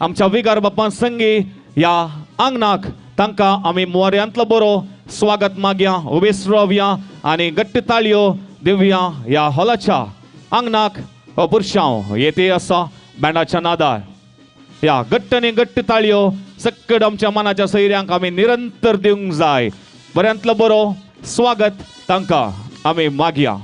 आमच्या विगार बाप्पा संगी या अंगणाक तांकां आमी मोऱ्यांतलो बरो स्वागत मागया उबेस रावया आनी गट्ट ताळयो दिवया या हॉलाच्या अंगणाक पुरशांव येते आसा बँडाच्या नादार या गट्ट आनी गट्ट ताळयो सक्कड आमच्या मनाच्या सैऱ्यांक आमी निरंतर दिवंक जाय बऱ्यांतलो बरो स्वागत तांकां आमी मागया.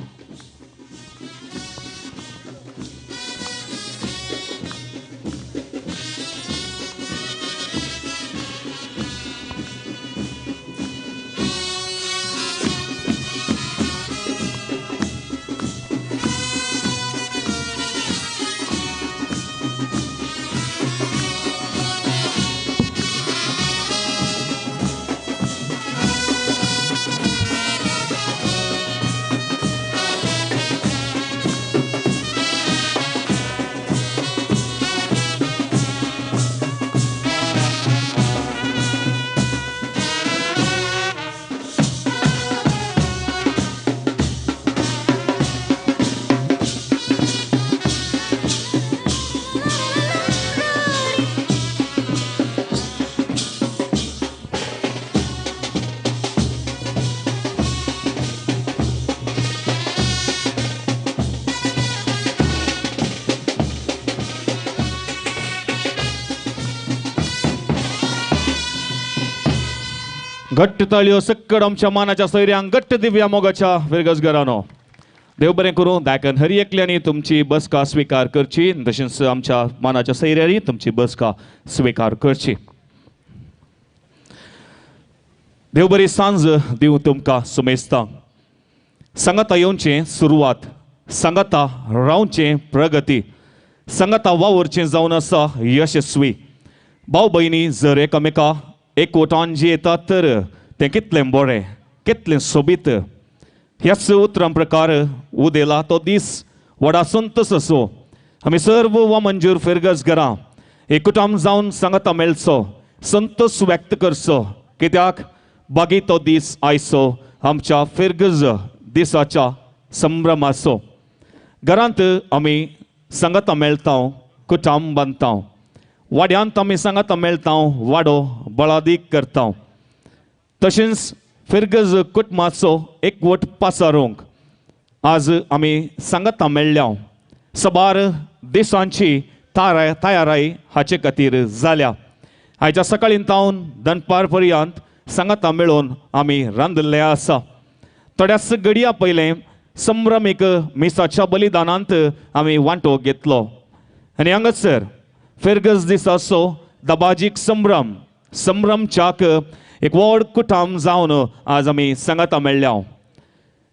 घट्ट ताळयो सक्कड आमच्या मानाच्या सैऱ्यांक घट्ट दिव्या मोगाच्या विरगसगरानो. देव बरें करूं. दायकन हरी एकल्यांनी तुमची बसका स्वीकार करची तशेंच आमच्या मानाच्या सैऱ्यांनी तुमची बसका स्वीकार करची. देव बरी सांज दिव तुमकां सुमेस्तां. सांगाता येवचें सुरवात सांगाता रावचें प्रगती सांगाता वावरचें जावन आसा यशस्वी. भाव भयणी जर एकामेका एकवटान जियेतात तर तें कितलें बरें कितलें सोबीत. ह्याच उतरां प्रकार उदेला तो दीस व्हडा संतोश असो. आमी सर्व वा मंजूर फेरगसगरां एकवटान जावन सांगाता मेळचो संतोश व्यक्त करचो कित्याक बागी तो दीस आयचो आमच्या फेरगज दिसाच्या संभ्रमाचो. घरांत आमी सांगाता मेळटा कुटाम बांदता वाड्यांत आमी सांगाता मेळटा वाडो बळादीक करता. तशेंच फेरगज कुटुंबाचो एकवट पासारूंक आज आमी सांगाता मेळ्ळ्या सबार दिसांची तयाराय हाचे खातीर जाल्या. आयच्या सकाळीं तावन दनपार पर्यंत सांगाता मेळोवन आमी रांदल्ले आसा. थोड्याच घडया पयलें संभ्रमीक मिसाच्या बलिदानांत आमी वांटो घेतलो आनी हांगासर फेरगज दिसाचो दबाजीक संभ्रम संभ्रमच्याक एक व्हड कुटाम जावन आज आमी सांगाता मेळ्ळ्या.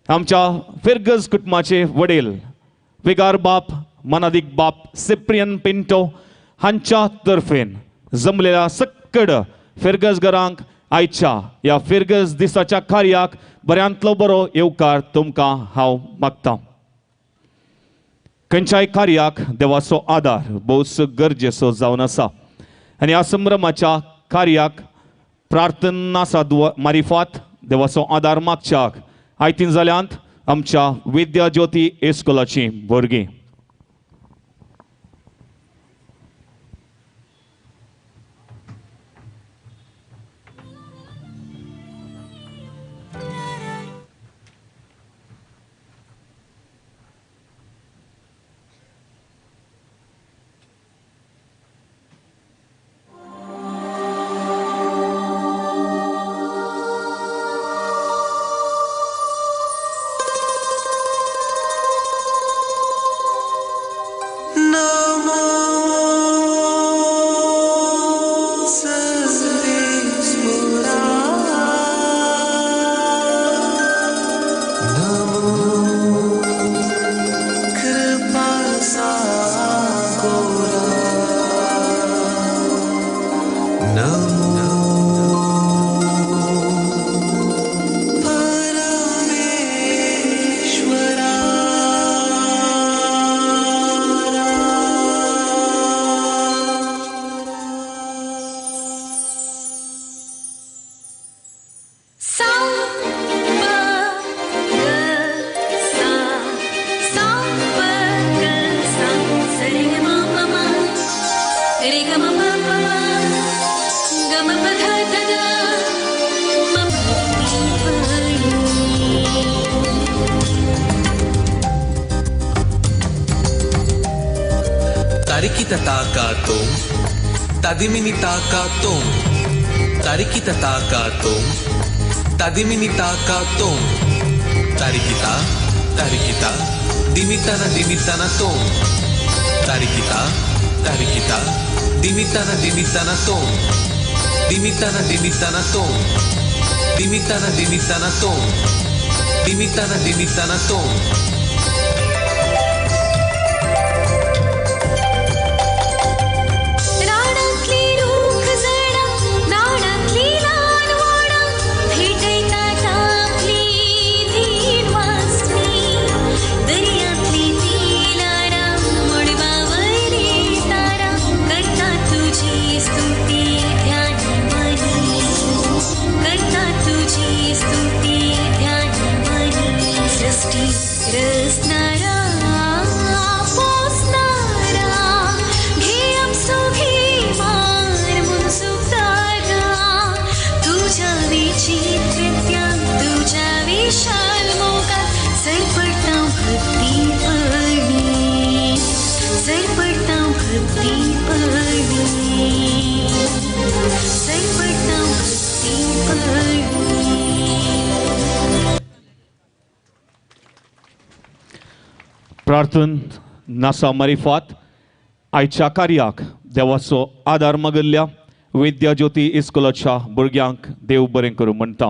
आमच्या फेरगज कुटुंबाचे वडील विगार बाप मनादीक बाप सिप्रियन पिंटो हांच्या तर्फेन जमलेल्या सक्कड फेरगजगरांक आयच्या या फेरगज दिसाच्या कार्याक बऱ्यांतलो बरो येवकार तुमकां हांव मागतां. खंयच्याय कार्याक देवाचो आदार भोवच गरजेचो जावन आसा आनी ह्या संभ्रमाच्या कार्याक प्रार्थना सादवा मारिफात देवाचो आदार मागच्याक आयतीन जाल्यांत आमच्या विद्या ज्योती इस्कॉलाची भुरगीं. Ri ga ma ma తరికిత తాకాతో తదిమిని తాకాతో తరికిత తాకాతో తదిమిని తాకాతో తరికిత తరికిత దిమితన దిమితనతో తరికిత తరికిత దిమితన దిమితనతో దిమితన దిమితనతో దిమితన దిమితనతో దిమితన దిమితనతో प्रार्थन नासा मारिफात आयच्या कार्याक देवाचो आदार मागिल्ल्या विद्या ज्योती इस्कोलाच्या भुरग्यांक देव बरें करूं म्हणटा.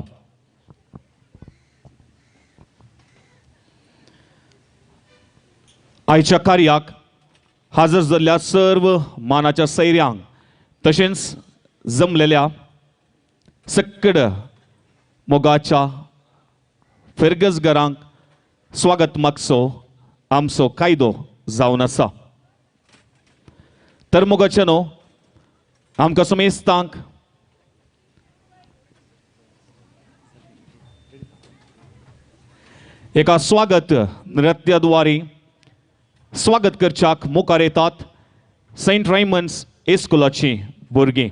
आयच्या कार्याक हाजर जाल्ल्या सर्व मानाच्या सैर्यांक तशेंच जमलेल्या सकड मोगाच्या फेर्गसगरांक स्वागत मागचो आमचो कायदो जावन आसा. तर मोगाचेनो आमकां समेस्तांक एका स्वागत नृत्याद्वारे स्वागत करच्याक मुखार येतात सेंट रायमंड्स इस्कोलाची भुरगीं.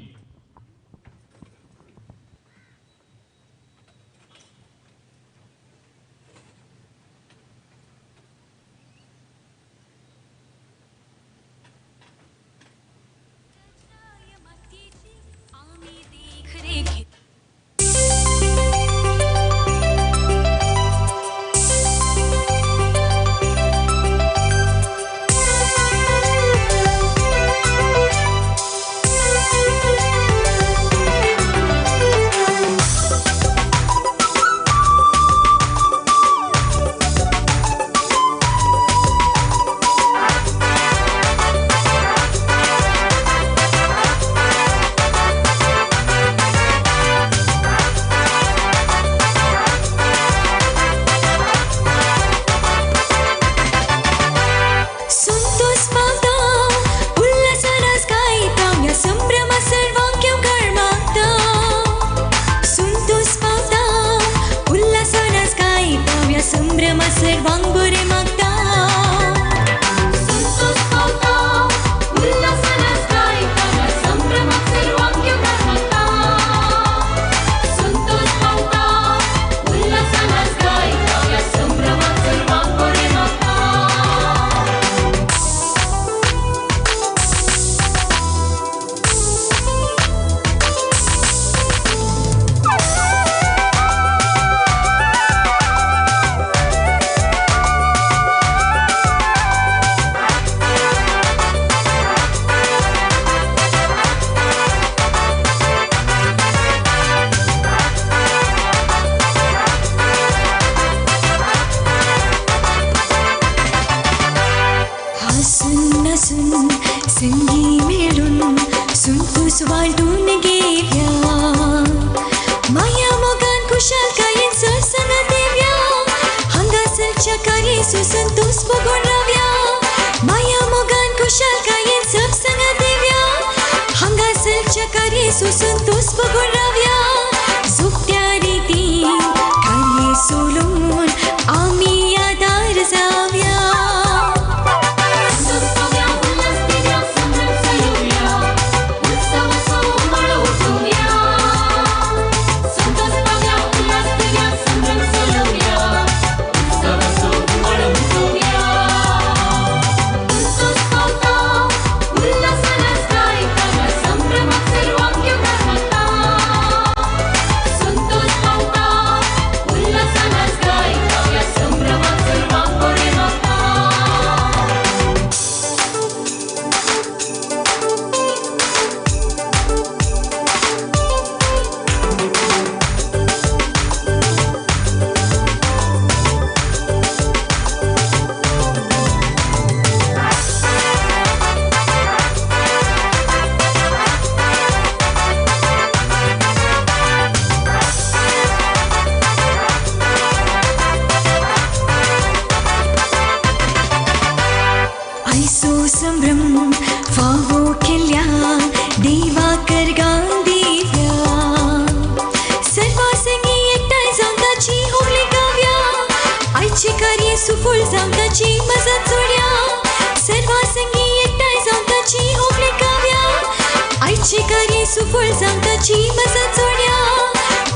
सुफळ जावताची मजा चोड्या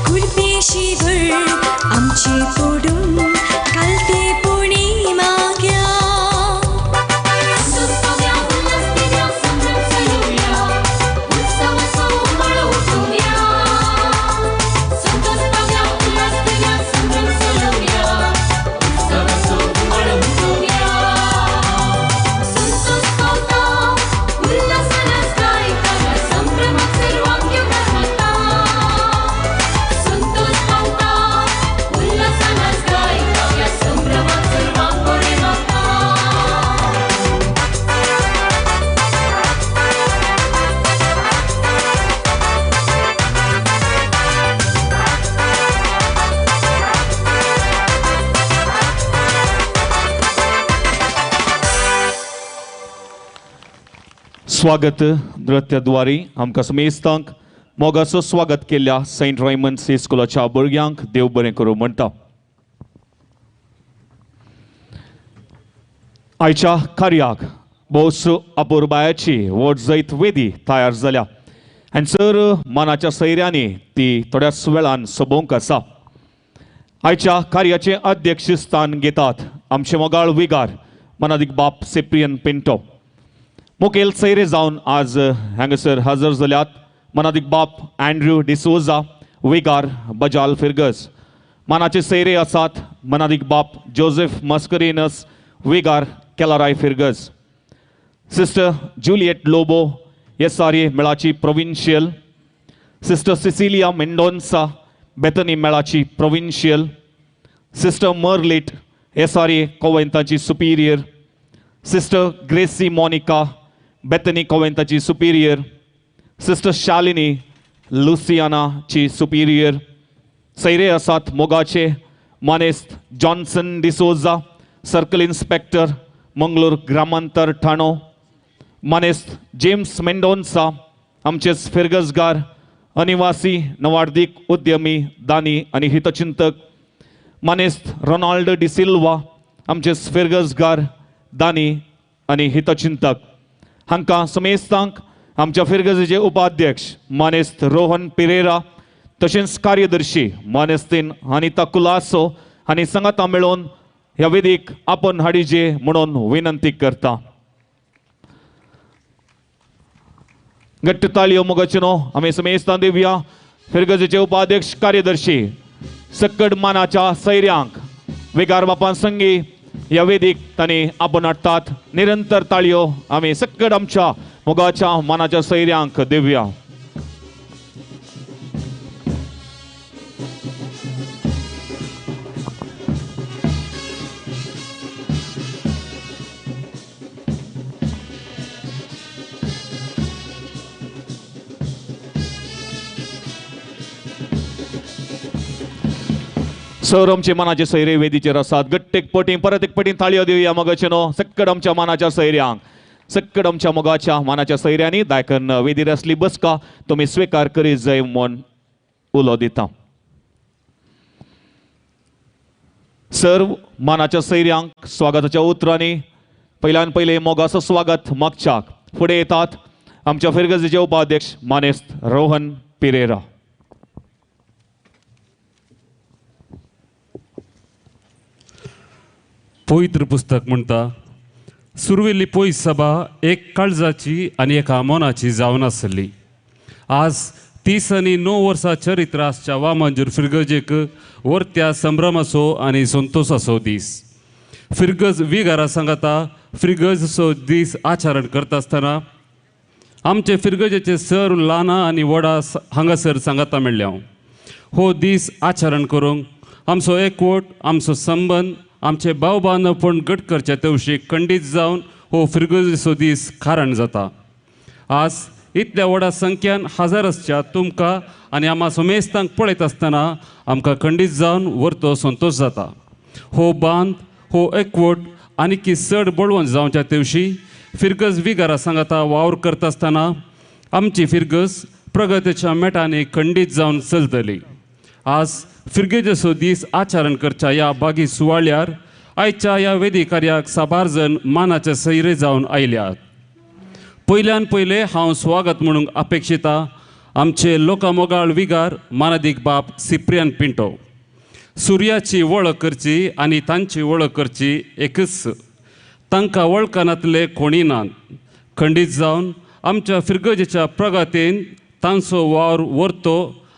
कुडपेशी भर आमची पोडून कालते पोणी माग्या स्वागत नृत्याद्वारे आमकां समेस्तांक मोगाचो स्वागत केल्ल्या सेंट रायमंड्स स्कुलाच्या भुरग्यांक देव बरें करूं म्हणटा. आयच्या कार्याक भोवस अपुरबायाची व्हड जैत वेदी तयार जाल्या. हांगसर मानाच्या सयऱ्यांनी ती थोड्याच वेळान सोबोवंक आसा. आयच्या कार्याचे अध्यक्ष स्थान घेतात आमचे मोगाळ विगार मनादिक बाप सेप्रियन पिंटो. मुखेल सैरे जावन आज हांगासर हजर जाल्यात मनादिक बाप अँड्र्यू डिसोजा विगार बजाल फिर्गस. मानाचे सैरे आसात मनादिक बाप जोसेफ मस्करिनस विगार केलाराय फिर्गस. सिस्टर जुलियट लोबो येसारी मेळाची provincial. Sister Cecilia Mendonsa Bethany मेळाची प्रोविन्शियल. सिस्टर मर्लिट येसारी कोवेंताची superior. Sister Gracy Monica Bethany कोवेंताची सुपिरियर. सिस्टर शालिनी लुसियानाची सुपिरियर. सैरे आसात मोगाचे मानेस्त Johnson D'Souza circle inspector Mangalore ग्रामांतर ठाणो. मानेस्त जेम्स मेंडोन्सा आमचेच फिर्गसगार अनिवासी नवार्दीक उद्यमी दानी आनी हितचिंतक. मानेस्त रोनाल्ड डिसिल्वा आमचेच फिर्गसगार दानी आनी हितचिंतक. हांकां समेस्तांक आमच्या फिर्गसीचे उपाध्यक्ष मानेस्त रोहन पिरेरा तशेंच कार्यदर्शी मानेस्तीन अनिता कुलासो हांणी सांगाता मेळोवन ह्या वेदीक आपण हाडिजे म्हणून विनंती करता. घट्ट ताळयो मोगाचिनो आमी समेस्तां दिवया फिर्गसीचे उपाध्यक्ष कार्यदर्शी सक्कड मानाच्या सैऱ्यांक विगार बापान संगी ह्या वेदीक तांणी आपण हाडटात. निरंतर ताळयो आमी सक्कड आमच्या मोगाच्या मानाच्या सैऱ्यांक दिवया. सर आमचे मानाचे सैरे वेदीचेर आसात. घट्ट एक पटी परत एक पटी ताळयो दिवया मोगाचेनो सक्कड आमच्या मानाच्या सैऱ्यांक. सक्कड आमच्या मोगाच्या मानाच्या सैऱ्यांनी दायकन वेदीर असली बसका तुमी स्वीकार करीत जाय म्हूण उलो दिता. सर मानाच्या सैऱ्यांक स्वागताच्या उतरांनी पयल्यान पयले मोगाचो स्वागत मागच्याक फुडें येतात आमच्या फिर्गसीचे उपाध्यक्ष मानेस्त रोहन पिरेरा. पवित्र पुस्तक म्हणटा सुरवेल्ली पयस सभा एक काळजाची आनी एका मोनाची जावन आसली. आज 30 आनी 9 वर्सां चरित्र आसच्या वामंजूर फिर्गजेक वर्त्या संभ्रमाचो आनी संतोशाचो दीस. फिर्गज विगारा सांगाता फिर्गजचो दीस आचरण करता आसतना आमचे फिर्गजेचे सर ल्हाना आनी व्हडा हांगासर सांगाता मेळ्ळ्या. हो दीस आचरण करूंक आमचो एकवट आमचो संबंद आमचे भाव बांदवपण घट करचे तेवशी खंडीत जावन हो फिर्गजीचो दीस कारण जाता. आज इतल्या व्हडा संख्यान हजार आसच्या तुमकां आनी आम्हा समेस्तांक पळयत आसतना आमकां खंडीत जावन व्हरतो संतोश जाता. हो बांद हो एकवट आनीक चड बळवंत जावच्या तेवशी फिर्गज विगारा सांगाता वावर करता आसतना आमची फिर्गज प्रगतीच्या मेटांनी खंडीत जावन चलतली. आज फिर्गजेचो दीस आचरण करच्या ह्या बागी सुवाळ्यार आयच्या ह्या वेदी कार्याक साबार जण मानाचे सैरे जावन आयल्यात. पयल्यान पयले हांव स्वागत म्हणून अपेक्षिता आमचे लोकामोगाळ विगार मानदीक बाप सिप्रियन पिंटो. सुर्याची वळख करची आनी तांची वळख करची एकच. तांकां वळखनातले कोणी नात. खंडीत जावन आमच्या फिरगजेच्या प्रगतीन तांचो वावर व्हरतो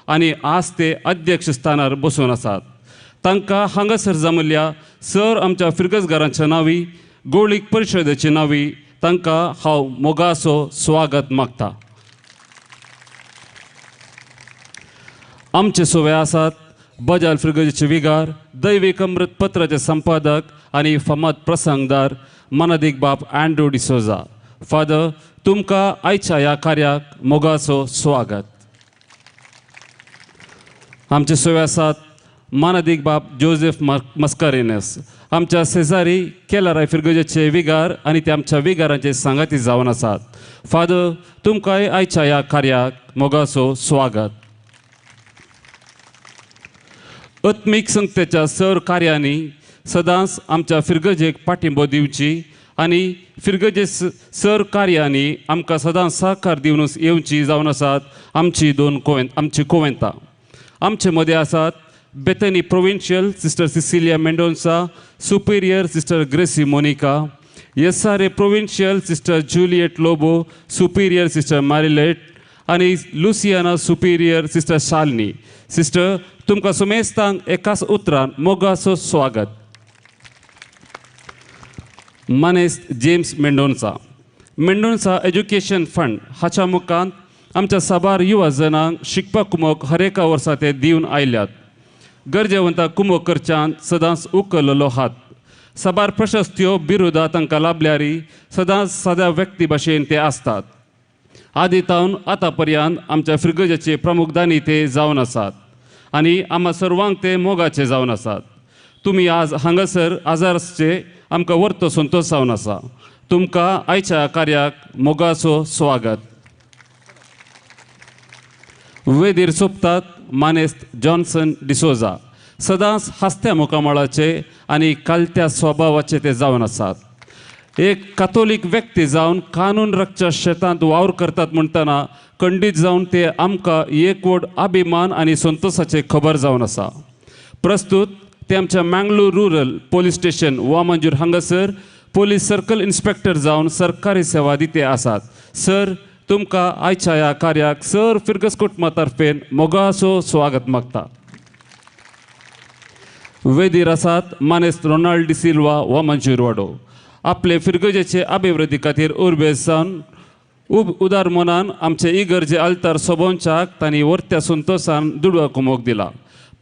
आनी आज ते अध्यक्ष स्थानार बसून आसात. तांकां हांगासर जमल्या सर आमच्या फिरगजगारांच्या नांवी गोळीक परिशदेच्या नांवी तांकां हांव मोगासो स्वागत मागता. आमचे सोवे आसात बजाल फिरगजेचे विगार, दैवीक अमृत पत्राचे संपादक आनी फामाद प्रसंगदार मानदीक बाप अँड्रू डिसोजा. फादर, तुमकां आयच्या ह्या कार्याक मोगाचो स्वागत. आमचे सोवे आसात मानदीक बाप जोसेफ मस्कारेनस, आमच्या शेजारी केलाराय फिरगजेचे विगार आनी ते आमच्या विगारांचे सांगाती जावन आसात. फादर, तुमकांय आयच्या ह्या कार्याक मोगाचो स्वागत. अत्मीक संस्थेच्या सर कार्यांनी सदांच आमच्या फिरगजेक पाठिंबो दिवची आनी फिरगजे सर कार्यांनी आमकां सदांच सहकार दिवन येवची जावन आसात आमची आमची कोवेंतां. आमचे मदें आसात Bethany provincial sister Cecilia Mendonsa, superior sister Gracy Monica, येसारे provincial sister Juliet Lobo, superior sister Marilet आनी Luciana superior sister Shalini. Sister, तुमकां सुमेस्तांक एकाच उतरान मोगाचो स्वागत. मानेस्त जेम्स मेंडोन्सा एज्युकेशन फंड हाच्या मुखांत आमच्या साबार युवा जनांक शिकपाक कुमोक हर एका वर्सा ते दिवन आयल्यात. गरजेवंतांक कुमोक करच्यान सदांच उखललो हात. साबार प्रशस्त्यो बिरुदां तांकां लाभल्यारी सदांच साद्या व्यक्ती भाशेन ते आसतात. आदींतावन आतां पर्यंत आमच्या फिरगजेचे प्रमुखदानी ते जावन आसात आनी आम्हा सर्वांक ते मोगाचे जावन आसात. तुमी आज हांगासर आजारचे आमकां व्हरतो संतोश जावन आसा. तुमकां आयच्या कार्याक मोगाचो स्वागत. वेदीर सोंपतात मानेस्त जॉन्सन डिसोजा, सदांच हास्त्या मुखामळाचे आनी कालत्या स्वभावाचे ते जावन आसात. एक कातोलीक व्यक्ती जावन कानून रक्षा शेतांत वावर करतात म्हणटना खंडीत जावन ते आमकां एकवट अभिमान आनी संतोशाचे खबर जावन आसा. प्रस्तुत ते आमच्या Mangalore rural police station Vamanjoor हांगासर पोलीस सर्कल इन्स्पेक्टर जावन सरकारी सेवा दिते आसात. सर, तुमकां आयच्या ह्या कार्याक सर फिरगज कुटुंबा तर्फेन मोगाचो स्वागत मागता. वेदीर आसात मानेस्त रोनाल्ड डिसिल्वा वामंजूर वाडो. आपले फिरगजेचे अभिवृद्धी खातीर उर्बेस जावन उदार मनान आमचे इगर्जे आल्तार सोबोंच्याक तांणी वर्त्या संतोशान दुडवा कुमोक दिला.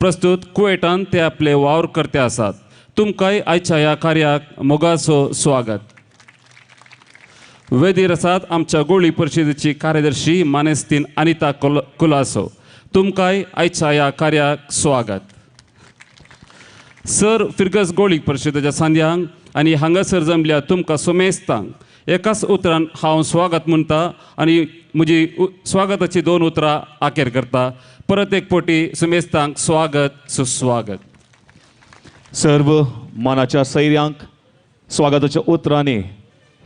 प्रस्तुत कुवेटान ते आपले वावर करते आसात. तुमकांय आयच्या ह्या कार्याक मोगाचो स्वागत. वेदीर आसात आमच्या गोळी परिशदेची कार्यदर्शी मानेस्तीन अनिता कुलासो. तुमकांय आयच्या ह्या कार्याक स्वागत. सर फिरगज गोळी परिशदेच्या सांद्यांक आनी हांगासर जमल्या तुमकां सुमेस्तांक एकाच उतरान हांव स्वागत म्हणटा आनी म्हजी स्वागताची 2 उतरां आखेर करता. परत एक पोटी सुमेस्तांक स्वागत सुस्वागत. सर्व मानाच्या सैर्यांक स्वागताच्या उतरांनी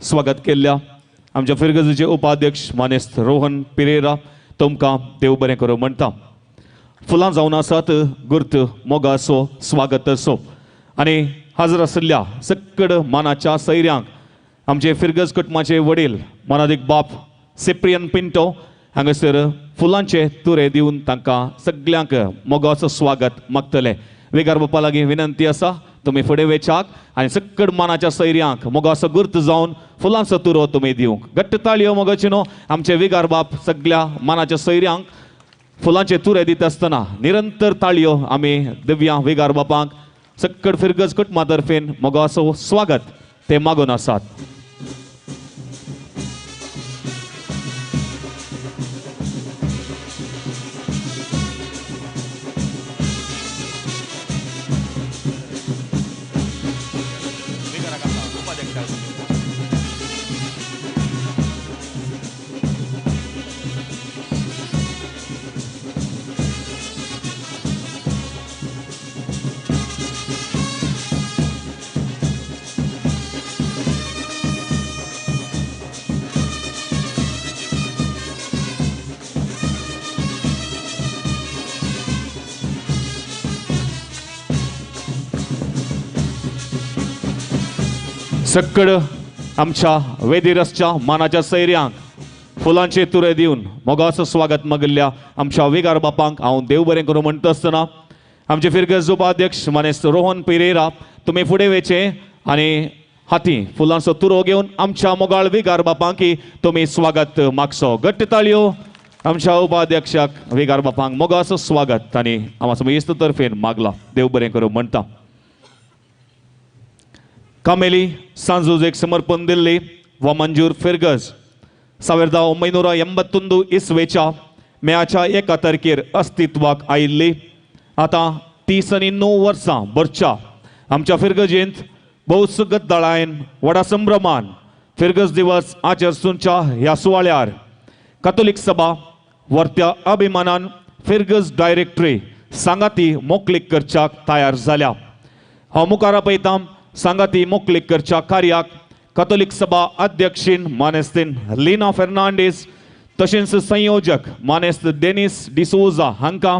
स्वागत केल्ल्या आमच्या फिरगजेचे उपाध्यक्ष मानेस्त रोहन पिरेरा तुमकां देव बरें करूं म्हणटा. फुलां जावन आसात गुर्त मोगाचो स्वागत असो आनी हाजर आशिल्ल्या सक्कड मानाच्या सैर्यांक आमचे फिरगज कुटुंबाचे वडील मानादीक बाप सिप्रियन पिंटो हांगासर फुलांचे तुरे दिवन तांकां सगळ्यांक मोगाचो स्वागत मागतले. विगार बापा लागीं विनंती आसा तुमी फुडें वेचात आनी सक्कड मानाच्या सैर्यांक मोगाचो गुर्त जावन फुलांचो तुरो तुमी दिवंक. घट्ट ताळयो मोगाची न्हू. आमचे विगार बाप सगळ्या मानाच्या सैर्यांक फुलांचे तुरे दिता आसतना निरंतर ताळयो आमी दिव्या विगार बापांक सक्कड फिरगज कुटुंबा तर्फेन मोगाचो स्वागत ते मागून आसात. सक्कड आमच्या वेदिरसच्या मानाच्या सैर्यांक फुलांचे तुरे दिवन मोगाचं स्वागत मागिल्ल्या आमच्या विगार बापांक हांव देव बरें करूं म्हणटा आसतना आमचे फिरगज उपाध्यक्ष मानेस्त रोहन पेरेरा तुमी फुडें वेचे आनी हाती फुलांचो तुरो घेवन आमच्या मोगाळ विगार बापांकी तुमी स्वागत मागचो घट्ट ताळयो आमच्या उपाध्यक्षाक विगार बापांक मोगाचं स्वागत आनी हांव मेस्त तर्फेन मागला देव बरें करूं म्हणटा कामेली सांजूजेक समर्पण दिल्ली वा मंजूर फिरगज 1981 इसवेच्या मेच्या 1 तारखेर अस्तित्वाक आयिल्ली आतां 39 वर्सां भरच्या आमच्या फिरगजेंत भौस गद्दाळायन व्हडा संभ्रमान फिरगज दिवस आचरसूंच्या ह्या सुवाळ्यार कातोलीक सभा वर्त्या अभिमानान फिरगज डायरेक्टरी सांगाती मोकळीक करच्याक तयार जाल्या हांव मुखार आपयतां सांगाती मोकळीक करच्या कार्याक कातोलीक सभा अध्यक्षीन मानेस्तीन लिना फेर्नांडीस तशेंच संयोजक मानेस्त डेनिस डिसोजा हांकां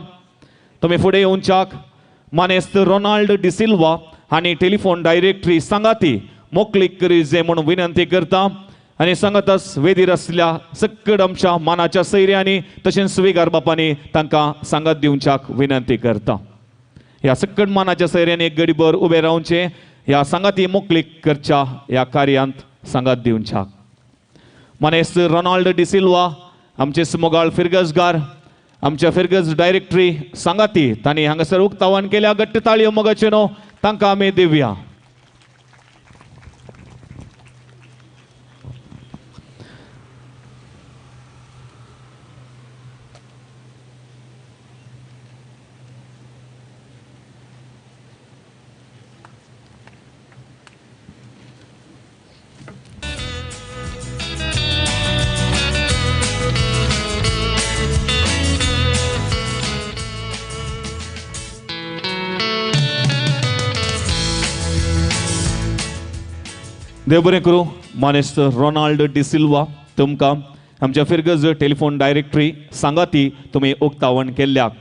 तुमी फुडें येवच्याक मानेस्त रोनाल्ड डिसिल्वा हांणी टेलिफोन डायरेक्टरी सांगाती मोकळीक करीजे म्हणून विनंती करता आनी सांगातच वेदीर आसल्या सक्कड आमच्या मानाच्या सैर्यांनी तशेंच विगार बापांनी तांकां सांगात दिवच्याक विनंती करता ह्या सक्कड मानाच्या सैर्यांनी एक घडीभर उबे रावचे ह्या सांगाती मोकळीक करच्या ह्या कार्यांत सांगात दिवच्याक मानेस्त रोनाल्ड डिसिल्वा आमचे मोगाळ फिरगजगार आमच्या फिरगज डायरेक्टरी सांगाती तांणी हांगासर उक्तावण केल्या घट्ट ताळयो मोगाचे न्हू तांकां आमी दिवया देव बरें करूं मानेस्त रोनाल्ड डिसिल्वा तुमकां आमच्या फिरगज टेलिफोन डायरेक्टरी सांगाती तुमी उक्तावण केल्ल्याक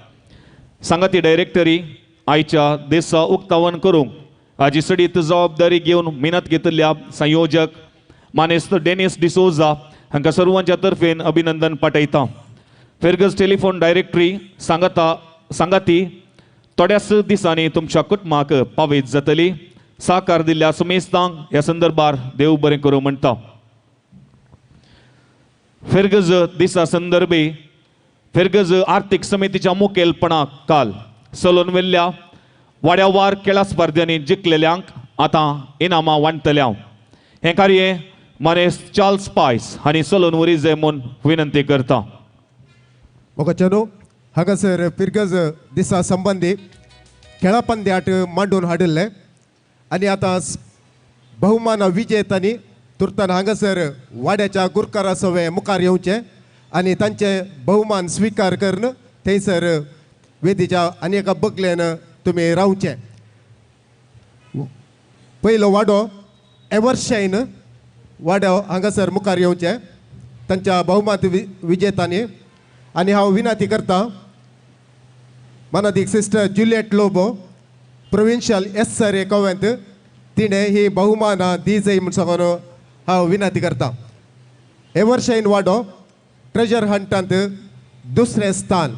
सांगाती डायरेक्टरी आयच्या दिसा उक्तावण करूंक हाजी सडीत जबाबदारी घेवन मेहनत घेतिल्ल्या संयोजक मानेस्त डेनिस डिसोजा हांकां सर्वांच्या तर्फेन अभिनंदन पाठयता फिरगज टेलिफोन डायरेक्टरी सांगाती थोड्याच दिसांनी तुमच्या कुटुंबाक पावीत जातली सहकार दिल्ल्या सुमेस्तांक ह्या संदर्भार देव बरें करूं म्हणटा फिरगज दिसा संदर्भी फिरगज आर्थीक समितीच्या मुखेलपणाक काल चलोवन वेल्ल्या वाड्यावार खेळा स्पर्धांनी जिखलेल्यांक आतां इनामां वांटतल्या हें कार्य मानेस्त चार्ल्स पायस हांणी चलोवन वरिजे म्हूण विनंती करता मोगाचेनो हांगासर फिरगज दिसा संबंदी खेळा पंद्याट मांडून हाडिल्ले आनी आतां बहुमान विजेत्यांनी तुर्तान हांगासर वाड्याच्या गुरकारा सवे मुखार येवचे आनी तांचे बहुमान स्विकार करून थंयसर वेदीच्या आनी एका बगलेन तुमी रावचे पयलो वाडो एवर्शाइन वाडो हांगासर मुखार येवचे तांच्या बहुमान विजेत्यांनी आनी हांव विनंती करता मानादीक सिस्टर जुलियट लोबो प्रोविन्शियल एस कॉवेंत तिणें ही बहुमानां दी जाय म्हूण सांगून हांव विनंती करता एवर्शाइन वाडो ट्रेजर हंटांत दुसरें स्थान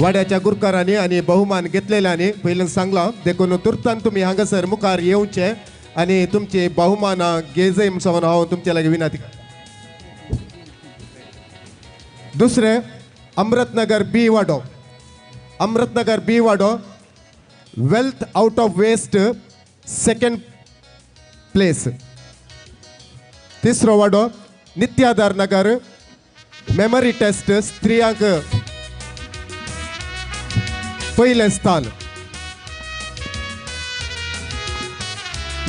वाड्याच्या गुरकारांनी आनी बहुमान घेतलेल्यांनी पयलीं सांगलां देखून तुर्तान तुमी हांगासर मुखार येवचे आनी तुमची बहुमानां घे जाय म्हूण सांगून हांव तुमचे लागीं विनंती करता दुसरे अमृतनगर बी वाडो wealth out of waste second place तिसरो वाडो नित्याधार नगर मेमरी टेस्ट स्त्रियांक पयलें स्थान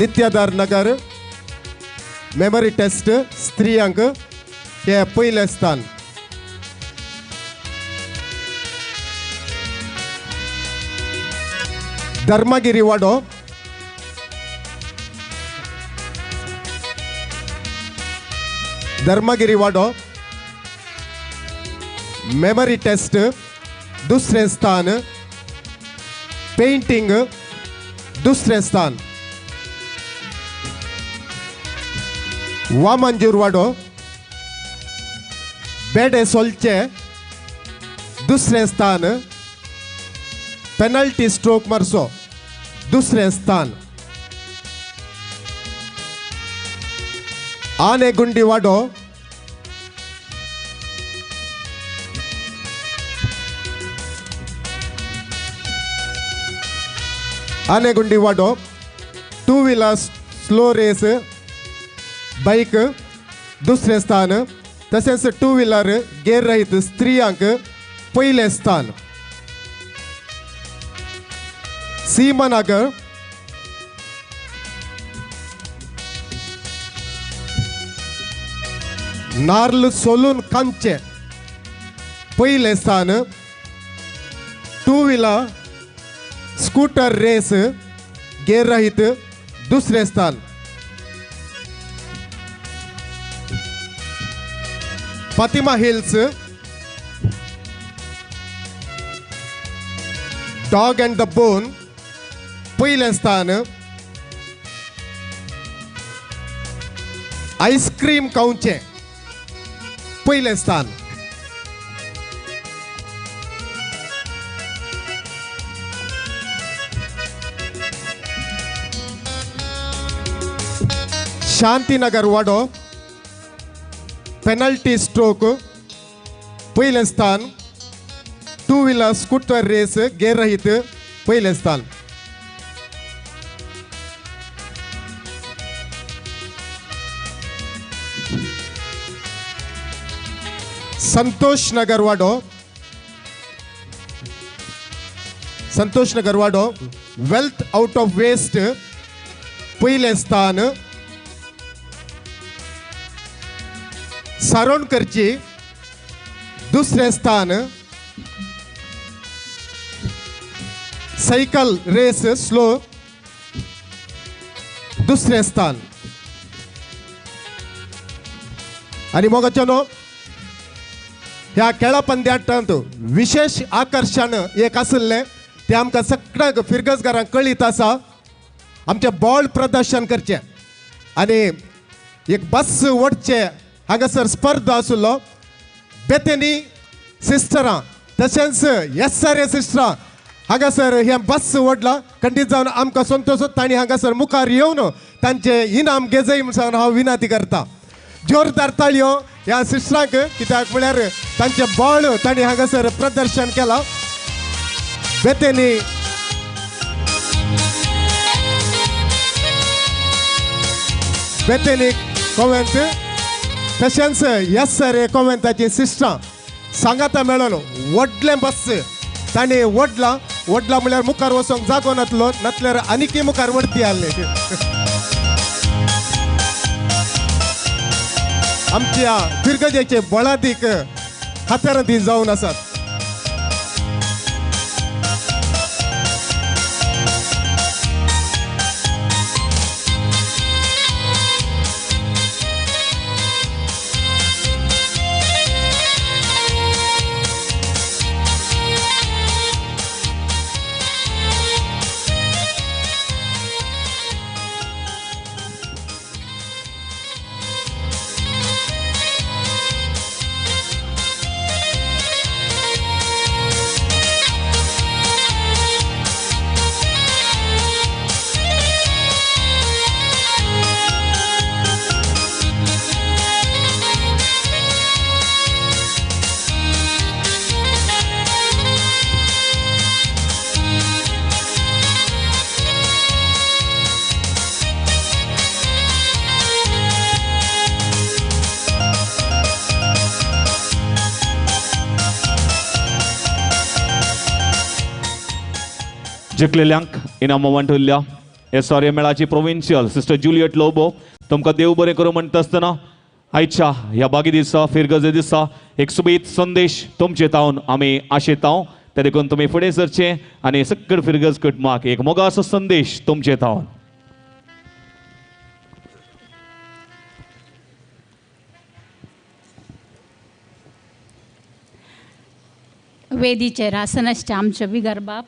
नित्याधार नगर मेमरी टेस्ट स्त्रियांक हे पयलें स्थान धर्मगिरी वाडो मेमरी टेस्ट दुसरें स्थान पेंटिंग दुसरें स्थान. वामंजूर वाडो बेडे सोलचे दुसरें स्थान. पेनल्टी स्ट्रोक मारसो दुसरें स्थान. आने गुंडी वाडो आनेगुंडी वाडो 2 व्हीलर स्लो रेस बाईक दुसरें स्थान. तसेच 2 व्हीलर गेर रहित स्त्रियांक पहिले स्थान. सीमानगर नार्ल सोलून कांचे पहिले स्थान. 2 व्हीलर स्कूटर रेस गेर रहित दुसरे स्थान. Fatima hills dog and the bone पहिले स्थान. आईस्क्रीम काउंचे पहिले स्थान. शांतीनगर वाडो पेनल्टी स्ट्रोक पहिले स्थान. 2 व्हीलर स्कूटर रेस गेर रहित पहिले स्थान. संतोष नगर वाडो वेल्थ आउट ऑफ वेस्ट पहिले स्थान. सारोणकरची दुसरे स्थान. सायकल रेस स्लो दुसरे स्थान. आणि मोगाच्यानो ह्या खेळा पंद्याटांत विशेष आकर्षण एक आसले ते आमकां सगळ्यांक फिरगजगारांक कळीत आसा. आमचे बॉल प्रदर्शन करचे आणि एक बस ओडचे हांगासर स्पर्धा आसलो. बेतेनी सिस्टरां तशेंच येसारे सिस्टरां हांगासर हे बस ओडला. खंडीत जावन आमकां संतोष जाता आनी हांगासर मुखार येवन तांचे इनाम घेजय म्हणून हांव विनंती करता. जोरदार ताळयो ह्या सिस्टरांक कित्याक म्हळ्यार तांचे बॉल तांणी हांगासर प्रदर्शन केलां. बेतेनी बेतेनी कॉमेंट तशेंच येसरे कॉमेंटाची सिस्टरां सांगाता मेळोन व्हडलें बस ताणें ओडला म्हळ्यार मुखार वचोंक जागो नासलो नासल्यार आनीकय मुखार व्हरती आहले. आमच्या फिरगजेचे बळादीक हातारांती जावन आसात. जिखलेल्यांक इनामां वांटयल्ल्या एसआरए मेळाची प्रोविन्शियल सिस्टर जुलियट लोबो तुमकां देव बरें करूं म्हणटा आसतना आयच्या ह्या बागी दिसा फिरगजे दिसा एक सुबेज संदेश तुमचे तावन आमी आशेतां ते देखून तुमी फुडें सरचे आनी सकयल फिरगज कुटुंबाक एक मोगाचो संदेश तुमचे तावन. वेदीचेर आसन आसचे आमचे बिगर बाब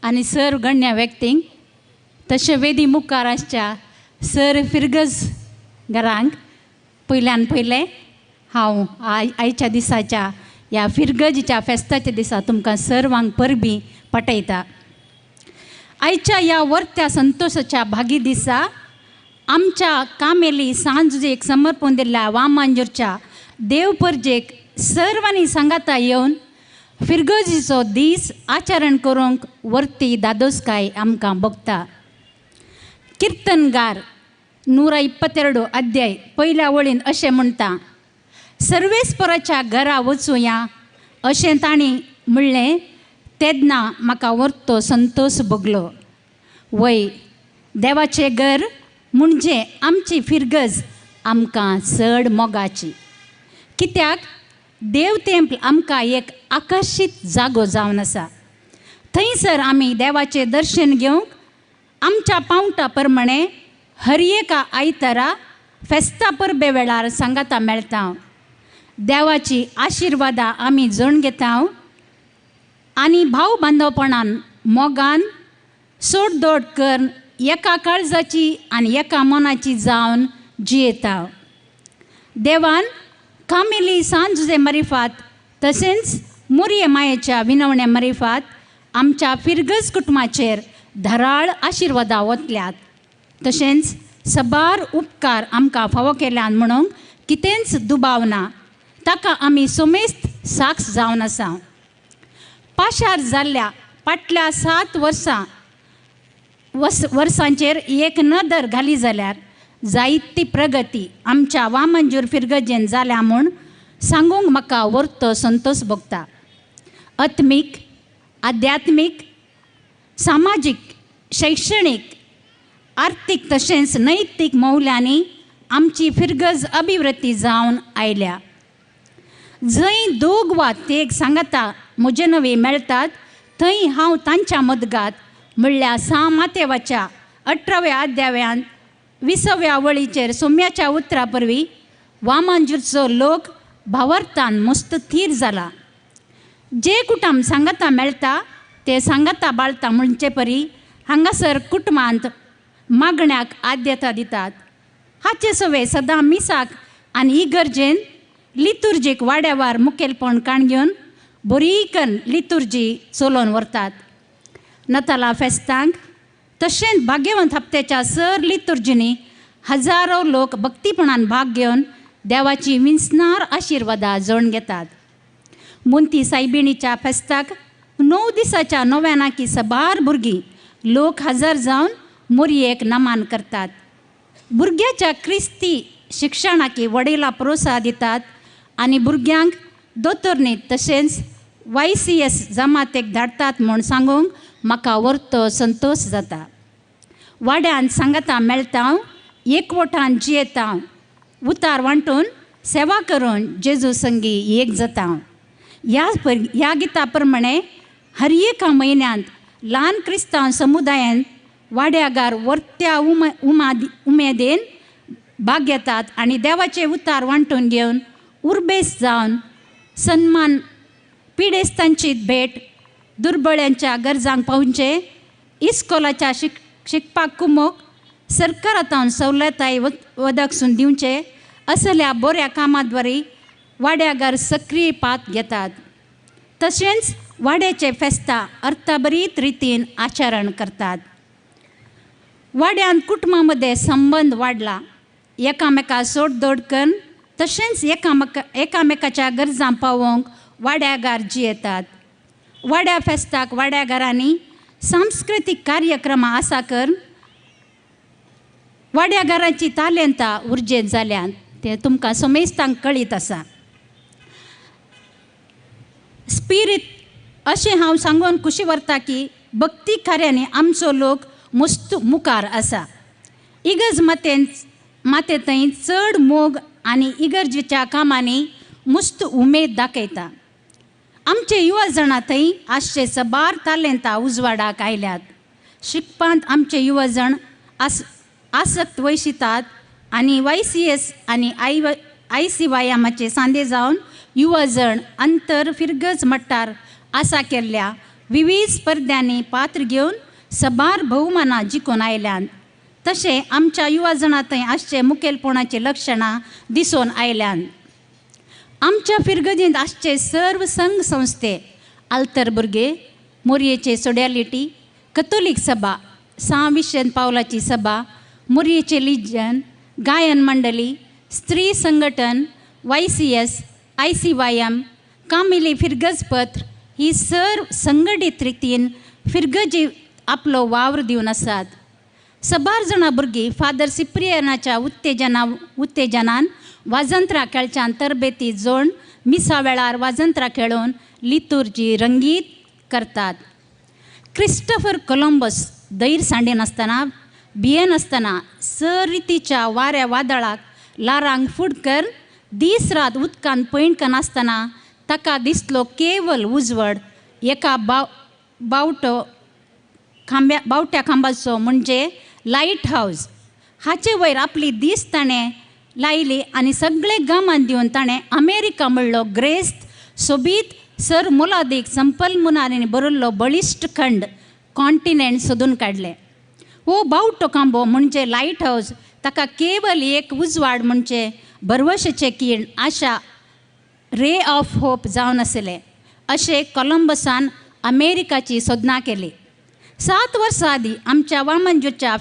आनी सर्व गण्य व्यक्तींक तशें वेदी मुखार आसच्या सर फिरगज घरांक पयल्यान पयलें हांव आयच्या दिसाच्या ह्या फिरगजीच्या फेस्ताच्या दिसा तुमकां सर्वांक परबीं पटयता. आयच्या ह्या वर्त्या संतोशाच्या भागी दिसा आमच्या कामेली सांजेक समर्पण दिल्ल्या वामांजूरच्या देवपर्जेक सर्वांनी सांगाता येवन फिरगजीचो दीस आचरण करूंक वर्ती दादोसकाय आमकां भोगता. किर्तनगार 122 अध्याय पयल्या वळीन अशें म्हणटा, सर्वेस्पराच्या घरा वचुया अशें तांणी म्हणलें तेन्ना म्हाका वर्तो संतोश भोगलो. वय देवाचें घर म्हणजे आमची फिरगज आमकां चड मोगाची, कित्याक देव टेंपल आमकां एक आकर्शीत जागो जावन आसा. थंयसर आमी देवाचें दर्शन घेवंक आमच्या पावंटा प्रमाणे हर एका आयतारा फेस्ता परबे वेळार सांगाता मेळटा. देवाची आशिर्वादां आमी जण घेता आनी भाव बांदवपणान मोगान सोडदोड करून एका काळजाची आनी एका मनाची जावन जियेता. देवान कामेली सांजुजे मरिफात तशेंच मोरये मायेच्या विनवणे मरिफात आमच्या फिरगज कुटुंबाचेर धराळ आशिर्वादां वतल्यात. तशेंच सबार उपकार आमकां फावो केल्यान म्हणून कितेंच दुबाव ना, ताका आमी सोमेस्त साक्ष जावन आसा. पाशार जाल्ल्या फाटल्या 7 वर्सांचेर एक नदर घाली जाल्यार जायती प्रगती आमच्या वामंजूर फिरगजेन जाल्या म्हूण सांगूंक म्हाका वर्तो संतोश भोगता. आत्मीक, आध्यात्मीक, सामाजीक, शैक्षणीक, आर्थीक तशेंच नैतीक मौल्यांनी आमची फिरगज अभिवृद्धी जावन आयल्या. जंय दोग वा तेग सांगाता म्हजे नवे मेळटात थंय हांव तांच्या मदगात म्हणल्यार सा मातेवाच्या 18व्या अध्यायांत 20व्या वळीचेर सोम्याच्या उतरा परवीं वामांजूरचो लोक भावार्थान मस्त थीर जाला. जे कुटुंब सांगाता मेळटा ते सांगाता बाळटा म्हणचे परी हांगासर कुटुंबांत मागण्याक आद्यता दितात. हाचे सवे सदां मिसाक आनी इगर्जेन लितुर्जीक वाड्यावार मुखेलपण काण घेवन बरी करून लितुर्जी चलोवन व्हरतात. नताला फेस्तांक तशेंच भाग्यवंत हप्त्याच्या सर लितुर्जीनी हजारो लोक भक्तीपणान भाग घेवन देवाची विंसनार आशिर्वादां जण घेतात. मुंती सायबिणीच्या फेस्ताक 9 दिसाच्या नव्यानाकी सबार भुरगीं लोक हजर जावन मोरयेक नमान करतात. भुरग्याच्या क्रिस्ती शिक्षणाकी वडीलां प्रोत्साह दितात आनी भुरग्यांक दोतोरनीत तशेंच YCS जमातेक धाडटात म्हूण सांगूंक म्हाका वर्तो संतोश जाता. वाड्यान सांगाता मेळटा, एकवटान जियेता, उतार वांटून सेवा करून जेजू संगी एक जाता. ह्या गिता प्रमाणे हर एका म्हयन्यांत ल्हान क्रिस्तांव समुदायान वाड्यागार वर्त्या उमेदीन भाग घेतात आनी देवाचे उतार वांटून घेवन उर्बेस जावन सन्मान पिडेस्तांची भेट दुर्बळ्यांच्या गरजांक पावचे, इस्कॉलाच्या शिकपाक कुमोक सरकारांतल्यान सवलताय वदकसून दिवचे असल्या बऱ्या कामाद्वारे वाड्यागार सक्रीय पात घेतात. तशेंच वाड्याचे फेस्तां अर्थबरीत रितीन आचरण करतात. वाड्यान कुटुंबा मदें संबंद वाडला, एकामेका सोडदोड करून तशेंच एकामेकाच्या गरजां पावोवंक वाड्यागार जियेतात. वाड्या फेस्ताक वाड्यागारांनी सांस्कृतीक कार्यक्रमां आसा करून वाड्यागारांची तालेंतां उर्जेत जाल्यात तें तुमकां समेस्तांक कळीत आसा. स्पिरीट अशें हांव सांगून खुशी व्हरता की भक्ती कार्यांनी आमचो लोक मस्त मुखार आसा. इगर्ज माते थंय चड मोग आनी इगर्जेच्या कामांनी मस्त उमेद दाखयता. आमचे युवा जाणां थंय आसचे सबार तालेंतां उजवाडाक आयल्यात. शिकपांत आमचे युवा जण आसक्त वयशितात आनी YCS आनी IC व्यायामाचे सांदे जावन युवा जण अंतर फिरगज मट्टार आसा केल्ल्या विविध स्पर्धांनी पात्र घेवन सबार भोवमानां जिखून आयल्यान तशें आमच्या युवा जणांतय आसचे मुखेलपणाची लक्षणां दिसून आयल्यान आमच्या फिरगजींत आसचे सर्व संघ संस्थे आल्तर भुरगे मोरयेचे सोड्यालिटी कथोलीक सभा विशेन पावलाची सभा मोरयेचे लिजन गायन मंडली स्त्री संघटन YCS ICYM कामिली फिरगज पत्र ही सर्व संघटीत रितीन फिरगजी आपलो वावर दिवन आसात. सबार जाणां भुरगीं फादर सिप्रियनाच्या उत्तेजनान वाजंत्रा खेळच्यान तरबेती जोड मिसा वेळार वाजंत्रा खेळून लितुर्जी रंगीत करतात. क्रिस्टोफर कोलंबस दैर सांडिनासतना भियेनासतना रितीच्या वाऱ्या वादळाक लारांक फुड कर दीस रात उदकांत पयणकन आसतना ताका दिसलो केवल उजवड एका बावट्या खांबाचो म्हणजे लायट हावस. हाचे वयर आपली दीस ताणें लायली आनी सगळे गामान दिवन ताणें अमेरिका म्हणलो ग्रेस्त सोबीत सर मोलादीक संपलमुनांनी बरयल्लो बळिश्ट खंड कॉन्टिनेंट सोदून काडले. हो बावटो खांबो म्हणजे लायट हावस ताका केवल एक उजवाड म्हणजे भरवशेचे कीण आशा रे ऑफ होप जावन आसले अशें कोलंबसान अमेरिकाची सोदना केली. 7 वर्सां आदीं आमच्या वामनजूच्या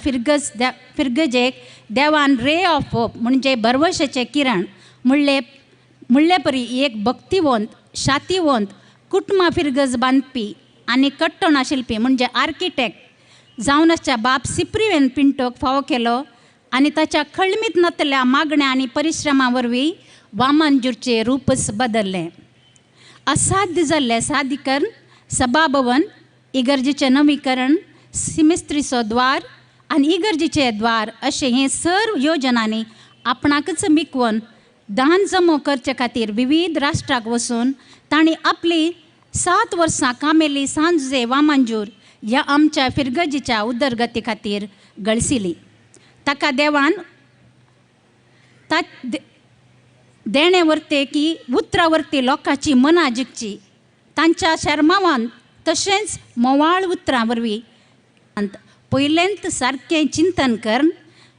फिरगजेक देवान रे ऑफ होप म्हणजे भरवशेचे किरण म्हणले परी एक भक्तिवंत शातिवंत कुटुंबा फिरगज बांदपी आनी कट्टणा शिल्पी म्हणजे आर्किटेक्ट जावन आसच्या बाब सिप्रियन पिंटोक फावो केलो आनी ताच्या खळमीत नतल्या मागण्या आनी परिश्रमां वरवीं वामनजूरचें रूपच बदल्लें. असाध्य जाल्लें सादीकरण सभाभवन इगर्जेचें नवीकरण सिमिस्त्रीचो द्वार आनी इगर्जेचें द्वार अशें हे सर्व योजनांनी आपणाकच मिकवून दान जमो करचे खातीर विविध राष्ट्राक वचून तांणी आपली 7 वर्सां कामेली सांजे वामनजूर ह्या आमच्या फिरगजीच्या उदरगती खातीर गळसिली. ताका देवान देणे वर्ते की उतरावर्ती लोकांची मनां जिखची तांच्या शर्मावान तशेंच मोवाळ उतरां वरवीं पयलेंत सारकें चिंतन करून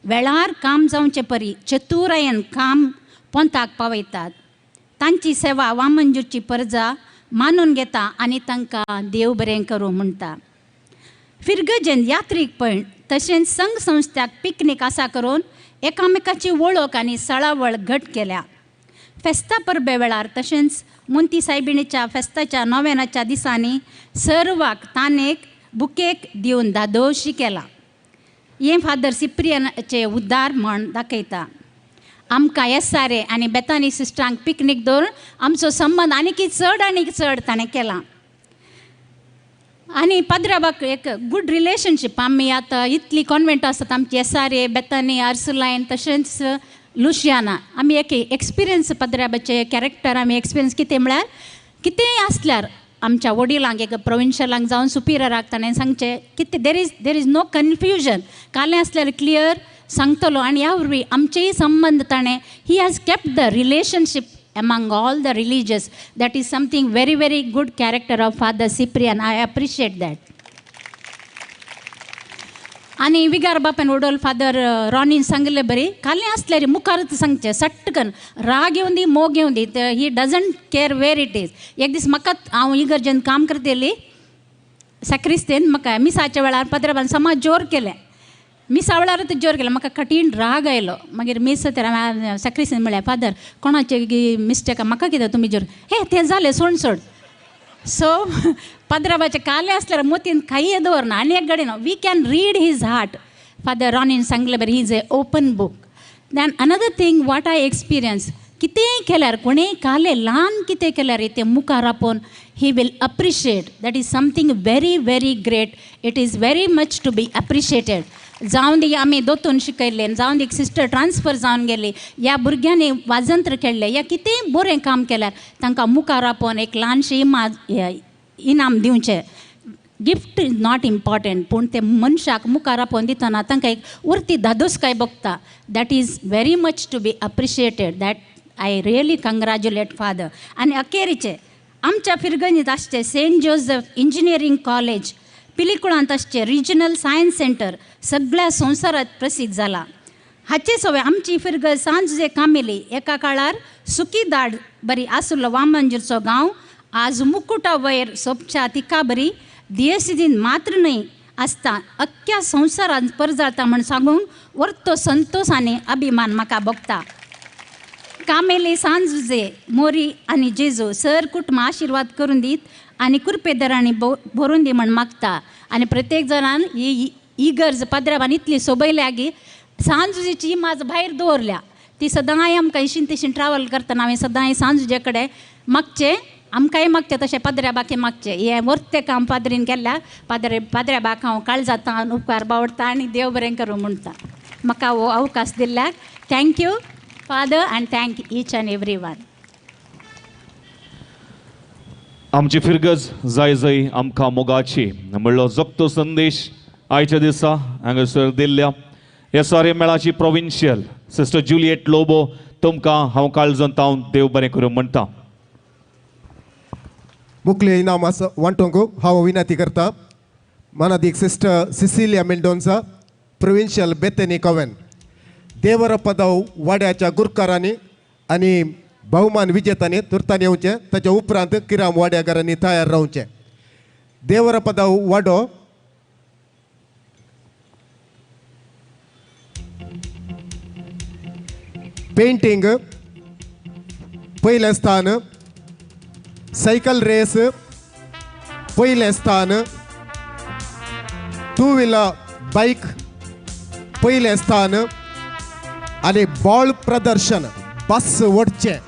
वेळार काम जावचे परी चतुरायेन काम पोंताक पावयतात. तांची सेवा वामनजूरची परजा मानून घेता आनी तांकां देव बरें करूं म्हणटा. फिरगजेन यात्रीक पयण तशेंच संघ संस्थ्याक पिकनीक आसा करून एकामेकाची वळख आनी सळावळ घट केल्या. फेस्ता परबे वेळार तशेंच मुंती सायबिणीच्या फेस्ताच्या नोवेनाच्या दिसांनी सर्वाक तानेक बुकेक दिवन धादोशी केला. हें फादर सिप्रियनाचें उद्दार म्हण दाखयता. आमकां SRA आनी बेतानी सिस्टरांक पिकनीक दवरून आमचो संबंद आनी चड ताणें केला. आनी पाद्राबाक एक गूड रिलेशनशीप आमी आतां इतली कॉन्वेंट आसात आमची SRA बेतानी आर्सुलायन तशेंच लुशियाना आमी एक एक्सपिरियन्स पाद्राबाचे कॅरेक्टर आमी एक्सपिरियन्स कितें म्हळ्यार कितेंय आसल्यार आमच्या वडिलांक एक प्रोविन्शलांक जावन सुपिरियराक ताणें सांगचें कितें देर इज नो कन्फ्युजन कालें आसल्यार क्लियर सांगतलो. आनी ह्या वरवीं आमचेय संबंद ताणें he has kept the relationship among all the religious. That is something very, very good character of Father Cyprian. I appreciate that. आनी विगार बापान वडोल फादर रॉनीन सांगले बरी कालें आसल्यार मुखारच सांगचें सट्टकन राग येवन दी मोग येवन दी he doesn't care where it is. एक दीस म्हाका हांव इगर्जेन काम करतेली सॅक्रिस्तेन म्हाका मिसाच्या वेळार पाद्राबान समाज जोर केलें. मिसा वेळारच जोर केलें म्हाका कठीण राग आयलो. मागीर मिस सॅक्रिस्तेन म्हळ्यार फादर कोणाचे मिस्टेक म्हाका कितें तुमी जोर तें जालें सोड. सो पाद्राबाचे काले आसल्यार मोतीन काही दवरना आनी एक घडये we can read his heart. Father रॉनीन सांगले बरें he is a open book. Then another thing what I experience कितेंय केल्यार कोणेंय काले ल्हान कितें केल्यार तें मुखार आपोवन he will appreciate. That is something very very great. It is very much to be appreciated. जावन दी आमी दोतून शिकयल्ले जावन दी सिस्टर ट्रान्सफर जावन गेली ह्या भुरग्यांनी वाजंत्र खेळ्ळें या कितेंय बरें काम केल्यार तांकां मुखार आपोवन एक ल्हानशें इनाम दिवचें. गिफ्ट इज नॉट इम्पॉर्टंट पूण ते मनशाक मुखार आपोवन दितना तांकां एक उरती धादोसकाय भोगता. That is very much to be appreciated. That I really congratulate father. आनी अखेरीचे आमच्या फिरगणीत आसचे सेंट जोसेफ इंजिनियरिंग कॉलेज, पिलिकुळांत आसचे रिजनल सायन्स सेंटर सगळ्या संवसारात प्रसिद्ध जाला. हाचे सवय आमची फिरगत सांज जे कामेली एका काळार सुकी दाड बरी आसुल्लो वामंजूरचो गांव आज मुकुटा वयर सोबच्या तिका बरी दियेसिदीन मात्र न्हय आसता अख्ख्या संवसारांत परजाळता म्हण सांगून वर्तो संतोष आनी अभिमान म्हाका भोगता. कामेली सांजुजे मोरी आनी जेजू सर कुटुंब आशिर्वाद करून दीत आनी कुरपेदरांनी भरून दी म्हण मागता. आनी प्रत्येक जाणान ही गरज पदराबान इतली सोबयल्या की सांजुजेची माज भायर दवरल्या. ती सदांय आमकां इशीन तिशीन ट्रॅव्हल करतना हांवें सदांय सांजुजे कडेन मागचें, आमकांय मागचें तशें पाद्र्या बाकी मागचें. हें वर्तें काम पाद्रीन केल्ल्या पाद्र्या बाक हांव काळजाता उपकार बावडटा आनी देव बरें करूं म्हणटा. म्हाका हो अवकाश दिल्ल्याक thank you father and thank each and every one. आमची फिरगज जाय जय आमकां मोगाची म्हणलो जगतो संदेश आयच्या दिसा हांगासर दिल्ल्या ह्या सारे मेळाची प्रोविन्शियल सिस्टर जुलियट लोबो तुमकां हांव काळजांतावन देव बरें करूं म्हणटा. मुख्य इनाम वांटोवंक हांव विनंती करता. मानादीक sister Cecilia Mendonsa, provincial Bethany convent, देवरा पदाव वाड्याच्या गुरकारांनी आणि बहुमान विजेत्यांनी तुर्तान येवचें. ताच्या उपरांत किराम वाड्याकारांनी तयार रावचें. देवरा पदाव वाडो पेंटिंग पयलें स्थान, सायकल रेस पयलें स्थान, टू व्हिलर बाईक पयलें स्थान आनी बॉल प्रदर्शन बस वडचें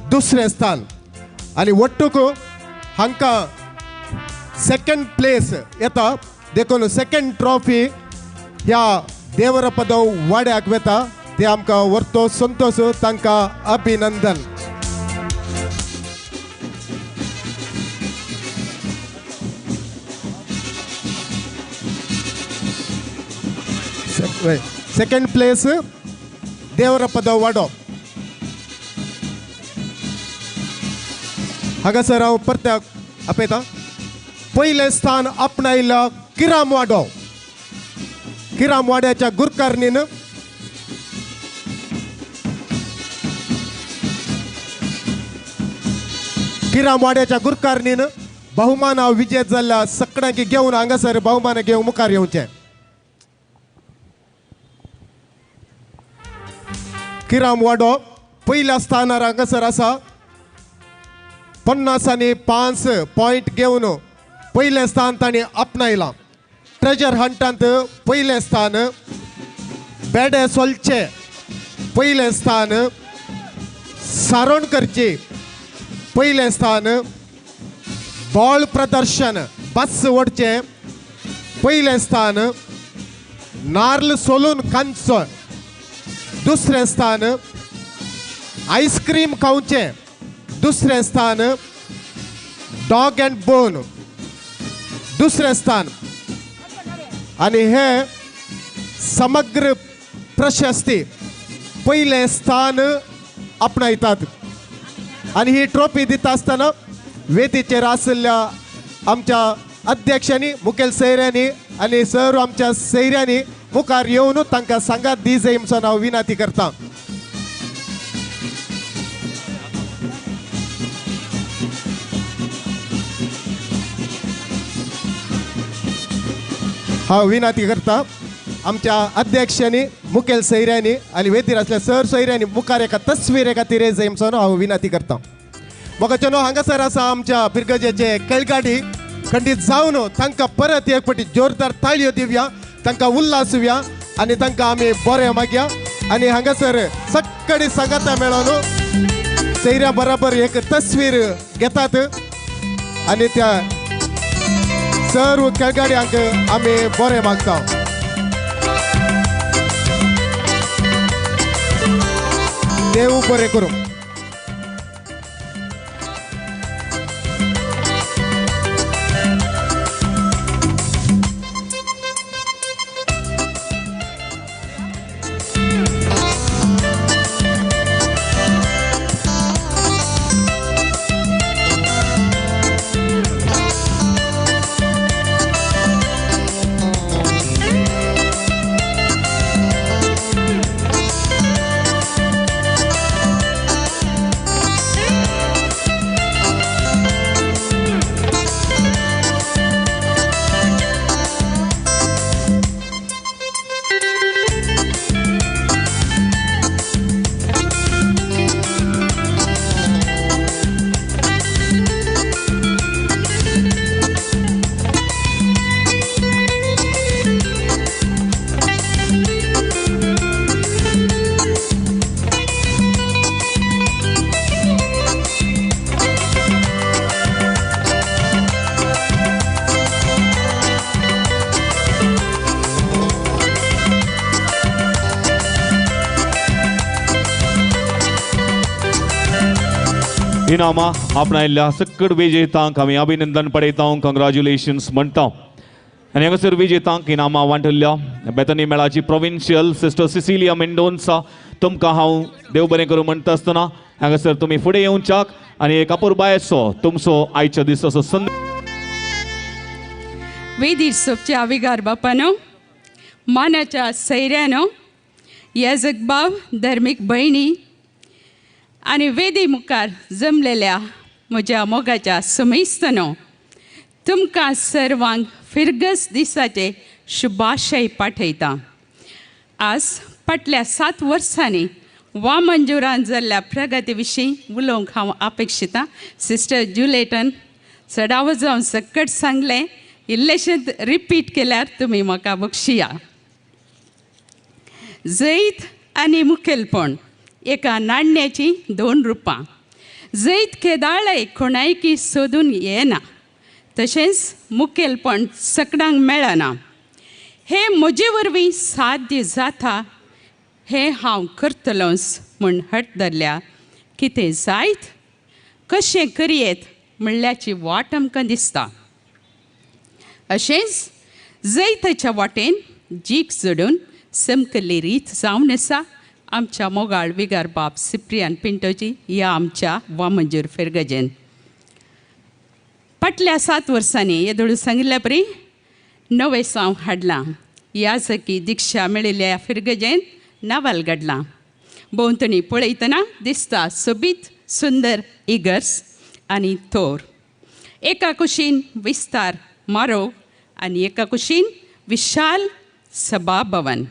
दुसरें स्थान. आनी वट्टूक हांकां सेकंड प्लेस येता देखून सेकंड ट्रॉफी ह्या देवरा पदव वाड्याक वेता. ते आमकां वर्तो संतोष, तांकां अभिनंदन. सेकंड प्लेस देवरा पदव वाडो. हांगासर हांव परत्याक आपयता. पयलें स्थान आपणायला किराम वाडो. किराम वाड्याच्या गुरकारणीन किराम वाड्याच्या गुरकारणीन बहुमान विजय जाल्ल्या सगळ्यांक घेवन हांगासर बहुमान घेवन मुखार येवचें. किराम वाडो पयल्या स्थानार हांगासर आसा. 50 पॉयंट घेवन पयलें स्थान तांणी आपणायलां. ट्रेजर हंटांत पयलें स्थान, बेडे सोलचे पयलें स्थान, सारोणकरची पयलें स्थान, बॉल प्रदर्शन बस वडचें पयलें स्थान, नार्ल सोलून कांचो दुसरें स्थान, आईस्क्रीम खावचें दुसरें स्थान, डॉग अँड बोन दुसरें स्थान. आनी हे समग्र प्रशस्ती पयलें स्थान आपणायतात. आनी ही ट्रॉफी दिता आसतना वेदीचेर आशिल्ल्या आमच्या अध्यक्षांनी, मुखेल सैऱ्यांनी आनी सर्व आमच्या सैऱ्यांनी मुखार येवन तांकां सांगात दी जाय म्हणून हांव विनंती करता. हांव विनंती करता आमच्या अध्यक्षांनी, मुखेल सैऱ्यांनी आनी वेदीर आसल्या सर सैऱ्यांनी मुखार एका तस्वीरे खातीर जाय म्हणून हांव विनंती करता. मोगाचेनो हांगासर आसा आमच्या पिरगजेचे खेळगाडी खंडीत जावन तांकां परत एक फावटी जोरदार ताळयो दिवया, तांकां उल्हास दिवया आनी तांकां आमी बरें मागया. आनी हांगासर सगळी सांगाता मेळोन सैऱ्या बरोबर एक तस्वीर घेतात आनी त्या सर्व खेळगाड्यांक आमी बरें मागता. देव बरें करूं. इनामां आपणायल्ल्या सकट विजेतांक आमी अभिनंदन पळयता कॉंग्रॅच्युलेशन्स म्हणटा आनी हांगासर विजेतांक इनामां वांटल्या बेतनी मेळाची प्रोविन्शियल सिस्टर सिसिलिया मेंडोन्सा तुमकां हांव देव बरें करूं म्हणटा आसतना हांगासर तुमी फुडें येवच्याक आनी एक अपुरबायेचो तुमचो आयच्या दिसाचो संदेश वेदीर सोपच्या विगार बापानो मानाच्या सैऱ्यानो याजकबाव धर्मीक भयणी आनी वेदी मुखार जमलेल्या म्हज्या मोगाच्या समेस्तनो तुमकां सर्वांक फिरगस दिसाचे शुभाशय पाठयता. आज फाटल्या 7 वर्सांनी वामंजुरान जाल्ल्या प्रगती विशीं उलोवंक हांव अपेक्षिता. सिस्टर जुलेटन चडावो जावन सकट सांगलें, इल्लेशें रिपीट केल्यार तुमी म्हाका बक्षिया. जैत आनी मुखेलपण एका नाण्याची 2 रुपां. जैत केदाळे कोणायकी सोदून येना, तशेंच मुखेलपण सगळ्यांक मेळना. हे म्हजे वरवीं साध्य जाता हें हांव करतलोंच म्हूण हट धरल्या. कितें जायत कशें करयेत म्हणल्याची वाट आमकां दिसता. अशेंच जैताच्या वाटेन जीक जोडून समकली रीत जावन आसा आमच्या मोगाळ विगार बाब सिप्रियान पिंटोजी ह्या आमच्या वामंजूर फिरगजेन. फाटल्या 7 वर्सांनी येदोळू सांगिल्ल्या परी नवें सांव हाडलां. याजकी दिक्षा मेळिल्ल्या फिरगजेन नावाल घडलां. भोंवतणी पळयतना दिसता सोबीत सुंदर इगर्स आनी थोर. एका कुशीन विस्तार मारो आनी एका कुशीन विशाल सभा भवन.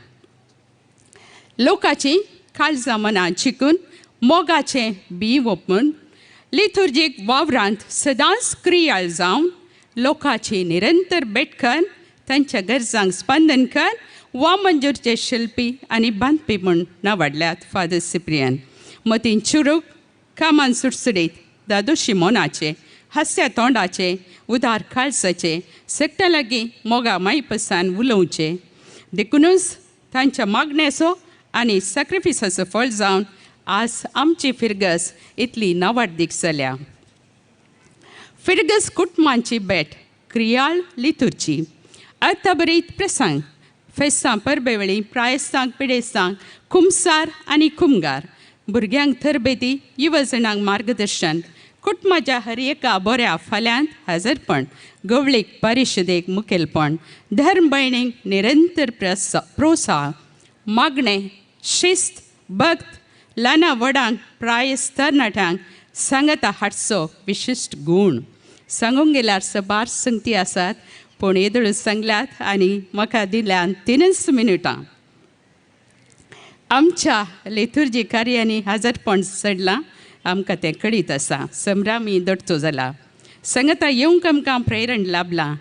लोकाची काळजां मनां चिकून मोगाचें बी ओपून लिथुर्जीक वावरांत सदांच क्रियाळ जावन लोकाची निरंतर भेटकन तांच्या गरजांक स्पंदन कर वामंजूरचे शिल्पी आनी बांदपी म्हूण नावाडल्यात फादर सिप्रियन. मतीन चुरूक, कामान सुटसुडीत, दादोशी मोनाचे, हास्य तोंडाचे, उदार काळजाचे, सकटा लागीं मोगा मायपसान उलोवचे. देखूनच तांच्या मागण्याचो आनी सॅक्रिफिसाचो फळ जावन आज आमची फिरगस इतली नावाडीक जाल्या. फिरगस कुटुंबांची भेट क्रियाळ लिथुर्ची अर्थभरीत प्रसंग फेस्तां परबेवेळी प्रायस्तांक पिडेस्तांक खुमसार आनी खुमगार भुरग्यांक तरबेती युवजणांक मार्गदर्शन कुटुंबाच्या हर एका बऱ्या फाल्यांत हजरपण गवळीक परिशदेक मुखेलपण धर्म भयणीक निरंतर प्रोत्साह मागणें शिस्त भक्त ल्हाना व्हडांक प्रायस तरणाट्यांक सांगता हाडचो विशिश्ट गूण. सांगूंक गेल्यार सबार संगती आसात पूण येदोळू सांगल्यात आनी म्हाका दिल्यान 3 मिनटां. आमच्या लिथुर्जी कार्यांनी हजरपण चडलां आमकां तें कळीत आसा. संभ्रामी दडचो जाला. सांगता येवंक आमकां प्रेरण लाभलां.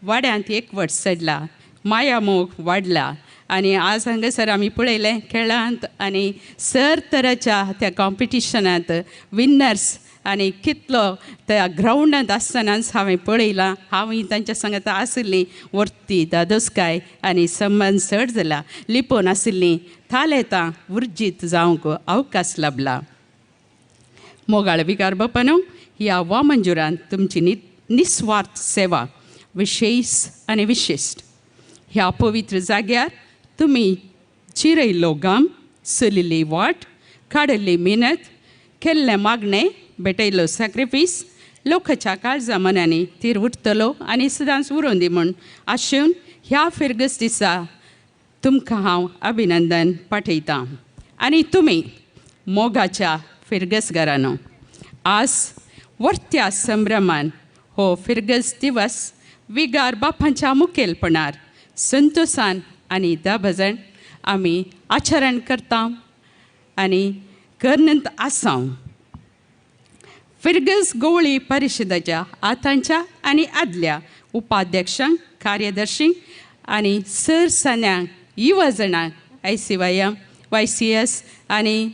वाड्यांत एकवट चडला, माया मोग वाडला आनी आज हांगासर आमी पळयलें खेळांत आनी सर तराच्या त्या कॉम्पिटिशनांत विनर्स आनी कितलो त्या ग्रावंडांत आसतनाच हांवें पळयलां. हांवूय तांच्या सांगता आशिल्लीं वर्ती दादोसकाय आनी संबंद चड जाला लिपोवन आशिल्लीं थालेतां उर्जीत जावंक अवकाश लाभला. मोगाळ विकार बापानो ह्या वामंजुरान तुमची निस्वार्थ सेवा विशेष आनी विशिश्ट. ह्या पवित्र जाग्यार तुमी चिरयल्लो घाम, चलिल्ली वाट, काडिल्ली मेहनत, केल्लें मागणें, भेटयल्लो सॅक्रिफीस लोकाच्या काळजा मनांनी तीर उरतलो आनी सदांच उरोवन दी म्हूण आशेवन ह्या फिरगस दिसा तुमकां हांव अभिनंदन पाठयतां. आनी तुमी मोगाच्या फिरगसगारांनो आज वर्त्या संभ्रमान हो फिरगस दिवस विगार बापांच्या मुखेलपणार संतोषान आनी दाभजण आमी आचरण करता आनी करनंत आसां. फिरगस गवळी परिशदाच्या आतांच्या आनी आदल्या उपाध्यक्षांक कार्यदर्शींक आनी सरसान्यांक युवजणांक ICYM YCS आनी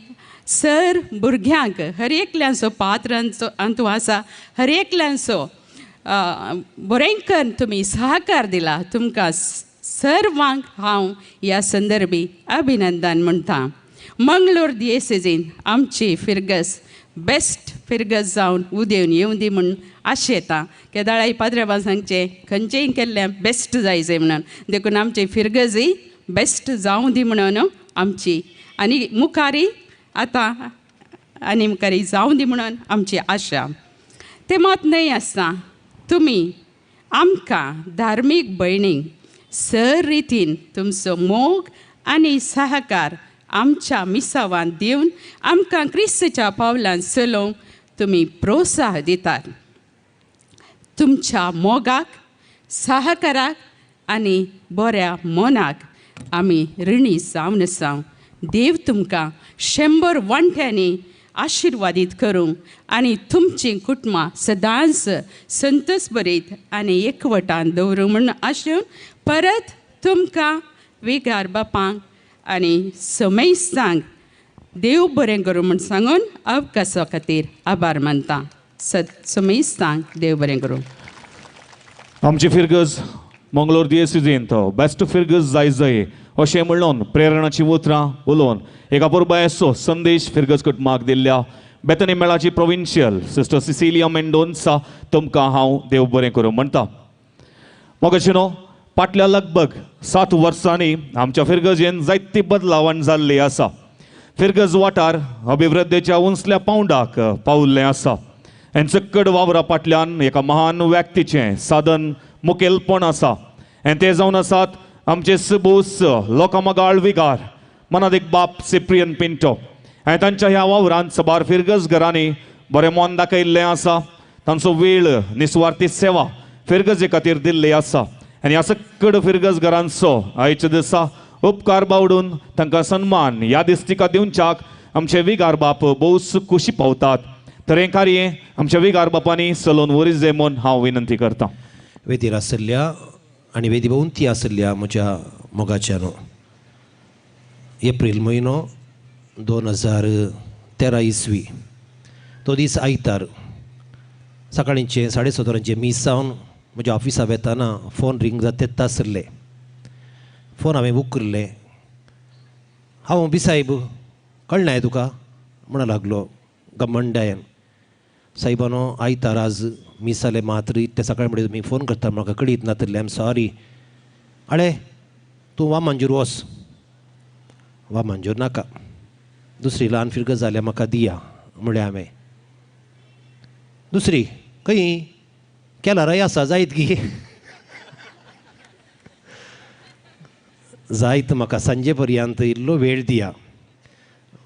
सर भुरग्यांक हर एकल्यांचो पात्रांचो अंतू आसा. हर एकल्यांचो बरेंकर तुमी सहकार दिला. तुमकां सर्वांक हांव ह्या संदर्भी अभिनंदन म्हणटा. मंगळूर दियेसेजीन आमची फिरगस बेस्ट फिरगत जावन उदेवन येवं दी म्हणून आशा येता केदाळाई पाद्रेबा सांगचे खंयचेय केल्लें बेस्ट जायचें म्हणून देखून आमचे फिरगजय बेस्ट जावं दी म्हणून आमची आनी मुखारी आतां आनी मुखारी जावं दी म्हणून आमची आशा. ते मात न्हय आसता तुमी आमकां धार्मीक भयणींक सर रितीन तुमचो मोग आनी सहकार आमच्या मिसावान दिवन आमकां क्रिस्ताच्या पावलान चलोवंक तुमी प्रोत्साह दितात. तुमच्या मोगाक सहकाराक आनी बऱ्या मनाक आमी ऋणी जावन आसा. देव तुमकां 100 वांट्यांनी आशिर्वादीत करूं आनी तुमचीं कुटुंबां सदांच संतोश बरीत आनी एकवटान दवरूं म्हूण आशेवन परत तुमकां विगार बापांक आनी समेस्तांक देव बरें करूं म्हूण सांगून अवकाशा खातीर आभार मानता. समेस्तांक देव बरें करूं. आमची फिरगज मंगलोर दियेसीजेंत बेस्ट फिरगज जाय अशें म्हणून प्रेरणाची उतरां उलोवन एका पुरबायेचो संदेश फिरगज कुटुंबाक दिल्ल्या बेतनी मेळाची प्रोविन्शियल सिस्टर सिसिलिया मेंडोन्सा तुमकां हांव देव बरें करूं म्हणटा. मोगाचिनो फाटल्या लगभग 7 वर्सांनी आमच्या फिरगजेन जायती बदलावण जाल्ली आसा. फिरगज वाठार अभिवृद्धीच्या उंचल्या पावंडाक पावल्लें आसा. हे चक्कड वावरा फाटल्यान एका महान व्यक्तीचें साधन मुखेलपण आसा. आनी ते जावन आसात आमचे सुबूस लोकामगाळ विगार मनादिक बाप सिप्रियन पिंटो. आनी तांच्या ह्या वावरांत सबार फिरगज घरांनी बरें मोन दाखयल्लें आसा. तांचो वेळ निस्वार्थी सेवा फिरगजे खातीर दिल्ली आसा. आनी ह्या सक्कड फिरगज घरांचो आयच्या दिसा उपकार बावडून तांकां सन्मान ह्या दिसतिका दिवच्याक आमचे विगार बाप भोवस खुशी पावतात. तर हें कार्य आमच्या विगार बापांनी चलोवन वरीस जाय म्हूण हांव विनंती करतां. वेदीर आसल्या आनी वेदी भोंवती आसल्या म्हज्या मोगाच्यानो एप्रील म्हयनो 2013 इसवी तो दीस आयतार सकाळींचे 7:30 मीस जावन म्हज्या ऑफिसा वेताना फोन रिंग जाता तेत्ता आसले. फोन हांवें उखल्ले. हांव बिसायब कळनाय तुका म्हणून लागलो गमंडायन. सायबानो आयतार आज मीस जालें मात्र इतले सकाळी म्हणटा तुमी फोन करता म्हाका कळीत ना तरलें. I am sorry. आळे तूं वा मंजूर वच. वा मंजूर नाका दुसरी ल्हान फिरगत जाल्यार म्हाका दिया म्हणलें हांवें. दुसरी खंय केलाराय आसा जायत गी जायत म्हाका सांजे पर्यंत इल्लो वेळ दिया.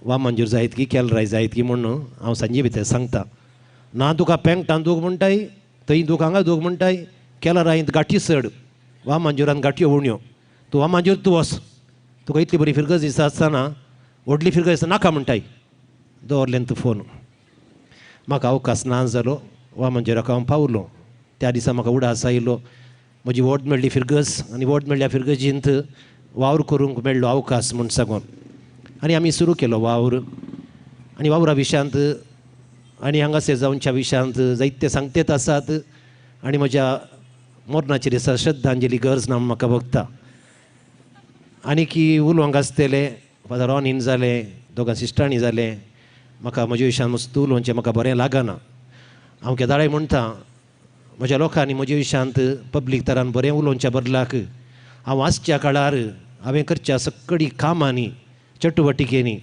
वा मंजूर जायत की केलराय जायत की म्हणून हांव सांजे भितर सांगता. ना तुका पेंगटान दूख म्हणटाय थंय दूख हांगा दूख म्हणटाय केलारायंत गाठी चड वा मंजुरान गाठयो उण्यो. तूं वा मंजूर तूं वच. तुका इतली बरी फिरगत दिसता आसतना व्हडली फिरगत दिसता नाका म्हणटाय. दवरलें तूं फोन. म्हाका अवकाश ना जालो. वा मंजुराक हांव पावलो. त्या दिसा म्हाका उडास आयलो. म्हजी वोट मेळ्ळी फिरगस आनी वोट मेळ्ळ्या फिरगजींत वावर करूंक मेळ्ळो अवकाश म्हूण सांगून. आनी आमी सुरू केलो वावर. आनी वावरा विशयांत आनी हांगासर जावनच्या विशयांत जायते सांगतेत आसात. आनी म्हज्या मोरणाच्या दिसा श्रद्धांजली गरज ना म्हाका भोगता. आनी की उलोवंक आसतले फादर ऑन इन जालें दोगां सिस्टरांनी जालें. म्हाका म्हज्या विशयान मस्त उलोवचें म्हाका बरें लागना. हांव केदाराय म्हणटा म्हज्या लोकांनी म्हज्या विशयांत पब्लीक तरान बरें उलोवच्या बदलाक हांव आसच्या काळार हांवें करच्या सक्कडी कामांनी चटुवटिकेनी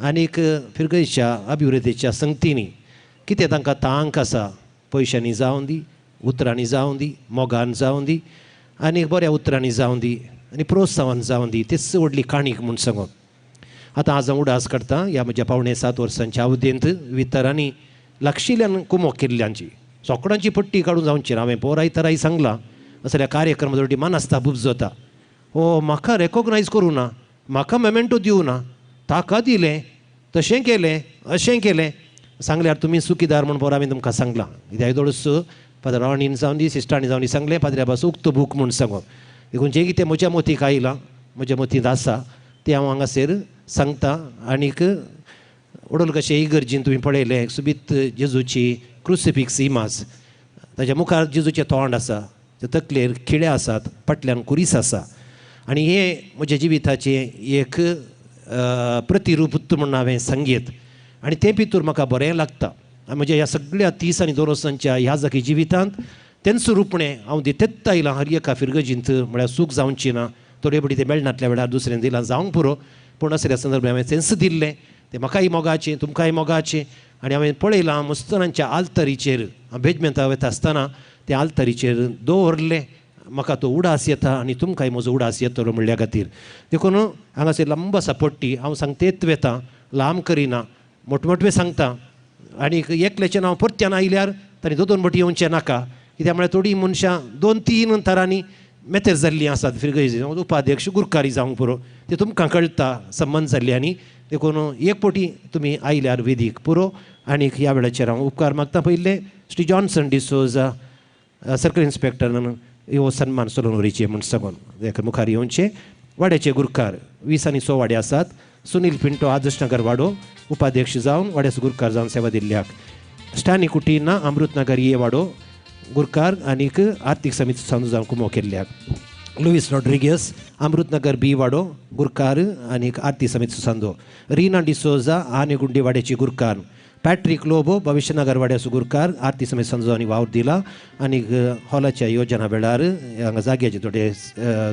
आनीक फिरगयच्या अभिवृद्धीच्या संगतींनी कितें तांकां तांक आसा पयशांनी जावं दी उतरांनी जावं दी मोगान जावं दी आनीक बऱ्या उतरांनी जावं दी आनी प्रोत्साहन जावं दी तेच व्हडली काणीक म्हूण सांगून आतां आज हांव उडास करतां ह्या म्हज्या पावणे 7 वर्सांच्या अवधेंत वितरांनी लागशिल्ल्यान कुमोक केल्ल्यांची सोकडांची पट्टी काडून जावची. हांवें पोराय तराय सांगलां असल्या कार्यक्रम जोडी मान आसता बुबजोता. ओ म्हाका रेकॉग्नायज करूं ना म्हाका मेमेंटो दिवं ना ताका दिलें तशें केलें अशें केलें सांगल्यार तुमी चुकीदार म्हूण पोर हांवें तुमकां सांगलां. कित्याक दोळस फादर ऑन सांगून दी सिस्टरांनी जावन सांगलें फादऱ्या बास उक्त बूक म्हूण सांगून देखून जें कितें म्हज्या मतीक आयलां म्हज्या मतींत आसा तें हांव हांगासर सांगतां. आनीक ओडोल कशें इगर्जीन तुमी पळयलें सुबीत जेजूची क्रुसिफिक्स इमाज ताच्या मुखार जेजूचें तोंड आसा तकलेर खिळे आसात फाटल्यान कुरीस आसा आनी हें म्हज्या जिविताचें एक प्रतिरूप म्हणून हांवें सांगीत आनी तें भितर म्हाका बरें लागता. म्हणजे ह्या सगळ्या 30 आनी 2 वर्सांच्या ह्या जागी जिवितांत तेंचो रुपणें हांव दितेत आयलां हर एका फिरगजींत, म्हळ्यार सूख जावची ना. थोडे बडी ते मेळनातल्या वेळार दुसऱ्यान दिलां जावंक पुरो, पूण असल्या संदर्भात हांवें सेन्स दिल्लें तें म्हाकाय मोगाचें तुमकांय मोगाचें. आनी हांवें पळयलां मुस्तरांच्या आल्तरीचेर बेजमेंता वता आसतना त्या आल्तरीचेर दवरलें. म्हाका तो उडास येता आनी तुमकांय म्हजो उडास येतलो म्हणल्या खातीर. देखून हांगासर लांब आसा पट्टी, हांव सांगतेत वेतां, लांब करिना, मोठमोठवें सांगता. आनी एकल्याचें नांव परत्यान आयल्यार ताणें 2 फावटी येवचें नाका. कित्याक म्हळ्यार थोडीं मनशां 2-3 तरांनी मेतेर जाल्लीं आसात. फिरगजी उपाध्यक्ष गुरकारी जावंक पुरो तें तुमकां कळटा संबंद जाल्ल्यांनी. देखून एक फावटी तुमी आयल्यार वेदीक पुरो. आनीक ह्या वेळाचेर हांव उपकार मागता. पयले श्री जॉन्सन डिसोजा सर्कल इन्स्पेक्टरान ह्यो सन्मान सोलनवरीचे म्हूण सांगून ताका मुखार येवचें. वाड्याचे गुरकार 20 आनी 100 वाडे आसात. सुनील पिंटो आदर्श नगर वाडो उपाध्यक्ष जावन वाड्याचो गुरकार जावन सेवा दिल्ल्याक. स्टॅनी कुटीना अमृतनगर ये वाडो गुरकार आनीक आर्थीक समिती सांदू जावन कुमो केल्ल्याक. लुईस रॉड्रिगस अमृतनगर बी वाडो गुरकार आनीक आर्थीक समिती सांदो. रीना डिसोजा आनेगुंडी वाड्याची गुरकार. पॅट्रिक लोबो भविष्यनगर वाड्याचो गुरकार आर्थीक समिती सांदो आनी वावर दिला. आनीक हॉलाच्या योजना वेळार हांगा जाग्याचे थोडे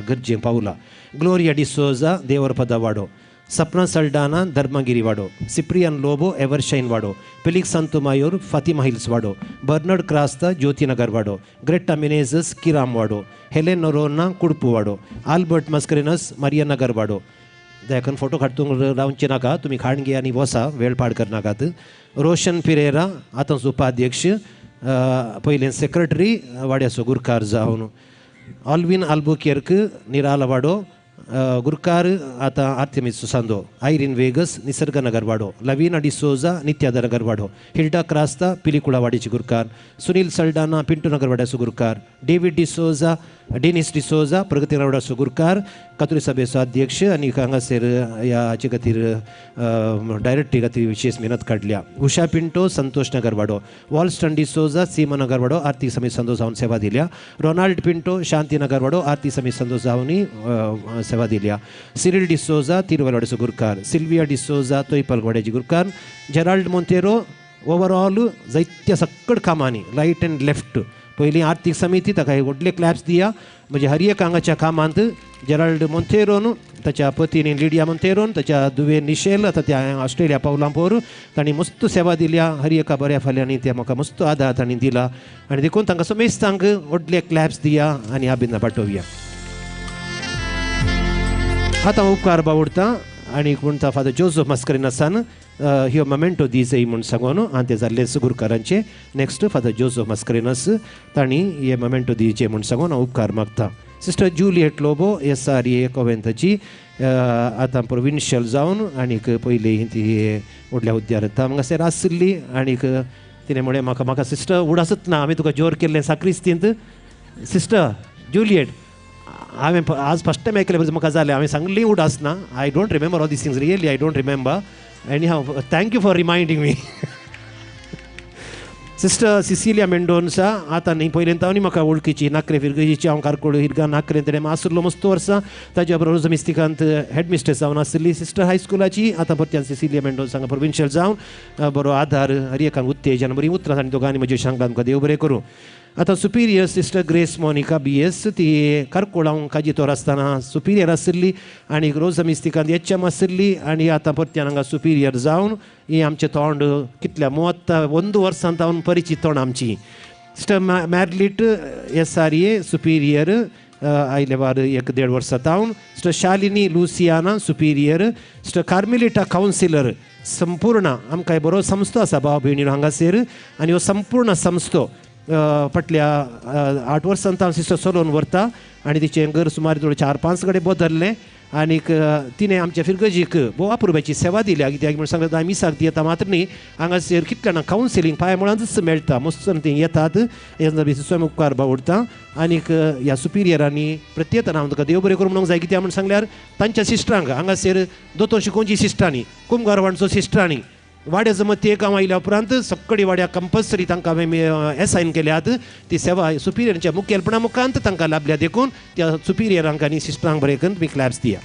गरजेक पावला. ग्लोरिया डिसोजा देवरपदा वाडो. सपना सल्डाना धर्मगिरी वाडो. सिप्रियन लोबो एवरशाइन वाडो. फेलिक्स सांतोमायोर फातिमा हिल्स वाडो. बर्नर्ड क्रास्ता ज्योतिनगर वाडो. ग्रेटा मिनेझस किराम वाडो. हेलेन नोरोना कुडपू वाडो. आल्बर्ट मस्करिनस मारियानगर वाडो. दयाकन फोटो काडूंक रावचे नाका, तुमी खाणगे आनी वसा, वेळ पाड करनाकात. रोशन पिरेरा आतांचो उपाध्यक्ष, पयलें सेक्रेटरी वाड्याचो गुरकार जावन. ऑल्विन आल्बुकेर्क निराला वाडो गुरकार आतां आर्थीक सांदो. आयरीन वेगस निसर्गनगर वाडो. लविना डिसोजा नित्यानगर वाडो. हिल्डा क्रास्ता पिलिकुळा वाड्याची गुरकार. सुनील सल्डाना पिंटू नगर वाड्याचो गुरकार. डेविड डिसोजा डेनिस डिसोजा प्रगतीनगर वाड्याचो गुरकार कातुरी सभेचो अध्यक्ष. आनी हांगासर ह्या हाचे खातीर डायरेक्टरी खातीर विशेश मेहनत काडल्या. उषा पिंटो संतोष नगर वाडो. वॉल्स्टन डिसोजा सीमानगर वाडो आर्थीक समिती सांदो जावन सेवा दिल्या. रोनाल्ड पिंटो शांतीनगर वाडो आर्थीक समिती सांदो जावनी सेवा दिल्या. सिरिल डिसोजा तिरुवल वाड्याचो गुरकार. सिल्विया डिसोजा तोयपाल वाड्याची गुरकार. जेराल्ड मोंतेरो ओवरऑल जायत्या सक्कड कामांनी रायट एंड लेफ्ट पयलीं आर्थीक समिती ताका व्हडले क्लॅप्स दिया. म्हणजे हर एक हांगाच्या कामांत जेराल्ड मोंतेरोन ताच्या पत्नी लिडिया मोंतेरोन ताच्या दुवेन निशेल आतां त्या ऑस्ट्रेलिया पावलां पोर तांणी मस्त सेवा दिल्या हर एका बऱ्या फाल्यांनी. ते म्हाका मस्त आदार तांणी दिला. आनी देखून तांकां समेस्तांक व्हडले क्लॅप्स दिया आनी अभिनंदन पाठोवया. आतां उपकार बावडटा आनी म्हणटा फादर जोझफ मस्करिनासान ह्यो मोमेंटो दिजय म्हूण सांगून हांवें ते जाल्लेच गुरकारांचे. नेक्स्ट फादर जोझफ मस्करिनास तांणी हे मोमेंटो दिवचे म्हूण सांगून हांव उपकार मागता. सिस्टर जुलियट लोबो SRA कॉवेंताची आतां प्रोविन्शियल जावन आनीक पयलीं ती व्हडल्या हुद्द्यार हांगासर आशिल्ली. आनीक तिणें म्हळें म्हाका सिस्टर उडासच ना, हांवें तुका जोर केल्लें साक्रिस्तींत. सिस्टर जुलियट हांवें आज फस्ट टायम आयकलें म्हाका जालें. हांवें सांगली उडास ना. I don't remember all these things, really I don't remember. एनी हांव thank you for reminding me. Sister Cecilia Mendonsa आतां न्ही पयलीं तांणी म्हाका वळखीची नाकरे फिरगजीची. हांव कारकोळ हिरगा नाकरे तेणें आसलो मस्त वर्सां. ताच्या बरोबर मिस्तिकांत हेडमिस्ट्रेस जावन आसली. सिस्टर हायस्कुलाची आतां परत्यान सिसिलिया मेंडोन्स हांगा प्रोविन्शियल जावन बरो आधार हर एकांक उत्तेजन बरी उतरां तांणी दोगांनी म्हज्यो सांगलां. तुमकां देव बरें करूं. आतां superior sister Grace Monica BS ती कारकोळांव काजीतोर आसतना सुपिरियर आशिल्ली. आनी रोज मिस्तिकांत HM आशिल्ली. आनी आतां परत्यान हांगा सुपिरियर जावन ही आमचें तोंड कितल्या 31 वर्सां जावन परिचीत तोंड आमची. सिस्टर मॅरलिट SRA सुपिरियर आयले वार 1-1.5 वर्सां जावन. Sister Shalini Luciana superior. Sister Carmelita councillor. संपूर्ण आमकां बरो संस्थो आसा भाव भयणीनो हांगासर. आनी हो संपूर्ण संस्थो फाटल्या 8 वर्सां हांव सिस्टर चलोवन व्हरता. आनी तिचें घर सुमार 4-5 कडेन बदल्लें. आनीक तिणें आमच्या फिरगजीक भोव अपुरबाची सेवा दिल्या. कित्याक म्हण सांगता आमी मिसाक ती येता मात्र न्ही हांगासर कितल्या जाणांक कावन्सिलींग पांयमुळांतच मेळटा. मस्त ती येतात. हे स्वयं उपकार बावडटा. आनीक ह्या सुपिरियरांनी प्रत्येकान हांव तुका देव बरें करूं म्हणूंक जाय. कित्याक म्हण सांगल्यार तांच्या सिस्टरांक हांगासर दोतोर शिकोवची सिस्टरांनी कुमगारवांचो सिस्टरांनी वाड्या जमती एक हांव आयल्या उपरांत सक्कडी वाड्या कंपल्सरी तांकां हांवें एसायन केल्यात. ती सेवा सुपिरियरांच्या मुखेलपणा मुखांत तांकां लाभल्या. देखून त्या सुपिरियरांक आनी सिस्टरांक बरें करून तुमी क्लॅप्स दिया.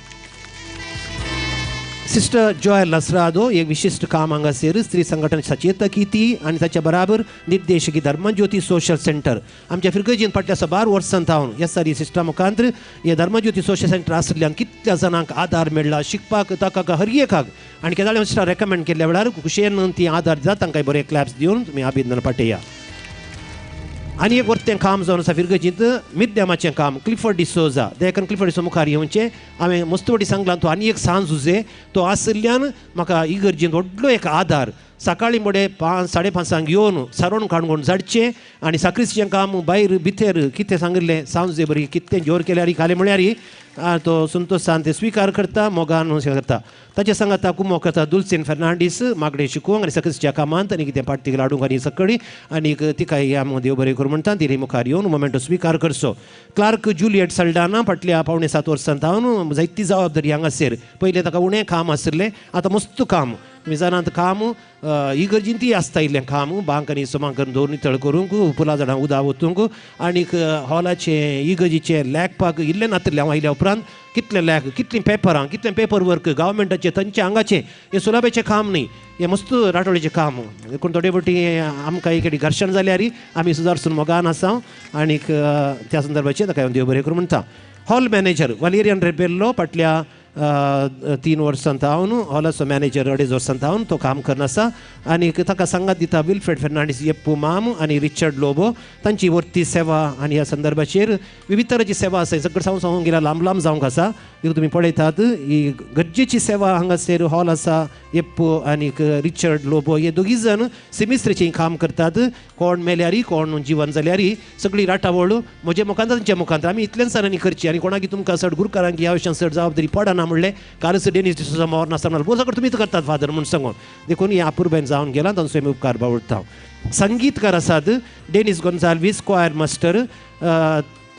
सिस्टर जॉय लसरादो एक विशिष्ट काम हांगासर स्त्री संघटन सचेतक ती आनी ताच्या बराबर निर्देशकी धर्मज्योती सोशल सेंटर आमच्या फिरगजीन फाटल्या 12 वर्सांत हांव ह्या सारी सिस्टरा मुखांतर हे धर्मज्योती सोशल सेंटर आशिल्ल्यान कितल्या जाणांक आदार मेळ्ळा शिकपाक ताका हर एकाक आनी केदाळे सिस्टर रेकमेंड केल्ल्या वेळार खुशेन ती आदार दिता तांकां बरे क्लॅप्स दिवन तुमी अभिनंदन पाठया. आनी एक वर्तें काम जावन आसा फिरगजींत मिद्यामाचें काम क्लिफर्ड डिसोजा देखून क्लिफर्ड डिसोजा मुखार येवचें हांवें मस्त फावटी सांगलां तो आनी एक सांज उजे तो आशिल्ल्यान म्हाका इगर्जींत व्हडलो एक आदार सकाळीं फुडें 5:30 येवन सारोण काडून झाडचें आनी साक्रिस्तीचें काम भायर भितर कितें सांगिल्लें सांजे बरी कितें जोर केल्यार खाले म्हळ्यार तो संतोशान ते स्विकार करता मोगान करता ताचे सांगाता कुमो करता दुल्सेन फेर्नांडीस मागडे शिकोवंक आनी साक्रिस्तीच्या कामांत आनी कितें पार्टीक लाडूंक आनी सकळी आनीक तिकाय आमकां देव बरें करूं म्हणटा तिणी मुखार येवन मोमेंटो स्विकार करचो. क्लार्क जुलियट सल्डाना फाटल्या 6.5 वर्सांत हांव जायती जबाबदारी हांगासर पयलें ताका उणें काम आशिल्लें आतां मस्त काम तुमी जाणात काम इगर्जीन ती आसता इल्लें काम बांक आनी सोमांकन दवरून नितळ करूंक फुलां झाडां उदक ओतूंक आनीक हॉलाचें इगर्जीचें लॅकपाक इल्लें नातलें हांव आयल्या उपरांत कितलें लॅक कितलीं पेपरां कितलें पेपर वर्क गव्हर्मेंटाचें तांचें हांगाचें हें सुलाभेचें काम न्ही हें मस्त राठोडेचें काम देखून थोडे फावटी आमकां एक घर्शण जाल्यार आमी सुदारसून मोगान आसा आनीक त्या संदर्भाचेर ताका देव बरें करूं म्हणटा. हॉल मॅनेजर वालेरियन रेबेल्लो फाटल्या 3 वर्सांत हांव हॉलाचो मॅनेजर 2.5 वर्सांत हांव तो काम करनासा आनी ताका सांगात दिता विल्फ्रेड फेर्नांडीस येप्पू माम आनी रिचर्ड लोबो तांची वर्ती सेवा आनी ह्या संदर्भाचेर विविध तरेची सेवा आसा सगळें सांगूंक गेल्यार लांब जावंक आसा देखून तुमी पळयतात ही गरजेची सेवा हांगासर हॉल आसा येप्पू आनीक रिचर्ड लोबो हे दोगी जण सेमिस्त्रीचें काम करतात कोण मेल्यारी कोण जिवन जाल्यारी सगळी राटावळ म्हजे मुखांत तांच्या मुखांत आमी इतल्याच सारांनी करची आनी कोणाक तुमकां चड गुरकारांक ह्या विशयान चड जबाबदारी पडना म्हणलें कालच डेनिस डिसोजा मोर नासता म्हणल्यार बोज तुमीच करतात फादर म्हणून सांगून देखून हे अपुर्बायन जावन गेला तांचो स्वयं उपकार बावळटा. संगीतकार आसात डेनिस गोन्जाल्वीस क्वायर मास्टर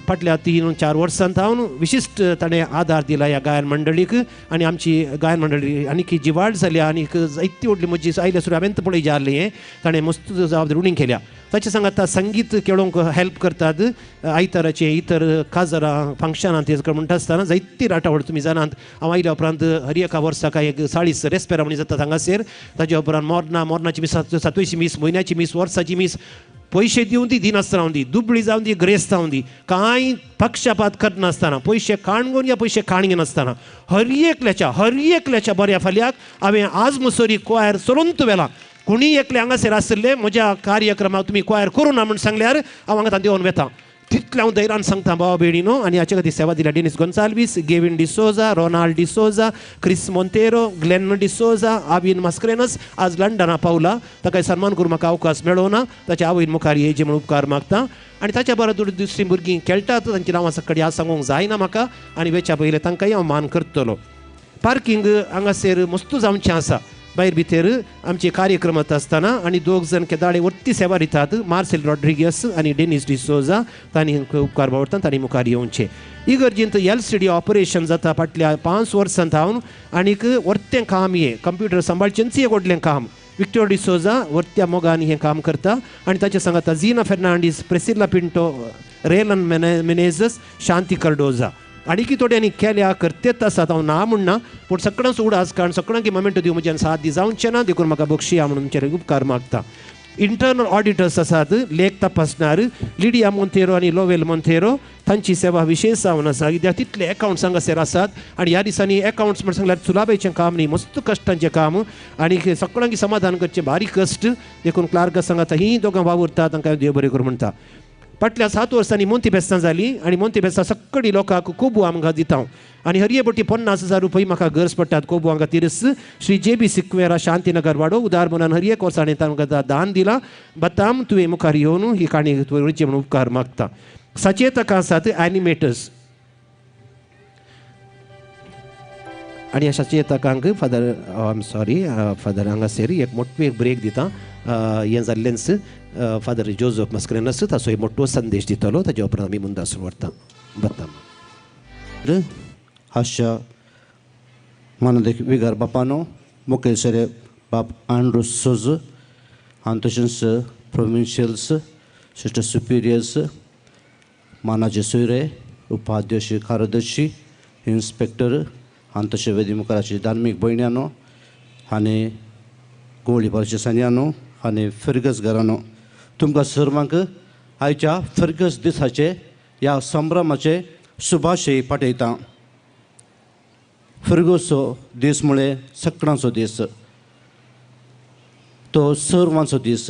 फाटल्या 3-4 वर्सांत हांव विशिश्ट ताणें आदार दिला ह्या गायन मंडळीक आनी आमची गायन मंडळी आनीक जी वाड जाल्या आनीक जायती व्हडली म्हजी आयल्या सुरू हांवें पळय जाल्लें हें ताणें मस्त जबाबदारी उणींग केल्या. ताचे सांगात संगीत केळोवंक हेल्प करतात आयताराचें इतर काजरां फंक्शनां ते म्हणटा आसतना जायती राटावळ तुमी जाणात हांव आयल्या उपरांत हर एका वर्साक एक 40 रेस्पेरामणी जातात हांगासर ताच्या उपरांत मोरनाची मीस 27शी मीस म्हयन्याची मीस वर्साची मीस पयशे दिवन ती दिनासतना दी दुबळी जावन दी ग्रेस्त जावन दी कांय पक्षपात करनासतना पयशे काणगोन या पयशे काणगे नासतना हर एकल्याच्या बऱ्या फाल्याक हांवें आज मुसोरी क्वायर चलोवंक व्हेलां कोणी एकले हांगासर आसले म्हज्या कार्यक्रमाक तुमी क्वायर करूं ना म्हण सांगल्यार हांव हांगा देवन वेता तितलें हांव धैर्यान सांगता भावा भयणीनो आनी हाचे खातीर सेवा दिल्या Denis Gonsalves Gavin D'Souza Ronald D'Souza Chris Monteiro Glen D'Souza Avin Mascarenhas आज लंडना पावला ताका सन्मान करूं म्हाका अवकाश मेळ्ळो ना ताच्या आवयन मुखार येयचे म्हूण उपकार मागता आनी ताच्या बरोबर दुसरीं भुरगीं खेळटात तांची नांवां सकट ह्या सांगूंक जायना म्हाका आनी वेच्या पयलें तांकांय हांव मान करतलो. पार्किंग हांगासर मस्त जावचें आसा भायर भितर आमचे कार्यक्रम आसतना आनी 2 जण केदाळे वर्ती सेवा दितात मार्सेल रॉड्रिगस आनी डेनिस डिसोजा तांणी उपकार बावडटा तांणी मुखार येवचें. इगर्जींत एलसीडी ऑपरेशन जाता फाटल्या 5 वर्सांत हांव आनीक वर्तें काम हें कंप्युटर सांबाळचेंच एक व्हडलें काम विक्टर डिसोजा वर्त्या मोगान हें काम करता आनी ताचे सांगाता झीना फेर्नांडीस प्रेसिला पिंटो रेलन मेनेझस शांती कार्डोजा आनीक थोड्यांनी केल्या करतेच आसात हांव ना म्हणना पूण सगळ्यांच उड आज कारण सगळ्यांक मोमेंटो दिवं म्हज्यान साथ दी जावचें ना देखून म्हाका बक्षिया म्हणून तुमचे उपकार मागता. इंटरनल ऑडिटर्स आसात लेख तपासणार लिडिया मोंतेरो आनी लोवेल मोंतेरो तांची सेवा विशेश जावन आसा कित्याक तितले अकावंट्स हांगासर आसात आनी ह्या दिसांनी अकावंट्स म्हण सांगल्यार सुलाभेचें काम न्ही मस्त कश्टांचें काम आनी सगळ्यांक समाधान करचें भारी कश्ट देखून क्लार्क सांगात ही दोगां वावुरतात तांकां देव बरें करूं म्हणटा. फाटल्या 7 वर्सांनी मोंती बेस्तां जाली आनी मोंती बेस्तां सगळी लोकांक कोबू आमकां दिता आनी हरये बटी 50,000 रुपये म्हाका गरज पडटात कोबू हांगा तिरस श्री JB सिक्वेरा शांतीनगर वाडो उदार म्हणून हर एक वर्सांनी तांकां दान दिलां बताम तुवें मुखार येवन ही काणी तुवें म्हणून उपकार मागता. सचेतक आसात एनिमेटर्स आनी ह्या सचेतकांक फादर फादर हांगासर एक मोठो एक ब्रेक दिता हें जाल्लेंच फादर जोझफ मस्क्रेनस ताचो एक मोठो संदेश दितलो ताच्या उपरांत आमी मुंदासून व्हरता बताम. हास्य मानदेक विगार बापानो मुखेलसरे बाप आंड्रू सोज तशेंच प्रोविन्शियल्स सिस्टर सुपिरियर्स मानाचे सोयरे उपाध्यक्ष कार्यदर्शी इन्स्पेक्टर आनी तशें वेदी मुखाराची धार्मीक भयण्यानो आनी गोवळी परिशसांनी आनी फिरगस घरानो तुमकां सर्वांक आयच्या फिरगस दिसाचे ह्या संभ्रमाचे शुभाशय पाठयता. फिरगसचो दीस म्हळ्यार सकाळचो दीस, तो सर्वांचो दीस,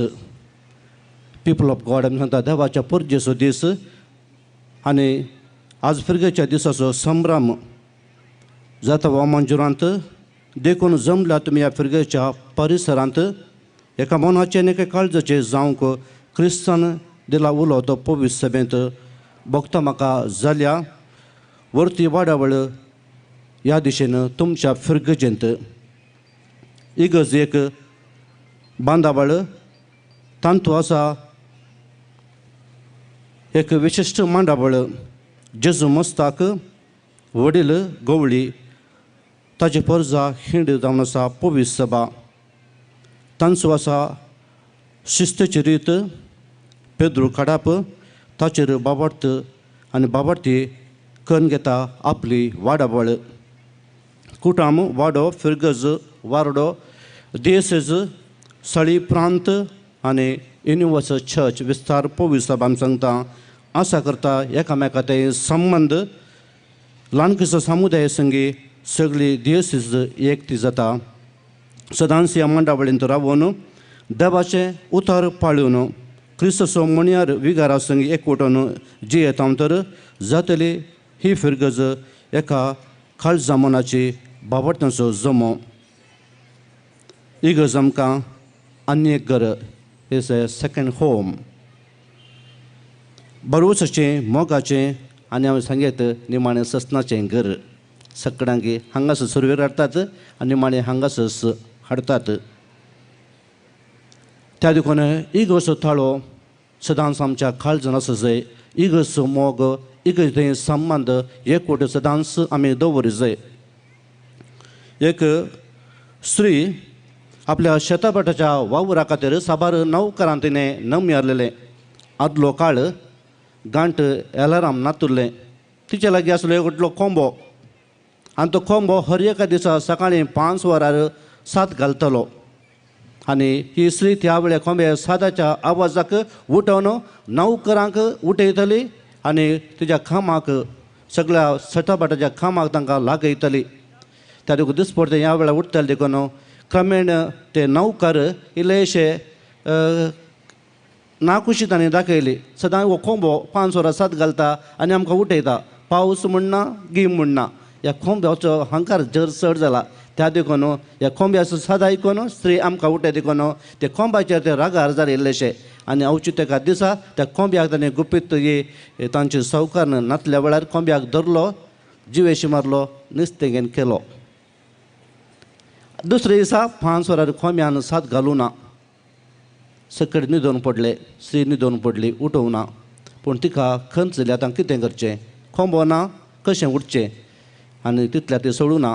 पीपल ऑफ गॉड आमी सांगता देवाच्या परजेचो दीस. आनी आज फिरगेच्या दिसाचो संभ्रम जाता वामनजुरांत देखून जमल्या तुमी ह्या फिरगेच्या परिसरांत एका मनाचे आनी एका काळजाचे जावंक क्रिस्तान दिला उलो तो पवित्र सभेंत भोगता म्हाका जाल्या वर्ती वाडावळ ह्या दिशेन तुमच्या फिरगजेंत इगज एक बांदावळ तांतू आसा एक विशिश्ट मांडावळ जेजू मस्ताक वडील गवळी ताचे परजा हिंड जावन आसा पवित्र सभा तांचो आसा शिस्तेची रीत पेद्रू काडप ताचेर बाबर्त आनी बाबर्ती करून घेता आपली वाडावळ कुटाम वाडो फिरगज वारडो दिएसेज सळी प्रांत आनी युनिवर्सल चर्च विस्तार पवित्र सभा आमी सांगता आसा करता एकामेकाचे संबंध ल्हानकीचो समुदाय संगी सगळी दिएसीज एकती जाता. सदांच ह्या मंडावळींत रावून देवाचें उतर पाळून क्रिस्तचो मणयार विगारा संगी एकवटून जियेता तर जातली ही फिरगज एका काळजा मनाची बाबर्तांचो जमो. इगज आमकां आनी एक घर इज ए सेकंड होम. बरोवचाचें मोगाचें आनी हांवें सांगीत निमाणें ससनाचें घर. सकाळांकी हांगासर सुरवेर हाडटात आनी निमाणें हांगासर हाडटात. त्या देखून इगजचो ताळो सदांच आमच्या काळजान आसा जाय. इगजचो मोग इगज संबंद एकवट सदांच आमी दवरूं जाय. एक स्त्री आपल्या शेतापाटाच्या वावरा खातीर साबार नौकरांत तिणें नम मारलेलें. आदलो काळ गांठ एलाराम नातुरलें. तिचे लागीं आसलो एक व्हडलो कोंबो आनी तो कोंबो हर एका दिसा सकाळीं 5 वरार सात घालतलो. आनी ही स्त्री त्या वेळेर कोंब्या सादाच्या आवाजाक उठोवन नौकरांक उठयतली आनी तिच्या खामाक सगळ्या शेतापाटाच्या खामाक तांकां लागयतली. त्या देखून दिसपडटे ह्या वेळार उठतले देखून क्रमेण ते नौकर इल्लेशे नाकुशी तांणी दाखयली. सदां हो कोंबो 5 वरां सात घालता आनी आमकां उठयता. पावस म्हणना गीम म्हणना. ह्या कोंब्याचो हंकार जर चड जाला. त्या देखून ह्या कोंब्याचो साद आयकून स्त्री आमकां उठय देखून ते कोंब्याचेर ते रागार जाले इल्लेशे आनी औचित्याच्या दिसा त्या कोंब्याक ताणें गुपीत तांचे सौकारान नातल्या वेळार कोंब्याक धरलो, जिवेशी मारलो, नुस्तें घेवन केलो. दुसरे दिसा 5 वरार कोंब्यान सात घालूं ना. सकट न्हिदोवन पडले. स्त्री न्हिदोवन पडली, उठोवं ना. पूण तिका खंत जाली आतां कितें करचें. कोंबो ना, कशें उठचें. आनी तितल्या ती सोडूं ना.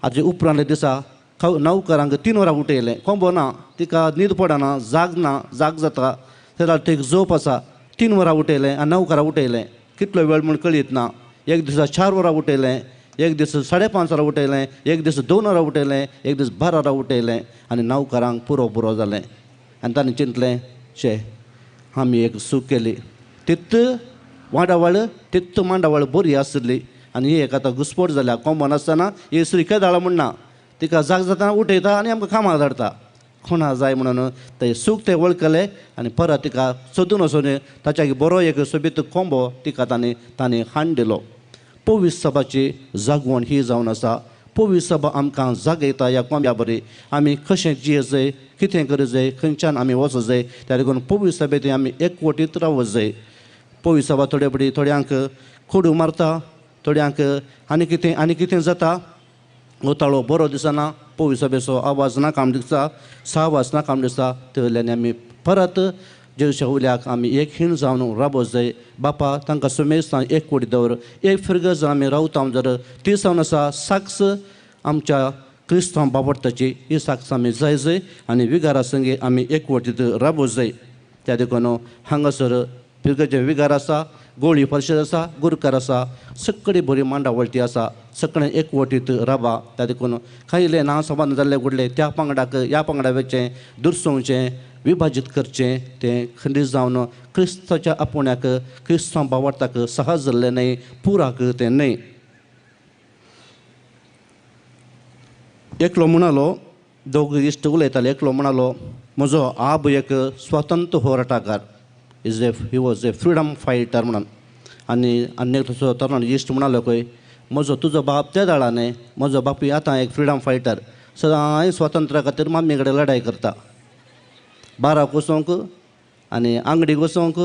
हाजे उपरांतल्या दिसा नौकरांक 3 वरां उठयलें. कोंबो ना, तिका न्हीद पडना, जाग ना, जाग जाता. तेन्ना तिका जोप आसा. 3 वरां उठयलें आनी नौकरां उठयलें. कितलो वेळ म्हूण कळीत ना. एक दिसा 4 वरां उठयलें, एक दीस 5:30 वरां उठयलें, एक दीस 2 वरां उठयलें, एक दीस 12 वरां उठयलें आनी नौकरांक पुरो जालें. आनी ताणें चिंतलें शे आमी एक चूक केली. तित्त वाडावळ तित्त मांडावळ बरी आसली आनी ही एक आतां घुसपट जाल्या. कोंबो नासतना ही स्त्री केदाळ म्हणना. तिका जाग जातना उठयता आनी आमकां कामाक धाडटा. कोणा जाय म्हणून ते सूख ते वळखले आनी परत तिका सोदून वचून ताच्या बरो एक सोबीत कोंबो तिका ताणें हाड दिलो. पवित्र सभाची जागवण ही जावन आसा. पवित्र सभा आमकां जागयता ह्या कोंब्या बरी. आमी कशें जियें जाय, कितें करूं जाय, खंयच्यान आमी वचूं जाय. त्या देखून पवित्र सभेंत आमी एकवटीत रावूं जाय. पवित्र सभा थोडे बडी थोड्यांक खोडू मारता, थोड्यांक आनी कितें जाता. हो ताळो बरो दिसना. पवित्र सभेचो आवाज नाकाम दिसता, सावास नाकाम दिसता. थंयल्यान आमी परत जेजूच्या उल्याक आमी एक हिण जावन राबों जाय. बापा तांकां सुमेस्तां एकवटी दवर. एक फिरगज आमी रावता जर ती जावन आसा साक्स आमच्या क्रिस्तांव बाबर्ताची. ही साक्स आमी जाय आनी विगारा संगे आमी एकवटीत राबों जाय. त्या देखून हांगासर फिरगजे विगार आसा गोळी परिशद आसा गुरकार आसा सगळी बरी मांडावळती आसा सगळें एकवटीत राबा त्या देखून खायले ना संबंद जाल्ले घडले त्या पंगडाक ह्या पंगडा वेचें दुरसोवचें विभाजीत करचें तें खंडीत जावन क्रिस्ताच्या आपुण्याक क्रिस्तांव भावार्थाक सहज जाल्लें न्हय पुराक तें न्हय. एकलो म्हणालो दोग इश्ट उलयताले एकलो म्हणालो म्हजो आब एक स्वतंत्र होराटाकार he was a freedom fighter म्हणून आनी एक तसो तरणाटो इश्ट म्हणालो खंय म्हजो तुजो बाप त्या दाळांनी म्हजो बापूय आतां एक फ्रिडम फायटर सदांय स्वातंत्र्या खातीर मामी कडेन लढाई करता बाराक वचोंक आनी आंगडीक वचोंक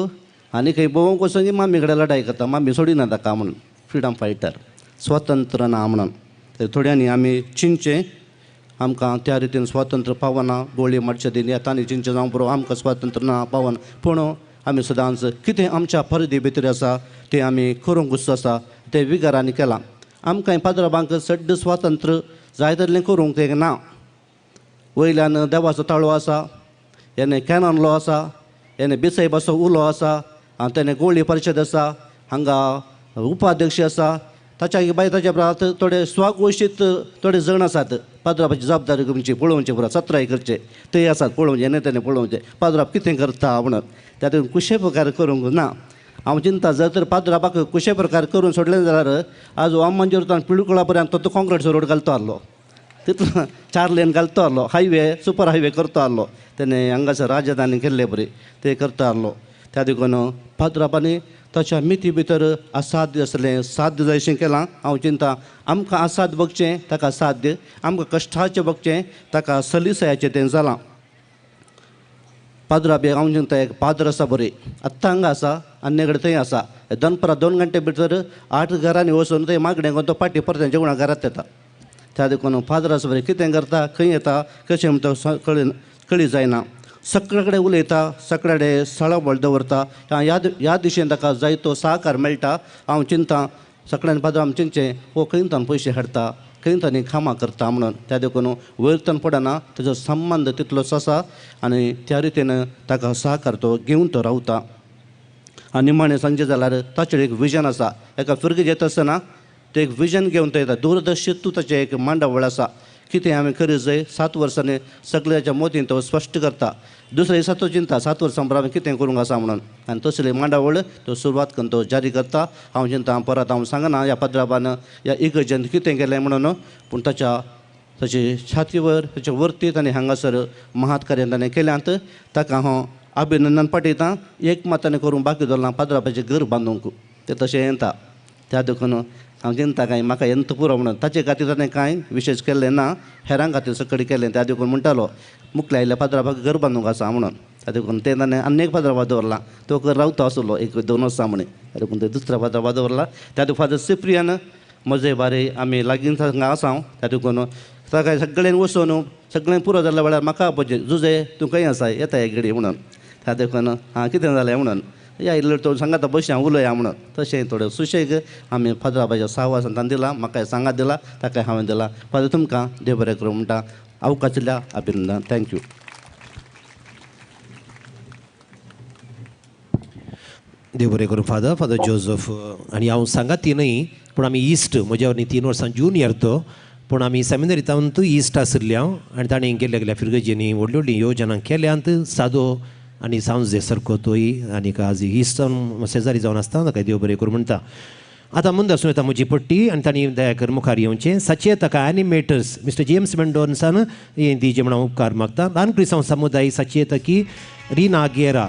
आनी खंय भोवंक वचोंक मामी कडेन लढाई करता मामी सोडिना ताका म्हणून फ्रिडम फायटर स्वतंत्र ना म्हणून थोड्यांनी आमी चिंतचें आमकां त्या रितीन स्वातंत्र्य पावना गोळी मारचे दिन येतानी चिंचे जावं पुरो आमकां स्वातंत्र्य ना पावन पूण आमी सदांच कितें आमच्या परिधी भितर आसा तें आमी करूंकूच आसा तें विगारांनी केलां. आमकां पाद्रबांक सड्ड स्वातंत्र्य जाय तितलें करूंक तें ना. वयल्यान देवाचो ताळो आसा हेणे कॅनन लॉ आसा हेणे बिसायबाचो उलो आसा तेणे गोळी परिशद आसा हांगा उपाध्यक्ष आसा ताच्या भायर ताच्या उपरांत थोडे स्वाघोशीत थोडे जण आसात पाद्राबाची जबाबदारी घेवची पळोवचें पुरो सत्राय करचे ते आसात पळोवचें हेणे तेणे पळोवचें पाद्राब कितें करता म्हणून तातूंत कुशे प्रकार करूंक ना. हांव चिंता जर तर पाद्राबाक कुशे प्रकार करून सोडलें जाल्यार आज वाम मंजूरतान पिळकुळा पर्यंत तो काँक्रीटचो रोड घालतो आसलो तितून 4 लेन घालतो आसलो हायवे सुपर हायवे करतो आसलो तेणे हांगासर राजधानी केल्ले बरी ते करतो आसलो त्या देखून पाद्राबांनी ताच्या मिती भितर असाध्य असलें साध्य जायशें केलां. हांव चिंता आमकां असाध्य बगचें ताका साध्य आमकां कश्टाचें बगचें ताका सलिसयाचें तें जालां. पाद्राबे हांव चिंता एक पाद्र आसा बरी आत्तां हांगा आसा आनी कडेन थंय आसा दनपरां 2 घंटे भितर 8 घरांनी वचून थंय मागणें करून तो पाटी परत जेवणां घरांत येता. त्या देखून पाद्र आसा बरें कितें करता खंय येता कशें म्हणटा कळी जायना सगळे कडेन उलयता सगळे कडेन सळबळ दवरता ह्या दिशेन ताका जायतो सहकार मेळटा. हांव चिंता सगळ्यांनी पाद्राम चिंतचें हो खंयतान पयशे हाडटा खंयतानी कामां करता म्हणून त्या देखून वयरतन पडना ताजो संबंद तितलोच आसा आनी त्या रितीन ताका सहकार तो घेवन तो रावता. आनी निमाणें सांगचें जाल्यार ताचेर एक विजन आसा एका फिरगे येता आसतना ते एक विजन घेवन तो येता दूरदर्शितू ताचें एक मांडावळ आसा कितें आमी करूं जाय 7 वर्सांनी सगळ्याच्या मोतीन तो स्पश्ट करता. दुसरे दिसा तो चिंता 7 वर्सां परस कितें करूंक आसा म्हणून आनी तसले मांडावळ तो सुरवात करून तो जारी करता. हांव चिंता परत हांव सांगना ह्या पाद्राबान ह्या इगर्जेन कितें केलें म्हणून पूण ताचे छातीवर ताच्या वर्तीत आनी हांगासर महात कार्य ताणें केल्यांत ताका हांव अभिनंदन पाठयतां. एक मातांनी करूंक बाकी दवरलां पाद्राबाचें घर बांदूंक तें तशें येता. त्या देखून हांव चिंता काय म्हाका येता पुरो म्हणून ताचे खातीर ताणें कांय विशेश केल्लें ना हेरां खातीर सकडी केलें. त्या देखून म्हणटालो मुखल्या आयिल्ल्या पाद्राबाक घर बांदूंक आसा म्हणून त्या देखून तें ताणें आनी एक पाद्राबा दवरला तो घर रावता आसलो 1-2 वर्सां म्हणे त्या देखून ते दुसरा पाद्राबा दवरला. त्या देखून फादर सिप्रियन म्हजे बारे आमी लागीं हांगा आसा त्या देखून ताका सगळ्यांनी वचून सगळें पुरो जाल्ल्या वेळार म्हाका आपयचें जुजे तूं खंय आसा येता एक घडी म्हणून त्या देखून कितें जालें म्हणून या इल्लो तो सांगाता बशी हांव उलया म्हणून तशें थोडें सुशेग आमी फादराबाच्या साहवासान ताणें दिला म्हाकाय सांगात दिला ताकाय हांवें दिला. फादर तुमकां देव बरें करूं म्हणटा अवकाश दिल्या अभिनंदन. थँक्यू. देव बरें करूं फादर जोझफ आनी हांव सांगात ती न्हय पूण आमी इश्ट म्हज्या वरवीं 3 वर्सां ज्युनियर तो पूण आमी सेमिनरींत इश्ट आशिल्ले हांव आनी ताणें केल्ल्या गेल्या फिरगेजींनी व्हडली व्हडली योजना केल्यांत सादो आनी सांजे सारको तोय आनीक आज इश्टन शेजारी जावन आसता ताका देव बरें करूं म्हणटा. आतां ಮುಂದೆ आसूं येता म्हजी पट्टी आनी तांणी दयाकर मुखार येवचें सचेत ताका एनिमेटर्स मिस्टर जेम्स मेंडोन्सान हें दिवचें म्हणून उपकार मागता. ल्हान क्रिस्तांव समुदाय सचेत की Reena Gera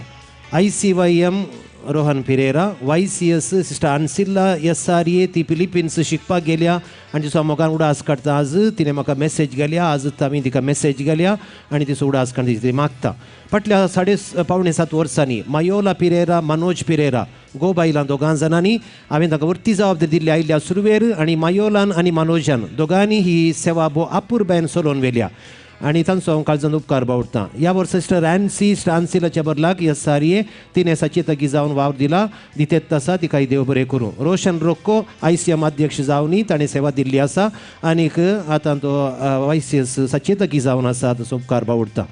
ICYM Rohan Ferreira YCS sister Ancilla SRA ती फिलिपिन्स शिकपाक गेल्या आनी तिचो मोगान उडास काडटा. आज तिणें म्हाका मेसेज गेल्या आज आमी तिका मेसेज गेल्या आनी तिचो उडास काडटा ती मागता. फाटल्या 6.5 वर्सांनी मायोला पिरेरा मनोज पिरेरा गोबायलां दोगां जाणांनी हांवें ताका वरती जबाबदारी दिल्ली आयिल्ल्या सुरवेर आनी मायोलान आनी मनोजान दोगांनी ही सेवा भोव आपुरबायेन चलोवन व्हेल्या आनी तांचो हांव काळजांत उपकार बावडटां. ह्या वर्सा सिस्टर आन्सिलाच्या बदलाक SRA तिणें सचेतकी जावन वावर दिला दितेत आसा तिकाय देव बरें करूं. रोशन रोक्को ICM अध्यक्ष जावनी ताणें सेवा दिल्ली आसा आनीक आतां तो YCS सचेतकी जावन आसा ताचो उपकार बावडटा.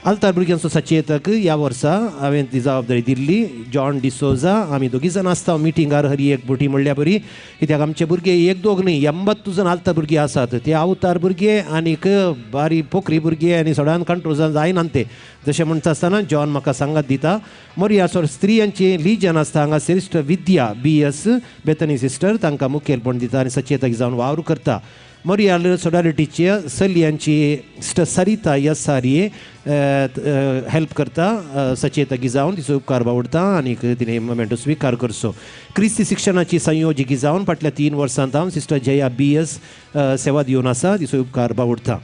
आल्तार भुरग्यांचो सचेतक ह्या वर्सा हांवें ती जबाबदारी दिल्ली जॉन डिसोजा आमी दोगी जाण आसता मिटिंगार हरी एक बोटी म्हणल्या बरी कित्याक आमचे भुरगे एक दोग न्ही 82 जण आल्तार भुरगे आसात ते अवतार भुरगे आनीक बारी पोखरी भुरगे आनी सडान कंट्रोल जायनात ते जशें म्हणटा आसतना जॉन म्हाका सांगात दिता मरी आसोर स्त्रियांची लिजन आसता हांगा सिस्टर विद्या BS बेतनी सिस्टर तांकां मुखेलपण दिता आनी सचेतक जावन वावर करता मोरियाल सोडारिटीचे सलियांची सिस्टर सरिता यसारिये हेल्प करता सचेतकी जावन तिचो उपकार बावडता आनी तिणें मोमेंटो स्विकार करचो क्रिस्ती शिक्षणाची संयोजकी जावन फाटल्या 3 वर्सांत हांव सिस्टर जया BS सेवा दिवन आसा तिचो उपकार बावडता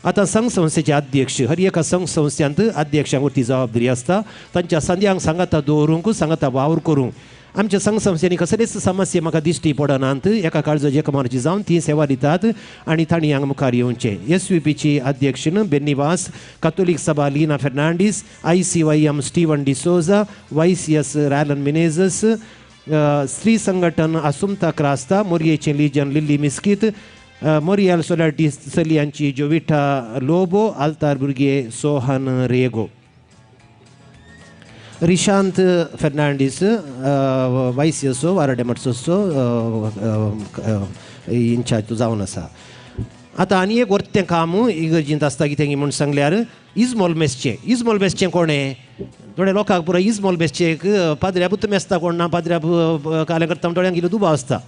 आतां संघ संस्थेचे अध्यक्ष हर एका संघ संस्थेंत अध्यक्षांक ती जबाबदारी आसता तांच्या संद्यांक सांगाता दवरूंक सांगाता वावर करूंक आमच्या संघ संस्थेनी कसलेच समस्या म्हाका दिश्टी पडनात एका काळजाच्या जेकमाराची जावन ती सेवा दितात आनी तांणी हांगा मुखार येवचें SVPची अध्यक्ष बेनिवास कॅथोलिक सभा Leena Fernandes ICYM Steven D'Souza YCS रॅलन मिनेझस स्त्री संघटन असुमता क्रास्ता मोरियेचें लिजन लिल्ली मिस्कीत मोरियाल सोलारिटी सलियांची जोविटा लोबो आल्तार भुरगे Sohan Rego Rishant Fernandes YCSO वाराडेमट्सो इन्चार्ज जावन आसा आतां आनी एक वर्तें काम इगर्जींत आसता कितें म्हूण सांगल्यार इजमॉल मेसचें कोणें थोड्या लोकांक पुरो इजमॉल मेसचेक पाद्र्या पुत मेसता कोण ना पाद्र्या कालें करता थोड्यांक इल्लो दुबाव आसता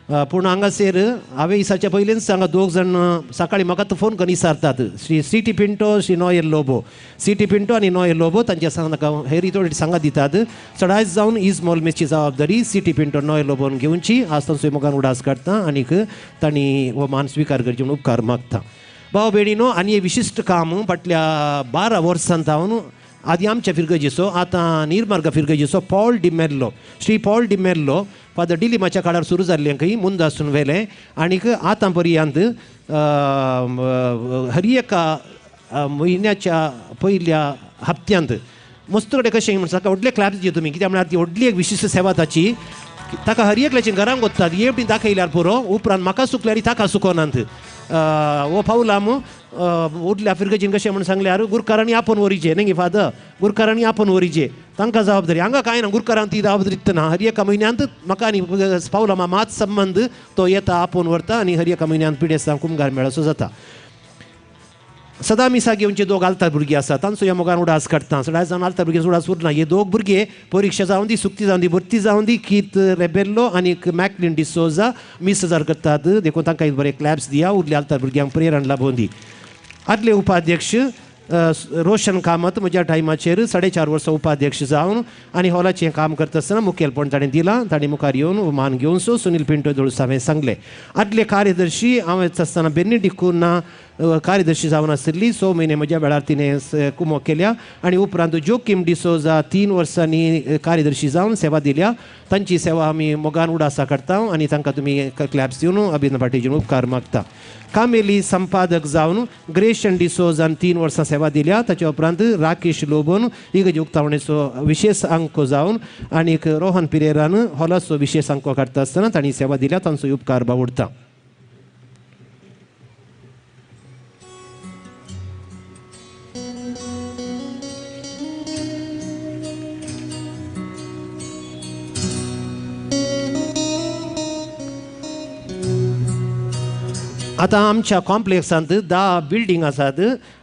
पूण हांगासर हांवें दिसाच्या पयलींच हांगा 2 जाण सकाळीं म्हाका फोन करून विचारतात श्री CT पिंटो श्री नॉयर लोबो CT पिंटो आनी नॉयर लोबो तांच्या सांगा हेरी थोडी सांगात दितात चडायच जावन इजमॉल मेसची जबाबदारी CT पिंटो नॉयर लोबोन घेवची आज तांचो मोगान उडास काडटा आनीक तांणी हो मान स्विकार करचे म्हणून उपकार मागता भाव भयणीनो आनी हे विशिश्ट काम फाटल्या 12 वर्सांत हांव आदी आमच्या फिरगजेचो आतां निर्मार्ग फिरगजेचो Paul D'Mello Shri Paul D'Mello father डिलिमाच्या काळार सुरू जाल्लें खंय मुंद आसून व्हेलें आनीक आतां पर्यंत हर एका म्हयन्याच्या पयल्या हप्त्यांत मस्त कडेन कशें म्हणटा ताका व्हडले क्लॅप्स दिवं तुमी कित्याक म्हळ्यार ती व्हडली एक विशिश्ट सेवा ताची ताका हर एकल्याच्या घरांक वतात हे वटेन दाखयल्यार पुरो उपरांत म्हाका सुकल्यार ताका सुकोनात हो पावलाम उरल्या फिरगजीन कशें म्हण सांगल्यार गुरकारांनी आपोवन व्हरचें न्ही फादर गुरकारांनी आपोवन व्हरचें तांकां जबाबदारी हांगा कांय ना गुरकारांक ती जबाबदारी दितना हर एका म्हयन्यांत म्हाका आनी पावलामा मात संबंद तो येता आपोवन व्हरता आनी हर एका म्हयन्यांत पिडेस्तांव कुमगार मेळाचो जाता सदां मिसा घेवनचे 2 आल्तार भुरगे आसा तांचो ह्या मोगान उडास काडटा सदां जावन आल्तार भुरगे उडास उरना हे 2 भुरगे परीक्षा जावन दी सुक्ती जावन दी भरती जावन दी कीत रेबेल्लो आनी मॅकलिन डिसोजा 20,000 करतात देखून तांकां बरे क्लॅब्स दिया उरल्या आल्तार भुरग्यांक प्रेरण लाभोवन दी आदले उपाध्यक्ष रोशन कामत म्हज्या टायमाचेर 4.5 वर्सां उपाध्यक्ष जावन आनी हॉलाचें काम करता आसतना मुखेलपण ताणें दिलां ताणें मुखार येवन मान घेवन सुनील पिंटो दोळस हांवें सांगलें आदले कार्यदर्शी हांव आसतना बेनिडिकुना कार्यदर्शी जावन आशिल्ली 6 म्हयने म्हज्या वेळार तिणें कुमो केल्या आनी उपरांत जोकीम डिसोजा 3 वर्सांनी कार्यदर्शी जावन सेवा दिल्या तांची सेवा आमी मोगान उडासा करता आनी तांकां तुमी क्लॅब्स दिवन अभिनंदन पाटील उपकार मागता कामेली संपादक जावन ग्रेशन डिसोजान 3 वर्सां सेवा दिल्या ताच्या उपरांत राकेश लोबोन इगर्जे उक्तावणेचो विशेष अंक जावन आनीक रोहन पिरेरान हॉलाचो विशेष अंक काडटा आसतना तांणी सेवा दिल्या तांचो उपकार बावडटा आतां आमच्या कॉम्प्लेक्सांत 10 बिल्डींग आसात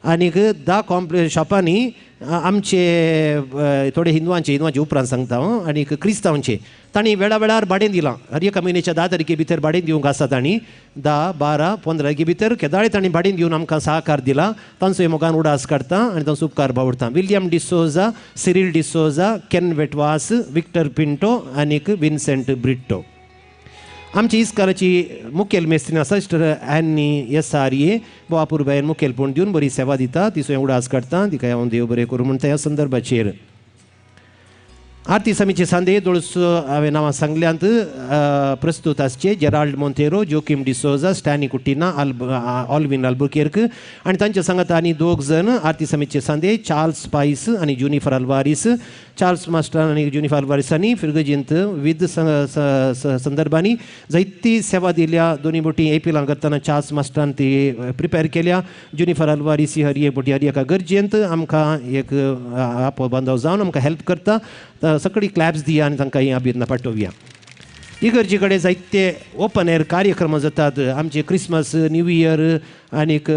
आनीक 10 शॉपांनी आमचे थोडे हिंदुवांचे उपरांत सांगता हांव आनीक क्रिस्तांवांचे तांणी वेळा वेळार भाडें दिलां हर एका म्हयन्याच्या 10 तारखे भितर भाडें दिवंक आसा तांणी 10, 12, 15 तारखे भितर केदाळे तांणी भाडें दिवन आमकां सहकार दिला तांचो मोगान उडास काडटा आनी तांचो उपकार बावडटा विलियम डिसोजा सिरिल डिसोजा केन वेटवास विक्टर पिंटो आनीक विन्सेंट ब्रिट्टो आमची इस्काराची मुखेल मेस्त्रीण आसा सिस्टर ॲनी यसारिये बोवापूरबायन मुखेलपण दिवन बरी सेवा दिता तिचो उडास काडटा तिका हांव देव बरें करूं म्हणटा ह्या संदर्भाचेर आरती समितीचे सांदे दोळस हांवें नांवां सांगल्यांत प्रस्तुत आसचे Gerald Monteiro, Joachim D'Souza, Stany Coutinho, Alwyn Albuquerque आनी तांचे सांगात आनी दोग जण आरती समितीचे सांदे चार्ल्स पायस आनी जुनिफर अल्वारिस. चार्ल्स मास्टर आनी जुनिफर अल्वारिसांनी फिरगजींत विविध संदर्भांनी जायती सेवा दिल्या. दोनी बोटी एपीलां करतना चार्ल्स मास्टरान ती प्रिपेर केल्या. जुनिफर अल्वारिस ही हर एक बोटी हर एका गरजेंत आमकां एक आपो बांदव जावन आमकां हेल्प करता. सगळी क्लॅब्स दिया आनी तांकां ही अभिनंदन पाठोवया. इगर्जे कडेन जायते ओपन एअर कार्यक्रम जातात. आमचे क्रिसमस, न्यू इयर आनीक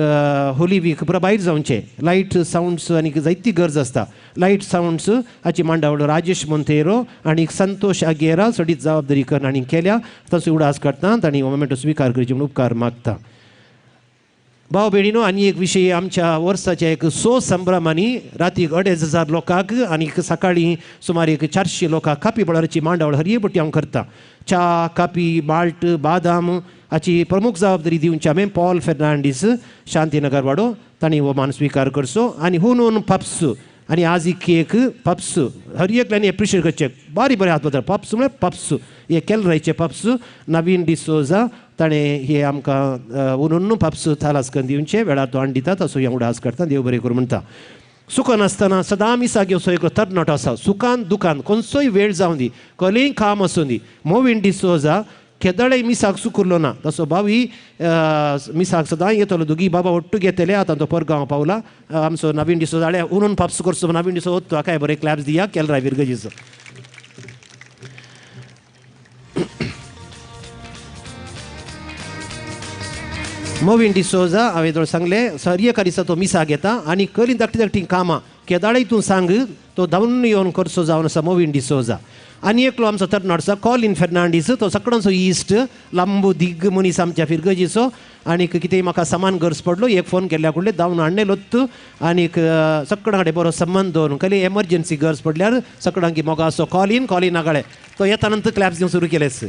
होली वीक पुरो भायर जावचे. लायट सावंड्स आनीक जायती गरज आसता. लायट सावंड्स हाची मांडावळ राजेश मोंतेरो आनीक संतोष आगेरा सडीत जबाबदारी करून आनी केल्या. तसो उडास करता आनी हो मोमेंटो स्विकार करचे म्हणून उपकार मागता. भाव भयणीनो, आनी एक विशय आमच्या वर्साच्या एक संभ्रमांनी रातीक 2,500 लोकांक आनीक सकाळीं सुमार एक 400 लोकांक कापी बळाराची मांडावळ हरये बटी हांव करता. च्या, कापी, माल्ट, बादाम हाची प्रमुख जबाबदारी दिवची हांवें पॉल फेर्नांडीस, शांतीनगर वाडो. तांणी हो मान स्विकार करचो. आनी हुनून पप्स आनी आज ही केक पप्स हर एकल्यानी एप्रिशिएट करचे. बरे हात बदल पप्स म्हळ्यार पप्स हे केलरायचे पप्स. नवीन डिसोजा ताणें हे आमकां उन्नू पप्स थालास करून दिवचे. वेळार तो हाडून दिता तसो हांव उडास करता. देव बरें करूं म्हणटा. सुखान आसतना सदां मिसाक घेवचो एक तरणाटो आसा. सुखान दुखान खंयचोय वेळ जावं दी, कलेय काम आसूं दी. मोविन डिसोजा केदळय मिसाक सुकुरलो ना. तसो भावी मिसाक सदां येतलो. दोगी बाबा ಒಟ್ಟು घेतले. आतां तो परगांव पावला. आमचो नवीन डिसोजा जाल्यार उन्नून पप्स करचो. नवीन डिसोजा ओत्तो काय बरें क्लॅब्स दिया केलरा विरगजीचो. मोविन डिसोजा हांवें थोडें सांगलें हर एका दिसा तो मिसा घेता आनी कली धाकटी धाकटी कामां केदाळय तूं सांग तो धांवन येवन करचो जावन आसा मोविन डिसोजा. आनी एकलो आमचो तरणाटो आसा कॉलिन फेर्नांडीस. तो सकडोचो इश्ट लांबू दिग्ग मनीस आमच्या फिरगजीचो. आनीक कितेंय म्हाका सामान गरज पडलो एक फोन केल्ल्या कडले धांवन हाडलेलोत. आनीक सकडा कडेन बरो संबंद दवरून कसली एमर्जन्सी गरज पडल्यार सकडा मोगा असो कॉलिना कडेन तो येता नंतर क्लॅब्स दिवन सुरू केलेस.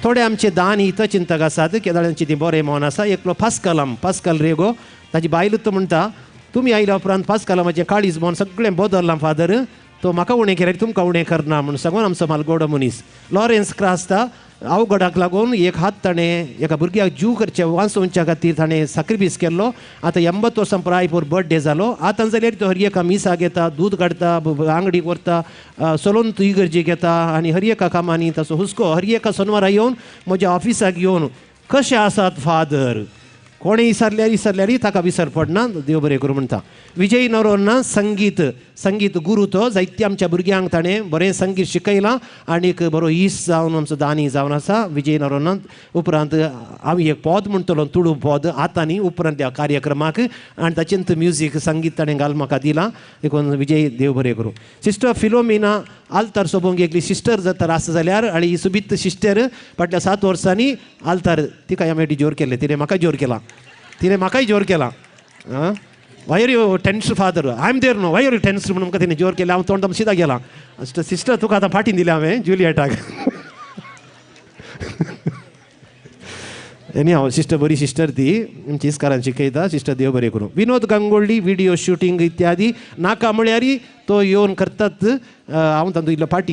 थोडे आमचे दान हित चिंतक आसात. केदाळ्यांची ती बरें मन आसा. एकलो पास्कल रेगो ताजी बायल तो म्हणटा तुमी आयल्या उपरांत पास्कलामाचें काळीज मन सगळें बदल्लां फादर. तो म्हाका उणें केल्यार तुमकां उणें करना म्हूण सांगून आमचो मालगोडो मनीस. लॉरेन्स क्रास्ता अवघडाक लागून एक हात ताणें एका भुरग्याक जीव करचे वाचोवच्या खातीर ताणें सॅक्रिफायस केल्लो. आतां 80 वर्सां प्रायपूर बर्थडे जालो. आतां जाल्यार तो हर एका मिसा घेता, दूद काडटा, आंगडीक व्हरता, सलोन इगर्जेक घेता आनी हर एका कामांनी तसो हुस्को हर एका शेनवारा येवन म्हज्या ऑफिसाक येवन कशें आसात फादर कोणें विसरल्यारय ताका विसर पडना. देव बरें करूं म्हणटा. विजय नरोन्ना संगीत गुरू तो. जायत्या आमच्या भुरग्यांक ताणें बरें संगीत शिकयलां आनीक बरो इश्ट जावन आमचो दानी जावन आसा. विजय नरोन्ना उपरांत हांव एक पद म्हणटलो तुळू पद आतांनी उपरांत ह्या कार्यक्रमाक आनी ताचेंत म्युजीक संगीत ताणें घाल म्हाका दिलां. देखून विजय देव बरें करूं. सिस्टर फिलोमिना आल्तार सोबोंक एकली सिस्टर जर आसा जाल्यार आनी ही सुबित सिस्टर फाटल्या 7 वर्सांनी आल्तार तिका हांवें जोर केले. तिणें म्हाका जोर केला. तिणें म्हाकाय जोर केला. Why are you tensed father I am there no why are you tensed म्हणून म्हाका तिणें जोर केला. हांव तोंड सिदा गेला. सिस्टर तुका आतां फाटीन दिल्या हांवें जुलियटाक. एनी हांव सिस्टर बरी सिस्टर ती आमची इस्कारान शिकयता. सिस्टर देव बरें करूं. विनोद गांगोळी व्हिडिओ शूटिंग इत्यादी नाका म्हळ्यारय तो येवन करतात. हांव तातूंत इल्लो फाटी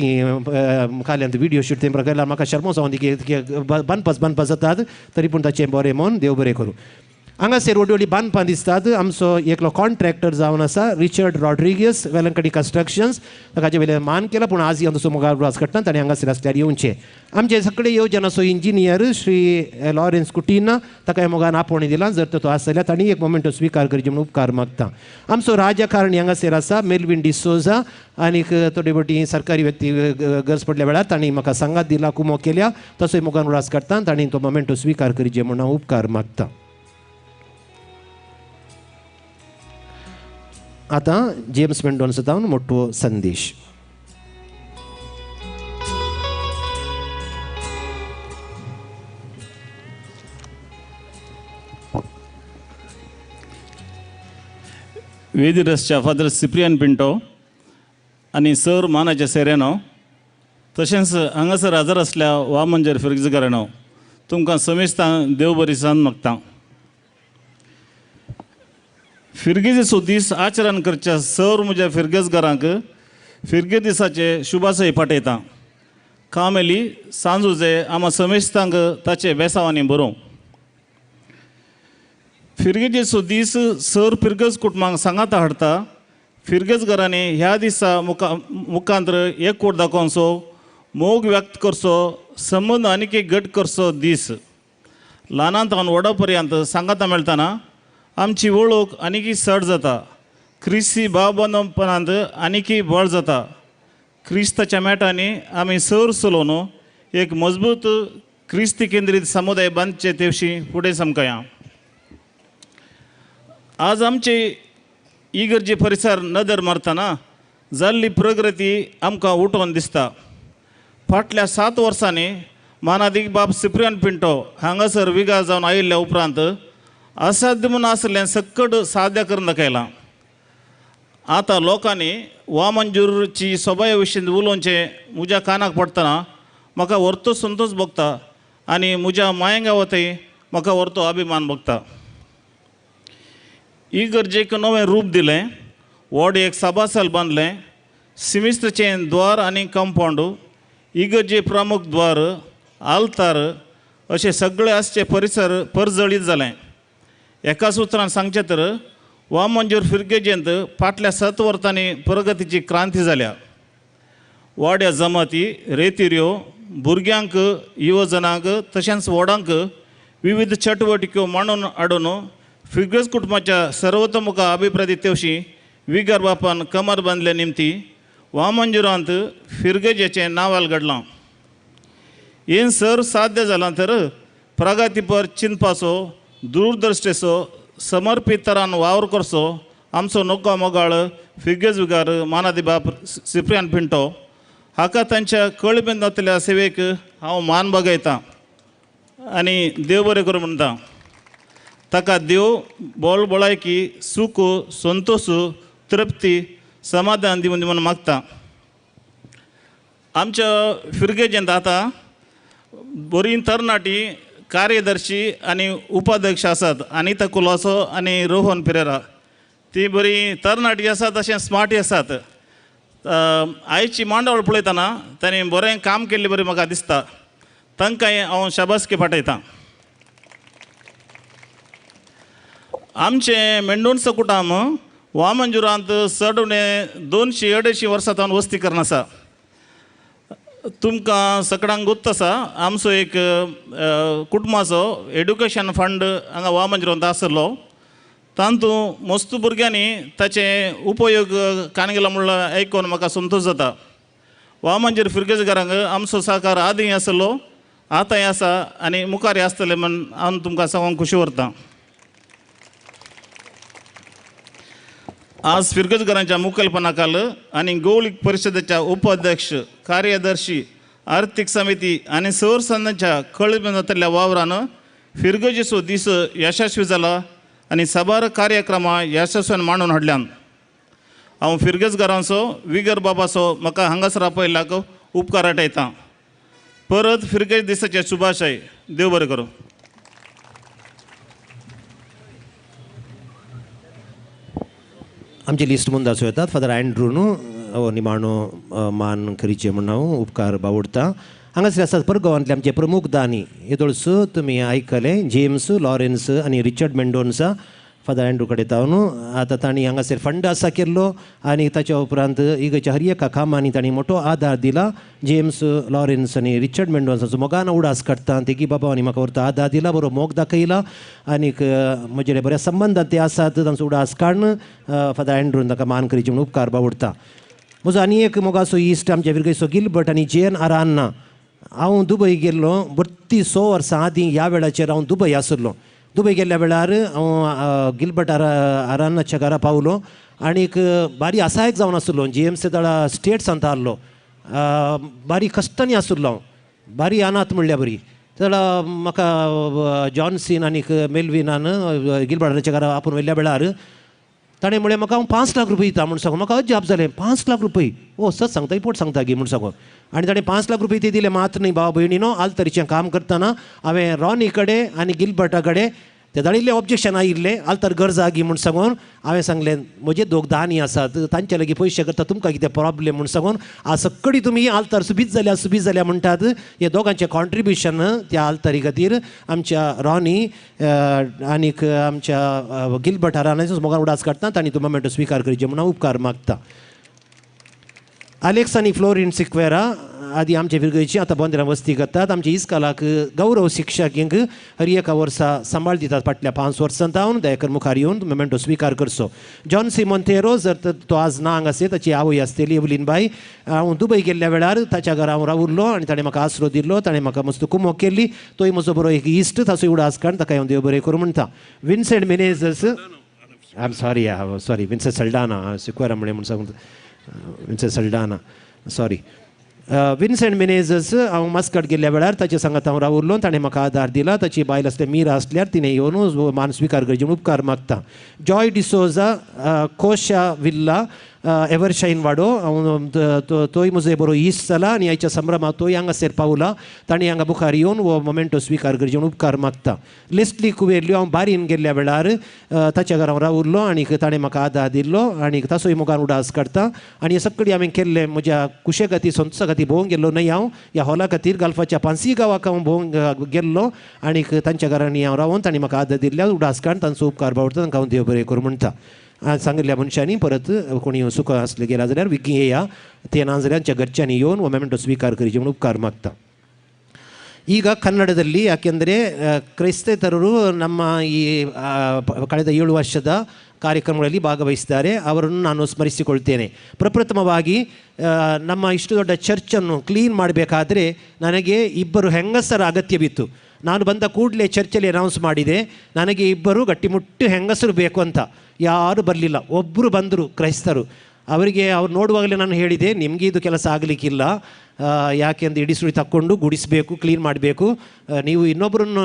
खाल्यांत व्हिडिओ शूट तें केल्यार म्हाका शर्मो जावन बांदपास जातात. तरी पूण ताचें बरें मन देव बरें करूं. हांगासर व्हडली बांदपां दिसतात. आमचो एकलो कॉन्ट्रॅक्टर जावन आसा रिचर्ड रॉड्रिगीस वेलंकडी कन्स्ट्रक्शन्स. ताचे वेले मान केला पूण आज हांव तसो मोगाळ उडास करता. ताणें हांगासर आसल्यार येवचें. आमचे सगळे येवजन असो इंजिनियर श्री लॉरेन्स कुटिना ताका मोगान आपोवणी दिलां. जर तो आसा जाल्यार तांणी एक मोमेंटो स्विकार करचे म्हणून उपकार मागता. आमचो राजकारणी हांगासर आसा मेल्विन डिसोजा आनीक थोडी बोटी सरकारी व्यक्ती गरज पडल्या वेळार तांणी म्हाका सांगात दिला कुमो केल्या. तसोय मोगान उडास करता. तांणी तो मोमेंटो स्विकार करचे म्हणून हांव उपकार मागता. आतां जेम्स मेंडोन्स जावन मोठो संदेश. वेदिरसच्या फादर सिप्रियन पिंटो आनी सर मानाचे सेरेनो तशेंच हांगासर हजर आसल्या वामंजर फिरगजकारांनो तुमकां समेस्तां देव बरी सांग मागता. फिरगेचो दीस आचरण करच्या सर म्हज्या फिरगेजकारांक फिरगे दिसाचे शुभाशय पाठयता कामेली सांजुजे आमा समेस्तांक ताचे बेसावांनी बरोवं फिरगेचो दीस सर फिरगेज कुटुंबांक सांगाता हाडटा फिरगेजकारांनी ह्या दिसा मुखांतर एकवट दाखोवचो मोग व्यक्त करचो संबंध आनीक एक घट करचो दीस ल्हानांतल्यान व्हडा पर्यंत सांगाता मेळटना आमची वळख आनीक चड जाता क्रिस्ती भाव बांदपणांत आनीक बळ जाता क्रिस्ताच्या मेटांनी आमी सर चलोवन एक मजबूत क्रिस्ती केंद्रीत समुदाय बांदचे तेवशी फुडें समकया आज आमचे इगर्जे परिसर नदर मारतना जाल्ली प्रगती आमकां उठोवन दिसता फाटल्या 7 वर्सांनी मानादीक बाब सिप्रियन पिंटो हांगासर विगा जावन आयिल्ल्या उपरांत असाध्य म्हूण आसलें सक्कट साध्य करून दाखयलां आतां लोकांनी वामंजूरची सभाये विशीं उलोवचें म्हज्या कानाक पडटना म्हाका व्हरतो संतोश भोगता आनी म्हज्या मायंगा वतय म्हाका व्हरतो अभिमान भोगता इगर्जेक नवें रूप दिलें व्हड एक सभास्थल बांदलें सिमिस्तचें द्वार आनी कंपाऊंड इगर्जे प्रमुख द्वार आल्तार अशें सगळें आसचें परिसर परजळीत जालें एका सुत्रान सांगचें तर वामंजूर फिरगेजेंत फाटल्या 7 वर्सांनी प्रगतीची क्रांती जाल्या वाड्या जमाती रेतिऱ्यो भुरग्यांक युवजनांक तशेंच व्हडांक विविध चटवटिको मांडून हाडून फिरगेज कुटुंबाच्या सर्वतोमुखा अभिप्राय तेवशी विगर बापान कमर बांदले निमती वामंजुरांत फिरगेजेचें नांवाल घडलां हें सर साध्य जालां तर प्रगतीपर चिंतपाचो दूरदृश्टेचो समर्पीत तरान वावर करचो आमचो नोको मोगाळ फिरगेज विगार मानादी बाप सिप्रियन पिंटो हाका तांच्या कळमेंत वतल्या सेवेक हांव मान बागयतां आनी देव बरें करूं म्हणटा ताका देव बोल भलायकी सूख संतोष तृप्ती समाधान दिवन म्हणून मागता आमच्या फिरगेजेंत आतां बरी तरणाटी कार्यदर्शी आनी उपाध्यक्ष आसात अनिता कुलासो आनी रोहन पेरेरा ती बरी तरणाटी आसात तशें स्मार्टी आसात आयची मांडवळ पळयतना तांणी बरें काम केल्लें बरें म्हाका दिसता तांकांय हांव शाबासकी पाठयतां आमचे मेंडोणचो कुटाम वामंजुरांत चड उणें 200-250 वर्सांतल्यान वस्तीकरण आसा तुमकां सगळ्यांक गुर्त आसा आमचो एक कुटुंबाचो एड्युकेशन फंड हांगा वामंजुरांत आसलो तातूंत मस्त भुरग्यांनी ताचे उपयोग काणगेला म्हणल्यार आयकून म्हाका संतोश जाता वामंजूर फिरगेजकारांक आमचो सहकार आदीं आसलो आतांय आसा आनी मुखारय आसतलें म्हण हांव तुमकां सांगूंक खुशी व्हरतां आज फिरगेजकारांच्या मुखेलपणा खाल आनी गोवळीक परिशदेच्या उपाध्यक्ष कार्यदर्शी आर्थीक समिती आनी सौर संघाच्या कळमेंत जातल्या वावरान फिरगेजेचो दीस यशस्वी जाला आनी सबार कार्यक्रमां यशस्वीन मांडून हाडल्यान हांव फिरगेजकारांचो विगर बाबाचो म्हाका हांगासर आपयल्याक उपकार आठयतां परत फिरगेज दिसाचे शुभाशय देव बरें करूं आमची लिस्ट ಮುಂದೆ येतात फादर अँड्रूನು निमाणो मान करीचे म्हणून हांव उपकार बावडता हांगासर आसात परगांवांतले आमचे प्रमुख दानी येदोळस तुमी आयकले जेम्स लॉरेन्स आनी रिचर्ड मेंडोन्सा फादर अँड्रू कडेन तावन आतां तांणी हांगासर फंड आसा केल्लो आनी ताच्या उपरांत इगच्या हर एका कामांनी तांणी मोठो आदार दिला जेम्स लॉरेन्स आनी रिचर्ड मेंडोन्साचो मोगान उडास काडटा तेगी बाबांनी म्हाका व्हरता आदार दिला बरो मोग दाखयला आनीक म्हजे बऱ्या संबंदात ते आसात तांचो उडास काडून फादर अँड्रून ताका मान करीचे म्हणून उपकार बावडता म्हजो आनी एक मोगाचो इश्ट आमच्या विरगयचो गिलबर्ट आनी जेन आरान्ना हांव दुबय गेल्लो 32 वर्सां आदीं ह्या वेळाचेर हांव दुबय आसलो दुबय गेल्ल्या वेळार हांव गिलबर्ट आरान्नाच्या घरा पावलो आनीक बारी आसायक जावन आसलो जेम्स ताळा स्टेट्सांत आहलो बारी कश्टांनी आसलो हांव बारी अनाथ म्हणल्या बरी ताळा म्हाका जॉन्सीन आनीक मेल्विनान गिलबर्टाच्या घरा आपूण व्हेल्ल्या वेळार ताणें म्हळें म्हाका हांव 5 लाख रुपया दिता म्हूण सांगून म्हाका अजाप जालें 5 लाख रुपया ओ सच सांगता पोट सांगता गी म्हूण सांगून आनी ताणें 5 लाख रुपया ते दिले मात्र न्ही भाव भयणीनो आलतरीचें काम करतना हांवें रॉनी कडेन आनी गिलबर्टा कडेन ते दाळिल्ले ऑब्जेक्शन आयिल्ले आल्तार गरज आगी म्हूण सांगून हांवें सांगलें म्हजे दोग दानी आसात तांचे लागीं पयशे करता तुमकां कितें प्रॉब्लेम म्हूण सांगून सगळी तुमी आल्तार सुबीज जाल्या म्हणटात. हे दोगांचें कॉन्ट्रिब्युशन त्या आल्तारी खातीर आमच्या रॉनी आनीक आमच्या गिल्बर्ट हारानाचो मोगान उडास काडटा तांणी तो मोमेंटो स्विकार करचे म्हणून उपकार मागता. आलेक्स आनी फ्लोरिन सिक्वेरा आदी आमचे विरगयची आतां बोंदेरां वस्ती करतात. आमच्या इस्कालाक गौरव शिक्षकींक हर एका वर्सा सांबाळ दितात फाटल्या 5 वर्सां जावन दयाकर मुखार येवन मोमेंटो स्विकार करचो. जॉन सी मोंतेरो जर तो आज ना हांगासर ताची आवय आसतली एवलीन बाई. हांव दुबय गेल्ल्या वेळार ताच्या घरा हांव रावुरलो आनी ताणें म्हाका आसरो दिल्लो. ताणें म्हाका मस्त कुमोग केल्ली. तोय म्हजो बरो एक इश्ट ताचोय उडास काण ताका हांव देव बरें करूं म्हणटा. Vincent Menezes I am sorry Vincent Saldanha Sequeira म्हणून सांगून Vincent Saldanha sorry Vincent Menezes हांव मस्कट गेल्ल्या वेळार ताचे सांगात हांव रावुरलो. ताणें म्हाका आदार दिला. ताची बायल आसले मीरा आसल्यार तिणें येवन मान स्विकार करचे म्हूण उपकार मागता. जॉय डिसोजा कोशा विल्ला एवरशाईन वाडो हांव तोय म्हजो बरो इश्ट जाला आनी आयच्या संभ्रमांत तोय हांगासर पावला. ताणें हांगा मुखार येवन हो मोमेंटो स्विकार करचे म्हूण उपकार मागता. लेस्ली कुवेर्ल्यो हांव बारीन गेल्ल्या वेळार ताच्या घरा हांव रावुरलो आनीक ताणें म्हाका आदार दिल्लो आनीक ताचोय मोगान उडास काडटा. आनी हे सगळें हांवें केल्लें म्हज्या कुशे खातीर संतोशा खातीर भोवंक गेल्लो न्हय. हांव ह्या हॉला खातीर गाल्फाच्या 5 गांवांक हांव भोवंक गेल्लो आनीक तांच्या घरांनी हांव रावून ताणें म्हाका आदार दिल्ल्या उडास काडून तांचो उपकार बावडटा. तांकां हांव देव बरें करूं म्हणटा. सांगिल्ल्या मनशांनी परत कोणी सुख आसले गेला जाल्यार विकी येया ते ना जाल्यार घरच्यांनी येवन हो मोमेंटो स्विकार करचे म्हणून उपकार मागता. ಈಗ ಕನ್ನಡದಲ್ಲಿ ಯಾಕೆಂದರೆ ಕ್ರೈಸ್ತೇತರರು ನಮ್ಮ ಈ ಕಳೆದ 7 ವರ್ಷದ ಕಾರ್ಯಕ್ರಮಗಳಲ್ಲಿ ಭಾಗವಹಿಸಿದ್ದಾರೆ. ಅವರನ್ನು ನಾನು ಸ್ಮರಿಸಿಕೊಳ್ತೇನೆ. ಪ್ರಪ್ರಥಮವಾಗಿ ನಮ್ಮ ಇಷ್ಟು ದೊಡ್ಡ ಚರ್ಚನ್ನು ಕ್ಲೀನ್ ಮಾಡಬೇಕಾದ್ರೆ ನನಗೆ 2 ಹೆಂಗಸರ ಅಗತ್ಯವಿತ್ತು. ನಾನು ಬಂದ ಕೂಡಲೇ ಚರ್ಚಲ್ಲಿ ಅನೌನ್ಸ್ ಮಾಡಿದೆ ನನಗೆ 2 ಗಟ್ಟಿಮುಟ್ಟು ಹೆಂಗಸರು ಬೇಕು ಅಂತ. ಯಾರು ಬರಲಿಲ್ಲ. ಒಬ್ಬರು ಬಂದರು ಕ್ರೈಸ್ತರು. ಅವರಿಗೆ ಅವ್ರು ನೋಡುವಾಗಲೇ ನಾನು ಹೇಳಿದೆ ನಿಮಗೆ ಇದು ಕೆಲಸ ಆಗಲಿಕ್ಕಿಲ್ಲ, ಯಾಕೆಂದು ಇಡಿಸುಳಿ ತಕ್ಕೊಂಡು ಗುಡಿಸಬೇಕು, ಕ್ಲೀನ್ ಮಾಡಬೇಕು, ನೀವು ಇನ್ನೊಬ್ಬರನ್ನು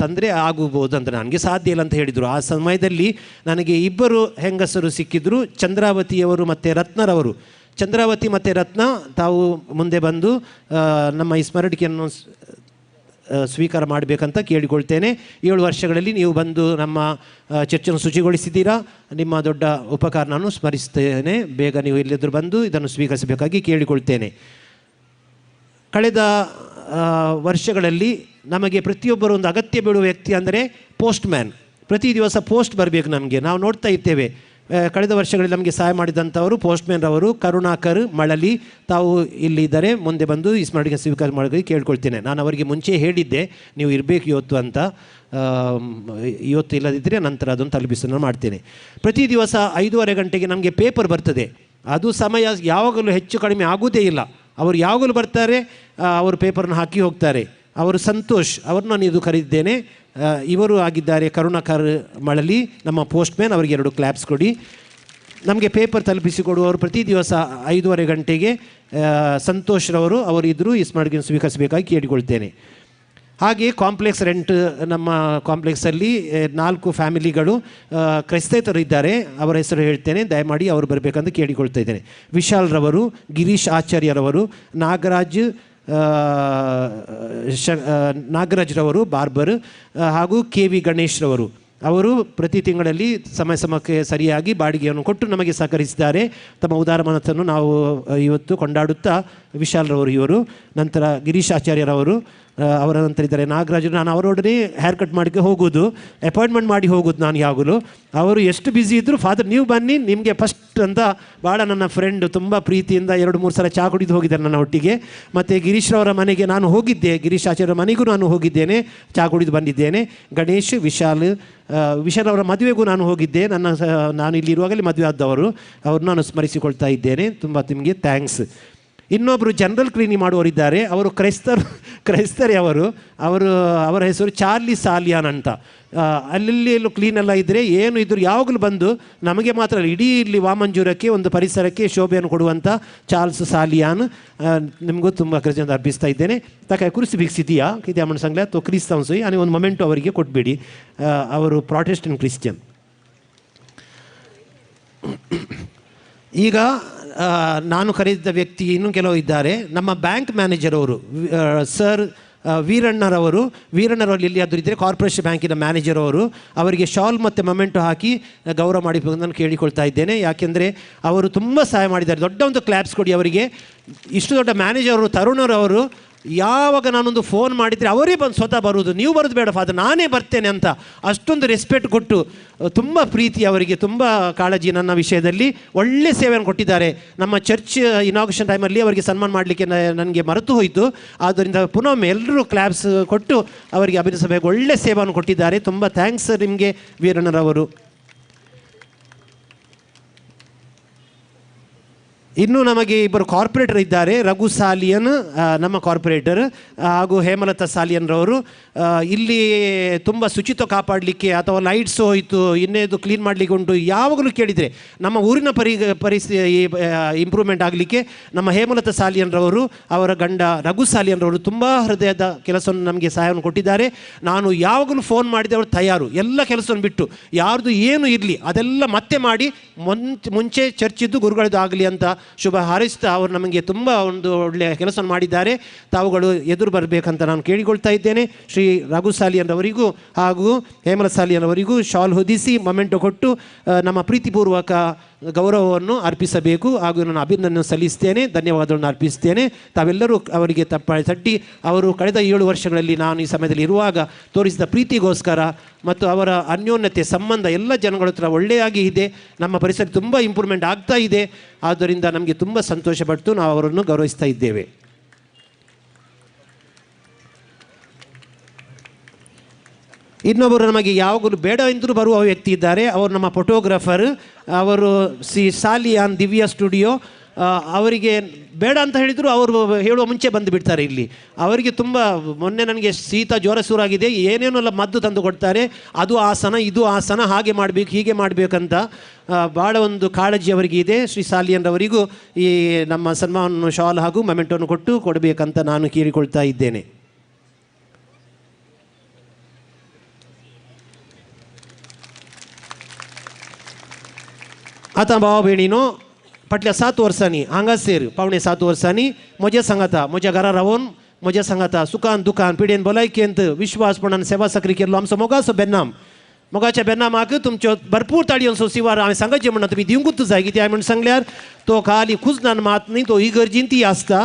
ತಂದರೆ ಆಗಬಹುದು ಅಂತ. ನನಗೆ ಸಾಧ್ಯ ಇಲ್ಲ ಅಂತ ಹೇಳಿದರು. ಆ ಸಮಯದಲ್ಲಿ ನನಗೆ 2 ಹೆಂಗಸರು ಸಿಕ್ಕಿದ್ರು, ಚಂದ್ರಾವತಿಯವರು ಮತ್ತು ರತ್ನರವರು. ಚಂದ್ರಾವತಿ ಮತ್ತು ರತ್ನ ತಾವು ಮುಂದೆ ಬಂದು ನಮ್ಮ ಈ ಸ್ಮರಣಿಕೆಯನ್ನು ಸ್ವೀಕಾರ ಮಾಡಬೇಕಂತ ಕೇಳಿಕೊಳ್ತೇನೆ. 7 ವರ್ಷಗಳಲ್ಲಿ ನೀವು ಬಂದು ನಮ್ಮ ಚರ್ಚನ್ನು ಶುಚಿಗೊಳಿಸಿದ್ದೀರಾ. ನಿಮ್ಮ ದೊಡ್ಡ ಉಪಕಾರ ನಾನು ಸ್ಮರಿಸ್ತೇನೆ. ಬೇಗ ನೀವು ಎಲ್ಲಿದ್ದರೂ ಬಂದು ಇದನ್ನು ಸ್ವೀಕರಿಸಬೇಕಾಗಿ ಕೇಳಿಕೊಳ್ತೇನೆ. ಕಳೆದ ವರ್ಷಗಳಲ್ಲಿ ನಮಗೆ ಪ್ರತಿಯೊಬ್ಬರು ಒಂದು ಅಗತ್ಯ ಬೀಳುವ ವ್ಯಕ್ತಿ ಅಂದರೆ ಪೋಸ್ಟ್ ಮ್ಯಾನ್. ಪ್ರತಿ ದಿವಸ ಪೋಸ್ಟ್ ಬರಬೇಕು ನಮಗೆ. ನಾವು ನೋಡ್ತಾ ಇರ್ತೇವೆ ಕಳೆದ ವರ್ಷಗಳಲ್ಲಿ ನಮಗೆ ಸಹಾಯ ಮಾಡಿದಂಥವರು ಪೋಸ್ಟ್ಮ್ಯಾನ್ ಅವರು ಕರುಣಾಕರ್ ಮಳಲಿ ತಾವು ಇಲ್ಲಿದ್ದಾರೆ. ಮುಂದೆ ಬಂದು ಈ ಸ್ಮರಣಿಕೆ ಸ್ವೀಕಾರ ಮಾಡೋದಕ್ಕೆ ಕೇಳ್ಕೊಳ್ತೇನೆ. ನಾನು ಅವರಿಗೆ ಮುಂಚೆ ಹೇಳಿದ್ದೆ ನೀವು ಇರಬೇಕು ಇವತ್ತು ಅಂತ. ಇವತ್ತು ಇಲ್ಲದಿದ್ದರೆ ನಂತರ ಅದನ್ನು ತಲುಪಿಸೋಣ ಮಾಡ್ತೇನೆ. ಪ್ರತಿ ದಿವಸ 5:30 ಗಂಟೆಗೆ ನಮಗೆ ಪೇಪರ್ ಬರ್ತದೆ. ಅದು ಸಮಯ ಯಾವಾಗಲೂ ಹೆಚ್ಚು ಕಡಿಮೆ ಆಗುವುದೇ ಇಲ್ಲ. ಅವರು ಯಾವಾಗಲೂ ಬರ್ತಾರೆ, ಅವರು ಪೇಪರ್ನ ಹಾಕಿ ಹೋಗ್ತಾರೆ. ಅವರು ಸಂತೋಷ್ ಅವ್ರನ್ನ ನಾನು ಇದು ಕರೆದಿದ್ದೇನೆ. ಇವರು ಆಗಿದ್ದಾರೆ ಕರುಣಾಕರ್ ಮಳಲಿ, ನಮ್ಮ ಪೋಸ್ಟ್ಮ್ಯಾನ್. ಅವರಿಗೆ 2 ಕ್ಲಾಪ್ಸ್ ಕೊಡಿ. ನಮಗೆ ಪೇಪರ್ ತಲುಪಿಸಿಕೊಡುವವರು ಪ್ರತಿ ದಿವಸ 5:30 ಗಂಟೆಗೆ ಸಂತೋಷ್ರವರು ಅವರು ಇದ್ದರೂ ಈ ಸ್ಮರಣಿಕೆಯನ್ನು ಸ್ವೀಕರಿಸಬೇಕಾಗಿ ಕೇಳಿಕೊಳ್ತೇನೆ. ಹಾಗೆ ಕಾಂಪ್ಲೆಕ್ಸ್ ರೆಂಟ್, ನಮ್ಮ ಕಾಂಪ್ಲೆಕ್ಸಲ್ಲಿ 4 ಫ್ಯಾಮಿಲಿಗಳು ಕ್ರೈಸ್ತೇತರು ಇದ್ದಾರೆ. ಅವರ ಹೆಸರು ಹೇಳ್ತೇನೆ, ದಯಮಾಡಿ ಅವರು ಬರಬೇಕಂತ ಕೇಳಿಕೊಳ್ತಾ ಇದ್ದೇನೆ. ವಿಶಾಲ್ರವರು, ಗಿರೀಶ್ ಆಚಾರ್ಯರವರು, ನಾಗರಾಜ್ರವರು ಬಾರ್ಬರ್, ಹಾಗೂ KV ಗಣೇಶ್ರವರು. ಅವರು ಪ್ರತಿ ತಿಂಗಳಲ್ಲಿ ಸಮಯಕ್ಕೆ ಸರಿಯಾಗಿ ಬಾಡಿಗೆಯನ್ನು ಕೊಟ್ಟು ನಮಗೆ ಸಹಕರಿಸಿದ್ದಾರೆ. ತಮ್ಮ ಉದಾರ ಮನಸ್ಸನ್ನು ನಾವು ಇವತ್ತು ಕೊಂಡಾಡುತ್ತಾ ವಿಶಾಲ್ರವರು ಇವರು. ನಂತರ ಗಿರೀಶ್ ಆಚಾರ್ಯರವರು, ಅವರ ನಂತರ ಇದ್ದಾರೆ ನಾಗರಾಜರು. ನಾನು ಅವರೊಡನೆ ಹೇರ್ ಕಟ್ ಮಾಡಿಕೆ ಹೋಗೋದು, ಅಪಾಯಿಂಟ್ಮೆಂಟ್ ಮಾಡಿ ಹೋಗೋದು ನಾನು ಯಾವಾಗಲೂ. ಅವರು ಎಷ್ಟು ಬ್ಯುಸಿ ಇದ್ದರು, ಫಾದರ್ ನೀವು ಬನ್ನಿ ನಿಮಗೆ ಫಸ್ಟ್ ಅಂತ ಭಾಳ ನನ್ನ ಫ್ರೆಂಡ್ ತುಂಬ ಪ್ರೀತಿಯಿಂದ 2-3 ಸಲ ಚಹಾ ಕುಡಿದು ಹೋಗಿದ್ದಾರೆ ನನ್ನ ಒಟ್ಟಿಗೆ. ಮತ್ತು ಗಿರೀಶ್ರವರ ಮನೆಗೆ ನಾನು ಹೋಗಿದ್ದೆ, ಗಿರೀಶ್ ಆಚಾರ್ಯರ ಮನೆಗೂ ನಾನು ಹೋಗಿದ್ದೇನೆ, ಚಹಾ ಕುಡಿದು ಬಂದಿದ್ದೇನೆ. ಗಣೇಶ್, ವಿಶಾಲ್ ಅವರ ಮದುವೆಗೂ ನಾನು ಹೋಗಿದ್ದೆ. ನಾನು ಇಲ್ಲಿ ಇರುವಾಗಲೇ ಮದುವೆ ಆದವರು. ಅವ್ರನ್ನ ನಾನು ಸ್ಮರಿಸಿಕೊಳ್ತಾ ಇದ್ದೇನೆ. ತುಂಬ ನಿಮಗೆ ಥ್ಯಾಂಕ್ಸ್. ಇನ್ನೊಬ್ಬರು ಜನರಲ್ ಕ್ಲೀನಿಂಗ್ ಮಾಡುವವರಿದ್ದಾರೆ. ಅವರು ಕ್ರೈಸ್ತರೇ. ಅವರ ಹೆಸರು ಚಾರ್ಲಿ ಸಾಲಿಯಾನ್ ಅಂತ. ಅಲ್ಲಿ ಎಲ್ಲೂ ಕ್ಲೀನೆಲ್ಲ ಇದ್ದರೆ ಏನು ಇದ್ದರೂ ಯಾವಾಗಲೂ ಬಂದು ನಮಗೆ ಮಾತ್ರ ಇಡೀ ಇಲ್ಲಿ ವಾಮಂಜೂರಕ್ಕೆ ಒಂದು ಪರಿಸರಕ್ಕೆ ಶೋಭೆಯನ್ನು ಕೊಡುವಂಥ ಚಾರ್ಲ್ಸ್ ಸಾಲಿಯಾನ್, ನಿಮಗೂ ತುಂಬ ಕೃತಜ್ಞತೆ ಅರ್ಪಿಸ್ತಾ ಇದ್ದೇನೆ. ತಾಕ ಕುರಿಸಿ ಬಿಕ್ಸಿದೆಯಾ ಕಿದ್ಯಾ ಮಣ್ಣು ಸಂಗ್ಲ ತೋ ಕ್ರಿಸ್ತನ್ಸು ಅನೇ ಒಂದು ಮೊಮೆಂಟು ಅವರಿಗೆ ಕೊಟ್ಬಿಡಿ. ಅವರು ಪ್ರಾಟೆಸ್ಟೆಂಟ್ ಕ್ರಿಶ್ಚಿಯನ್. ಈಗ ನಾನು ಕರೆದಿದ್ದ ವ್ಯಕ್ತಿ ಇನ್ನೂ ಕೆಲವು ಇದ್ದಾರೆ. ನಮ್ಮ ಬ್ಯಾಂಕ್ ಮ್ಯಾನೇಜರ್ ಅವರು ಸರ್ ವೀರಣ್ಣರವರು ಇಲ್ಲಿ ಆದರೂ ಇದ್ದರೆ ಕಾರ್ಪೊರೇಷನ್ ಬ್ಯಾಂಕಿನ ಮ್ಯಾನೇಜರ್ ಅವರು, ಅವರಿಗೆ ಶಾಲ್ ಮತ್ತು ಮೊಮೆಂಟೋ ಹಾಕಿ ಗೌರವ ಮಾಡಬೇಕು ನಾನು ಕೇಳಿಕೊಳ್ತಾ ಇದ್ದೇನೆ. ಯಾಕೆಂದರೆ ಅವರು ತುಂಬ ಸಹಾಯ ಮಾಡಿದ್ದಾರೆ. ದೊಡ್ಡ ಒಂದು ಕ್ಲಾಪ್ಸ್ ಕೊಡಿ ಅವರಿಗೆ. ಇಷ್ಟು ದೊಡ್ಡ ಮ್ಯಾನೇಜರ್ ಅವರು, ತರುಣರವರು ಯಾವಾಗ ನಾನೊಂದು ಫೋನ್ ಮಾಡಿದರೆ ಅವರೇ ಬಂದು ಸ್ವತಃ ಬರುವುದು, ನೀವು ಬರೋದು ಬೇಡ ಫಾದರ್ ನಾನೇ ಬರ್ತೇನೆ ಅಂತ. ಅಷ್ಟೊಂದು ರೆಸ್ಪೆಕ್ಟ್ ಕೊಟ್ಟು, ತುಂಬ ಪ್ರೀತಿ ಅವರಿಗೆ, ತುಂಬ ಕಾಳಜಿ ನನ್ನ ವಿಷಯದಲ್ಲಿ. ಒಳ್ಳೆ ಸೇವೆಯನ್ನು ಕೊಟ್ಟಿದ್ದಾರೆ. ನಮ್ಮ ಚರ್ಚ್ ಇನಾಗ್ರೇಷನ್ ಟೈಮಲ್ಲಿ ಅವರಿಗೆ ಸನ್ಮಾನ ಮಾಡಲಿಕ್ಕೆ ನನಗೆ ಮರೆತು ಹೋಯಿತು. ಆದ್ದರಿಂದ ಪುನಃ ಎಲ್ಲರೂ ಕ್ಲಾಪ್ಸ್ ಕೊಟ್ಟು ಅವರಿಗೆ ಅಭಿನಯಿಸಬೇಕು. ಒಳ್ಳೆ ಸೇವೆಯನ್ನು ಕೊಟ್ಟಿದ್ದಾರೆ. ತುಂಬ ಥ್ಯಾಂಕ್ಸ್ ನಿಮಗೆ ವೀರಣ್ಣರವರು. ಇನ್ನು ನಮಗೆ ಇಬ್ಬರು ಕಾರ್ಪೊರೇಟರ್ ಇದ್ದಾರೆ. ರಘು ಸಾಲಿಯನ್ ನಮ್ಮ ಕಾರ್ಪೊರೇಟರ್ ಹಾಗೂ ಹೇಮಲತಾ ಸಾಲಿಯನ್ರವರು. ಇಲ್ಲಿ ತುಂಬ ಶುಚಿತ್ವ ಕಾಪಾಡಲಿಕ್ಕೆ ಅಥವಾ ಲೈಟ್ಸ್ ಹೋಯಿತು, ಇನ್ನೇದು ಕ್ಲೀನ್ ಮಾಡಲಿಕ್ಕೆ ಉಂಟು, ಯಾವಾಗಲೂ ಕೇಳಿದರೆ ನಮ್ಮ ಊರಿನ ಪರಿಸ್ಥಿತಿ ಇಂಪ್ರೂವ್ಮೆಂಟ್ ಆಗಲಿಕ್ಕೆ ನಮ್ಮ ಹೇಮಲತಾ ಸಾಲಿಯನ್ರವರು, ಅವರ ಗಂಡ ರಘು ಸಾಲಿಯನ್ರವರು ತುಂಬ ಹೃದಯದ ಕೆಲಸವನ್ನು ನಮಗೆ ಸಹಾಯವನ್ನು ಕೊಟ್ಟಿದ್ದಾರೆ. ನಾನು ಯಾವಾಗಲೂ ಫೋನ್ ಮಾಡಿದೆ, ಅವರು ತಯಾರು, ಎಲ್ಲ ಕೆಲಸವನ್ನು ಬಿಟ್ಟು ಯಾರ್ದು ಏನು ಇರಲಿ ಅದೆಲ್ಲ ಮತ್ತೆ ಮಾಡಿ ಮುಂಚೆ ಚರ್ಚಿದ್ದು ಗುರುಗಳದ್ದು ಆಗಲಿ ಅಂತ ಶುಭ ಹಾರೈಸ್ತಾ ಅವರು ನಮಗೆ ತುಂಬ ಒಂದು ಒಳ್ಳೆಯ ಕೆಲಸ ಮಾಡಿದ್ದಾರೆ. ತಾವುಗಳು ಎದುರು ಬರಬೇಕಂತ ನಾನು ಕೇಳಿಕೊಳ್ತಾ ಇದ್ದೇನೆ. ಶ್ರೀ ರಘು ಸಾಲಿಯನ್ರವರಿಗೂ ಹಾಗೂ ಹೇಮಲತಾ ಸಾಲಿಯನ್ರವರಿಗೂ ಶಾಲ್ ಹೊದಿಸಿ ಮೊಮೆಂಟೋ ಕೊಟ್ಟು ನಮ್ಮ ಪ್ರೀತಿಪೂರ್ವಕ ಗೌರವವನ್ನು ಅರ್ಪಿಸಬೇಕು ಹಾಗೂ ನಾನು ಅಭಿನಂದನೆ ಸಲ್ಲಿಸ್ತೇನೆ, ಧನ್ಯವಾದಗಳನ್ನು ಅರ್ಪಿಸ್ತೇನೆ. ತಾವೆಲ್ಲರೂ ಅವರಿಗೆ ತಟ್ಟಿ ಅವರು ಕಳೆದ 7 ವರ್ಷಗಳಲ್ಲಿ ನಾನು ಈ ಸಮಯದಲ್ಲಿ ಇರುವಾಗ ತೋರಿಸಿದ ಪ್ರೀತಿಗೋಸ್ಕರ ಮತ್ತು ಅವರ ಅನ್ಯೋನ್ಯತೆ ಸಂಬಂಧ ಎಲ್ಲ ಜನಗಳ ಹತ್ರ ಒಳ್ಳೆಯಾಗಿ ಇದೆ. ನಮ್ಮ ಪರಿಸರ ತುಂಬ ಇಂಪ್ರೂವ್ಮೆಂಟ್ ಆಗ್ತಾ ಇದೆ. ಆದ್ದರಿಂದ ನಮಗೆ ತುಂಬ ಸಂತೋಷಪಟ್ಟು ನಾವು ಅವರನ್ನು ಗೌರವಿಸ್ತಾ ಇದ್ದೇವೆ. ಇನ್ನೊಬ್ಬರು ನಮಗೆ ಯಾವಾಗಲೂ ಬೇಡ ಎಂದರೂ ಬರುವ ವ್ಯಕ್ತಿ ಇದ್ದಾರೆ. ಅವರು ನಮ್ಮ ಫೋಟೋಗ್ರಾಫರ್, ಅವರು ಶ್ರೀ ಸಾಲಿಯಾನ್ ದಿವ್ಯ ಸ್ಟುಡಿಯೋ. ಅವರಿಗೆ ಬೇಡ ಅಂತ ಹೇಳಿದರು ಅವರು ಹೇಳುವ ಮುಂಚೆ ಬಂದು ಬಿಡ್ತಾರೆ ಇಲ್ಲಿ. ಅವರಿಗೆ ತುಂಬ ಮೊನ್ನೆ ನನಗೆ ಶೀತ ಜ್ವರ ಶುರುವಾಗಿದೆ, ಏನೇನೆಲ್ಲ ಮದ್ದು ತಂದು ಕೊಡ್ತಾರೆ, ಅದು ಆಸನ ಇದು ಆಸನ, ಹಾಗೆ ಮಾಡಬೇಕು ಹೀಗೆ ಮಾಡಬೇಕಂತ ಭಾಳ ಒಂದು ಕಾಳಜಿ ಅವರಿಗೆ ಇದೆ. ಶ್ರೀ ಸಾಲಿಯನ್ರವರಿಗೂ ಈ ನಮ್ಮ ಸನ್ಮಾನ ಶಾಲ್ ಹಾಗೂ ಮೊಮೆಂಟೋನ್ನು ಕೊಡಬೇಕಂತ ನಾನು ಕೇಳಿಕೊಳ್ತಾ ಇದ್ದೇನೆ. आता भावा बहिणीनो, फाटल्या 7 वर्सांनी हांगासर पावणे 7 वर्सांनी म्हज्या सांगाता, म्हज्या घरा रावून म्हज्या सांगाता सुखान दुखान पिडेन भलायकेंत विश्वासपणान सेवा साकरी केल्लो आमचो मोगाचो बेन्नाम. मोगाच्या बेन्नामाक तुमच्यो भरपूर ताळयो सिवार हांवें सांगचें म्हणना तुमी दिवंकूच जाय. कित्याक म्हणून सांगल्यार तो खाली खुजनान मात न्ही, तो इगर्जींतय आसता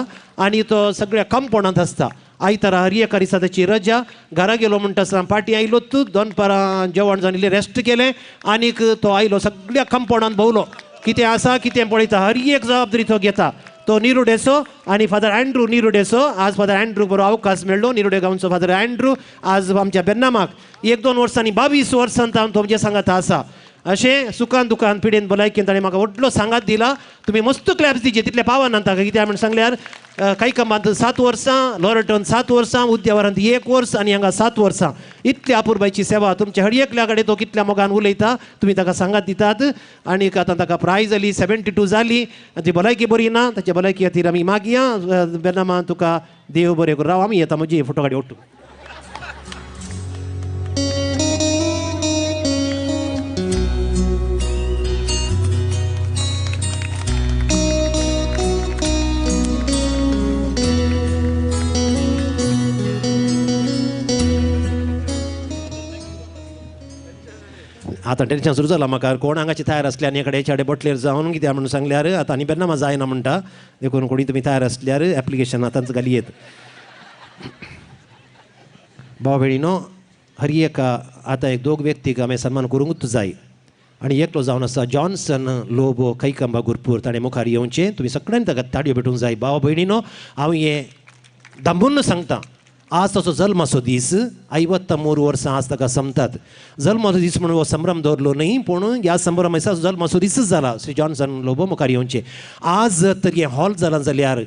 आनी तो सगळ्या कंपाउंडांत आसता. आयतारा हरियकार दिसाची रजा. घरा गेलो म्हणटा पाटी आयलो, 2 जेवण जावन इल्लें रेस्ट केलें आनीक तो आयलो सगळ्या कंपाउंडान भोंवलो, कितें आसा कितें पळयता, हर एक जबाबदारी तो घेता. तो निरुडेसो आनी फादर एंड्रू निरुडेसो. आज फादर एंड्रू बरो अवकाश मेळ्ळो. निरुडे गांवचो फादर एंड्रू आज आमच्या बेन्नामाक 1-2 वर्सांनी 22 वर्सांत तो म्हणजे सांगात आसा. अशें सुखान दुखान पिडेन भलायकेंत ताणें म्हाका व्हडलो सांगात दिला. तुमी मस्त क्लॅप्स दिचे, तितले पावना ताका. कित्याक म्हण सांगल्यार काही कंबांत 7 वर्सां, लॉरटन 7 वर्सां, उद्यावरांत 1 वर्स आनी हांगा 7 वर्सां. इतली अपुरबायची सेवा तुमच्या हर एकल्या कडेन तो कितल्या मोगान उलयता, तुमी ताका सांगात दितात. आनीक आतां ताका प्रायज जाली 72 जाली. ती भलायकी बरी ना, ताच्या भलायकी खातीर आमी मागया. बेन्नामा तुका देव बरें करूं. राव आमी येता म्हजी फोटो काडी ओट्टू. आतां टेन्शन सुरू जालां म्हाका. कोण हांगाची तयार आसले आनी एकाडे हेच्या बटलेर जावन कित्याक म्हणून सांगल्यार आतां आनी बेन्नामा जायना म्हणटा. देखून कोणी तुमी तयार आसल्यार एप्लिकेशन आतांच घालयेत. भाव भयणीनो, हर एक आतां 2 व्यक्तीक हांवें सन्मान करूंकूच जाय. आनी एकलो जावन आसा जॉन्सन लोबो कैकंबा गुरपूर. ताणें मुखार येवचें. तुमी सगळ्यांनी ताका ताडयो भेटूंक जाय. भाव भयणीनो, हांव हें दांबून सांगता. आज ताचो जल्माचो दीस. 53 वर्सां आज ताका संपतात. जल्माचो दीस म्हणून हो संभ्रम दवरलो न्ही, पूण ह्या संभ्रमा दिसा जल्माचो दीसच जाला. श्री जॉन्सन लोबो मुखार येवचें. आज जर तर हें हॉल जालां जाल्यार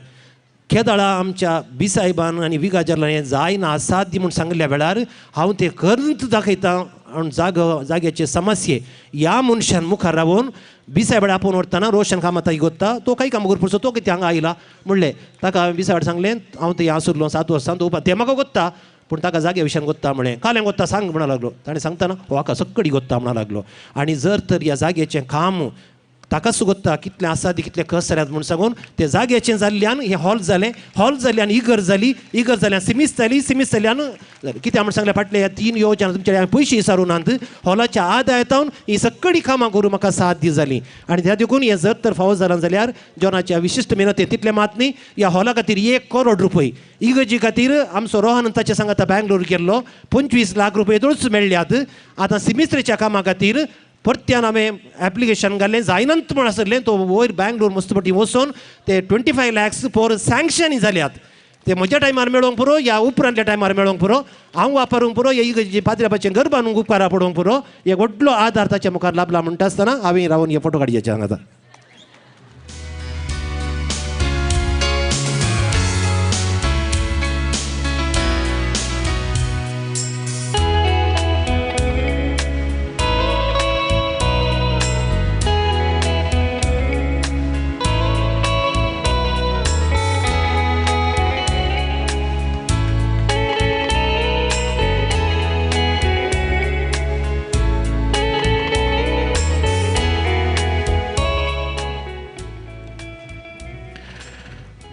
केदाळा आमच्या बी साहेबान आनी वी गाजरलान हें जायना असाध्य म्हूण सांगल्या वेळार हांव तें करूंच दाखयतां. जाग्याचे समस्ये ह्या मनशान मुखार रावून बी साहेबाड आपोवन व्हरतना रोशन कामत इगोत्ता. तो काही काम करपुरचो, तो कितें हांगा आयला म्हणलें. ताका हांवें बी साहेबाड सांगलें हांव थंय आसुरलो 7 वर्सां. तो तें म्हाका गोत्ता, पूण ताका जाग्या विशयान गोत्ता म्हणलें. काल्यां गोत्ता सांग म्हणा लागलो. ताणें सांगतना हो हाका सक्कडी गोत्ता म्हणा लागलो. आनी जर तर ह्या जाग्याचें काम ताका सुगोत्ता कितलें आसा ती कितलें कस जाल्यात म्हूण सांगून ते जाग्याचें जाल्ल्यान हें हॉल जालें, हॉल जाल्ल्यान इगर जाल्यान सिमीस जाल्यान कित्याक म्हूण सांगलें फाटले ह्या 3 येवच्यान तुमचे पयशे विचारूनात हॉलाच्या आद येतावन ही सगळी कामां करून म्हाका 7 दीस जालीं आनी त्या देखून हें जर तर फावो जालां जाल्यार जॉनाच्या विशिश्ट मेहनत तितलें मात न्ही ह्या हॉला खातीर 1 करोड रुपये इगर्जी खातीर आमचो रोहन ताचे सांगात बँगलोर गेल्लो 25 लाख रुपये येदोळच मेळ्ळ्यात आतां सिमिस्त्रेच्या कामा खातीर परत्यान हांवें एप्लिकेशन घाल्लें जायनंत म्हण आसलें तो वयर बँगलोर मस्तपटी वचून ते 25 लॅक्स फॉर सँक्शन जाल्यात ते म्हज्या टायमार मेळोवंक पुरो या उपरांतल्या टायमार मेळोवंक पुरो हांव वापरूंक पुरो हे इगर्जेचें पाद्र्यापाचें घर बांदूंक उपकारा पडोवंक पुरो एक व्हडलो आधार ताच्या मुखार लाभला म्हणटा आसतना हांवें रावन हे फोटो काडचे हांगा आतां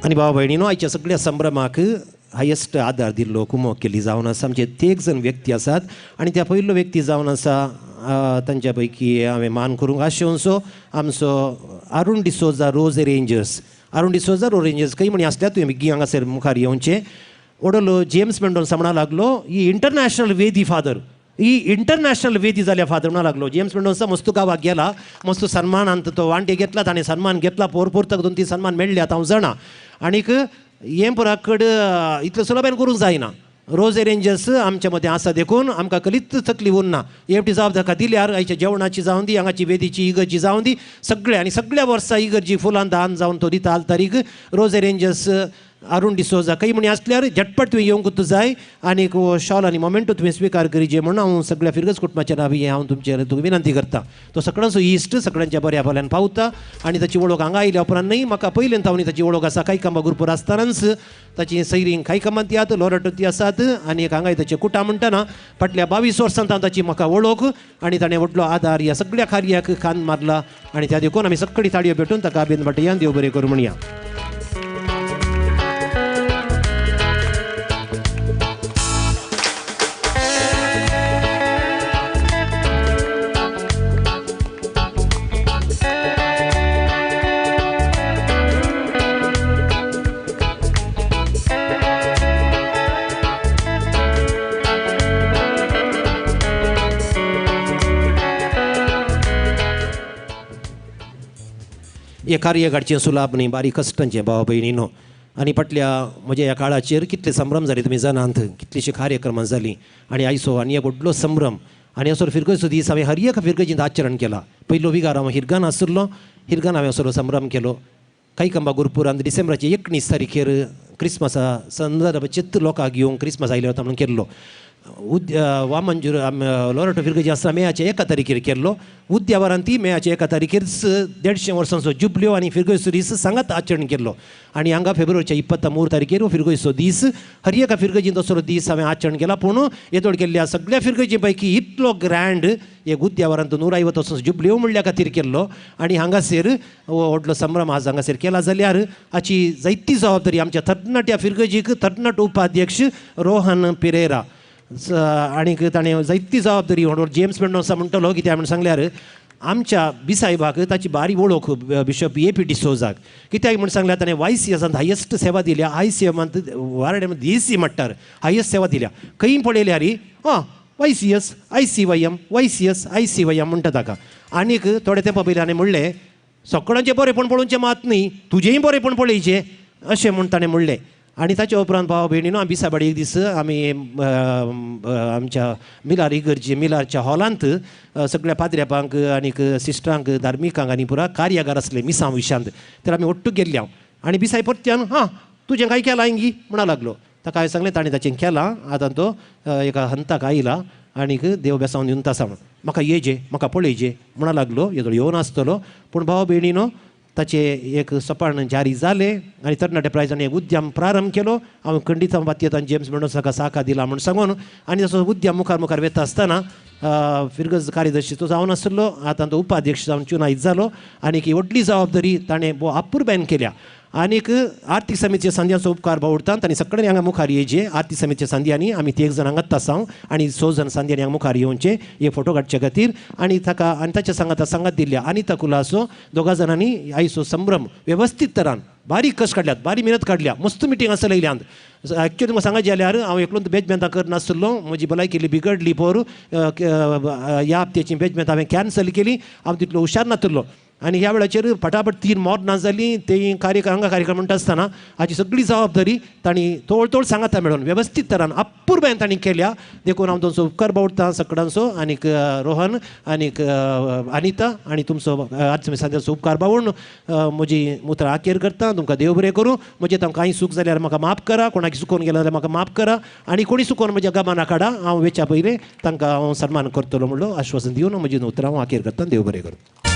आनी भाव भयणीनो आयच्या सगळ्या संभ्रमाक हायेस्ट आदार दिल्लो कुमक केली जावन आसा आमचे 3 जण व्यक्ती आसात आनी त्या पयलो व्यक्ती जावन आसा तांच्या पैकी हांवें मान करूंक आशेवचो आमचो अरुण डिसोजा रोज रेंजर्स खंय म्हणी आसल्यात तुवें बेगीन हांगासर मुखार येवचें ओडलो जेम्स मेंडोन्सा म्हणा लागलो ही इंटरनॅशनल वेदी फादर ही इंटरनॅशनल वेदी जाल्या फादर म्हणा लागलो जेम्स मेंडोन्सा मस्तू गांवाक गेला मस्तू सन्मानांत तो वांटे घेतला ताणें सन्मान घेतला पोरतक 2-3 सन्मान मेळ्ळ्यात हांव जाणा आनीक हें पराकड इतलें सुलभेन करूंक जायना रोज रेंजर्स आमच्या मदें आसा देखून आमकां कलीत तकलीफ उरना एवटी जबाबदार ताका दिल्यार आयच्या जेवणाची जावं दी हांगाची वेदीची इगर्जी जावं दी सगळ्या वर्सां इगर्जी फुलां दान जावन तो दिता तारीख रोज रेंजर्स अरुण डिसोजा काही म्हणी आसल्यार झटपट तुवें येवंकूच जाय आनीक शॉल आनी मोमेंटो तुवें स्विकार करीचे म्हणून हांव सगळ्या फिरगज कुटुंबाच्या नांवी हांव तुमचे तुका विनंती करता तो सगळ्यांचो इश्ट सगळ्यांच्या बऱ्या भल्यान पावता आनी ताची वळख हांगा आयल्या उपरांत न्ही म्हाका पयलें तावनी ताची वळख आसा काही कांबा गुरुपूर आसतनाच ताची सैरींग काही कामांत तियात लोरटोती आसात आनी एक हांगा ताचे कुटां म्हणटना फाटल्या 22 वर्सांत हांव ताची म्हाका वळख आनी ताणें व्हडलो आदार ह्या सगळ्या कार्याक खांद मारला आनी त्या देखून आमी सगळी ताळयो भेटून ताका बेन वाटयान देव बरें करूं म्हणया हे कार्य काडचें सुलाभ न्ही बारीक कश्टांचें भाव भयणीनो आनी फाटल्या म्हज्या ह्या काळाचेर कितले संभ्रम जाले तुमी जाणात कितलीशीं कार्यक्रमां जालीं आनी आयचो आनी एक व्हडलो संभ्रम आनी असो फिरगजचो दीस हांवें हर एका फिरगजींत आचरण केला पयलो विगार हांव हिरगान आसलो हिरगान हांवें असो संभ्रम केलो काही कांबा गुरुपुरांत डिसेंबराचे 19 तारखेर क्रिस्मसा संदर्भाचेत लोकांक घेवंक क्रिस्मस आयले वता म्हणून केल्लो वामंजूर लोरटो फिरगजी आसता मेयाच्या 1 तारखेर केल्लो उद्यावरान ती मेयाच्या 1 तारखेर 150 वर्सांचो जुबल्यो आनी फिरगजीचो दीस सांगात आचरण केल्लो आनी हांगा फेब्रुवारीच्या 23 तारखेर फिरगजीचो दीस हर एका फिरगजींत असो दीस हांवें आचरण केला पूण येदोळ केल्ल्या सगळ्या फिरगजी पैकी इतलो ग्रँड एक उद्यावरांत 150 वर्सांचो जुबल्यो म्हणल्या खातीर केल्लो आनी हांगासर व्हडलो संभ्रम आज हांगासर केला जाल्यार हाची जायती जबाबदारी आमच्या तरणाट्या फिरगजीक तरणाटो उपाध्यक्ष रोहन पेरेरा आनीक ताणें जायती जबाबदारी व्हडलो जेम्स मेंडोन्सा म्हणटलो कित्याक म्हणून सांगल्यार आमच्या बिसायबाक ताची बारी वळख बिशप ए पी डिसोजाक कित्याक म्हणून सांगल्यार ताणें YCSांत हायेस्ट सेवा दिल्या ICMांत वारडे DC मट्टार हायेस्ट सेवा दिल्या खंय पळयल्यार YCS ICYM YCS ICYM म्हणटा ताका आनीक थोडे तेंपा पयलीं हाणें म्हणलें सगळ्यांचें बरेंपण पळोवचें मात न्ही तुजेंय बरेंपण पळयचें अशें म्हूण ताणें म्हणलें आनी ताच्या उपरांत भाव भयणीनो आमी बिसाबाडी एक दीस आमी आमच्या मिलार इगर्जे मिलारच्या हॉलांत सगळ्या पाद्र्यापांक आनीक सिस्टरांक धार्मिकांक आनी पुरा कार्यागार आसले मिसां विशांत तर आमी ओट्टू गेल्ले आनी बिसाय परत्यान तुजें काय केलां हिंगी म्हणा लागलो ताका हांवें सांगलें ताणें ताचें केलां आतां तो एका हंताक आयला आनीक देव बेसावन येवन तासा म्हण म्हाका येजे म्हाका पळयजे म्हणा लागलो येदो येवन आसतलो पूण भाव भयणीनो ताचे एक सपान जारी जालें आनी तरणाट्या प्रायजांनी एक उद्यम प्रारंभ केलो हांव खंडीत बातयेंत जेम्स मेंडोन्साका साका दिला म्हूण सांगून आनी तसो उद्यम मुखार वेता आसतना फिरगज कार्यदर्शीचो जावन आसलो, आतां तो उपाध्यक्ष जावन चुनायत जालो आनी ही व्हडली जबाबदारी ताणें अपुरबायेन केल्या. आनीक आर्थीक समितीच्या संध्याचो उपकार बावडटात आनी सगळ्यांनी हांगा मुखार येवचे. आर्थीक समितीच्या संध्यांनी आमी 3 जाण हांगाच आसां आनी 6 जाण संध्यांनी हांगा मुखार येवचे हे फोटो काडचे खातीर. आनी ताका आनी ताच्या सांगात दिल्या अनिता कुलासो 2 जाणांनी आयचो संभ्रम वेवस्थीत तरान बारीक कश काडल्यात, बारीक मेहनत काडल्या, मस्त मिटींग आसा लयल्यांत. एक्चुअली तुमकां सांगात जाल्यार हांव एकलो बेजमेंतां करनासलो, म्हजी भलायकी बिगडली पोर ह्या हप्त्याची बेजमेंत हांवें कॅन्सल केली. हांव तितलो हुशार नासलो आनी ह्या वेळाचेर फटाफट 3 मोर्नां जालीं. ते कार्यक्रम म्हणटा आसतना हाची सगळी जबाबदारी तांणी तोळ सांगाता मेळोन वेवस्थीत तरान अपुरबायेन तांणी केल्या. देखून हांव तुमचो उपकार बावडटां सगळ्यांचो आनीक रोहन आनीक अनिता आनी तुमचो संध्याचो उपकार बावडून म्हजी मुत्रां आखेर करता. तुमकां देव बरें करूं. म्हजें कांय चूक जाल्यार म्हाका माफ करा, कोणाक चुकोवन गेलो जाल्यार म्हाका माफ करा आनी कोणी चुकोवन म्हज्या गमाना काडा. हांव वेच्या पयलें तांकां हांव सन्मान करतलो म्हणलो आश्वासन दिवन म्हजी उतरां हांव आखेर करता. देव बरें करूं.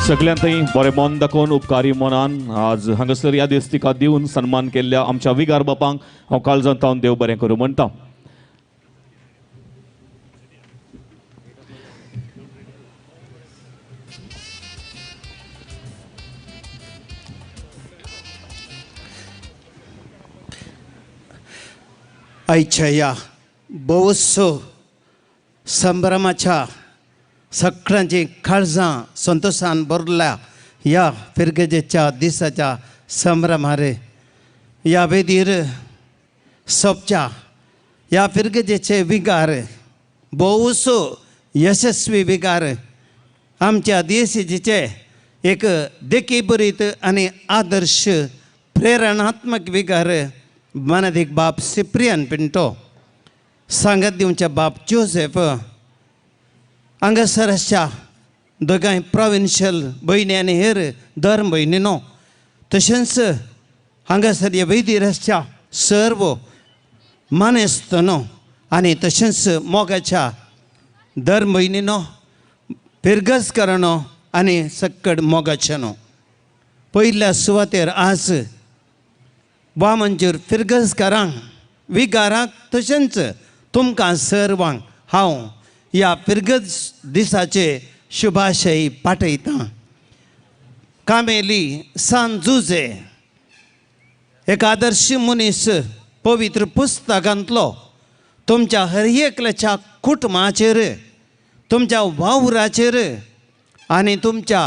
सगळ्यांतय बरें मन दाखोवन उपकारी मनान आज हांगासर ह्या दिसतिका दिवन सन्मान केल्ल्या आमच्या विगार बापांक हांव काळजांतावन देव बरें करूं म्हणटा. आयच्या या बोवत्सो संभ्रमाच्या सगळ्यांची काळजां संतोषान भरल्या ह्या फिरगजेच्या दिसाच्या संभ्रमार ह्या वेदीर सोबच्या ह्या फिरगजेचे विगार बोवसो यशस्वी विगार आमच्या देशेचे एक देखीबरीत आनी आदर्श प्रेरणात्मक विगार मानदीक बाप सिप्रियन पिंटो, सांगत दिवचे बाप जोसेफ, हांगासरच्या दोगांय प्रोविन्शियल भयणी आनी हेर धर्म भयणीनो, तशेंच हांगासर ह्या वेदीर आसच्या सर्व मानेस्तनो आनी तशेंच मोगाच्या धर्म भयणीनो, फिरगजकारांनो आनी सक्कड मोगाच्यानो. पयल्या सुवातेर आज वामनजूर फिरगजकारांक विगाराक तशेंच तुमकां सर्वांक हांव ह्या फिरगज दिसाचे शुभाशय पाठयतां. कामेली सान जुजे एक आदर्श मनीस पवित्र पुस्तकांतलो तुमच्या हर एकल्याच्या कुटुंबाचेर, तुमच्या वावराचेर आनी तुमच्या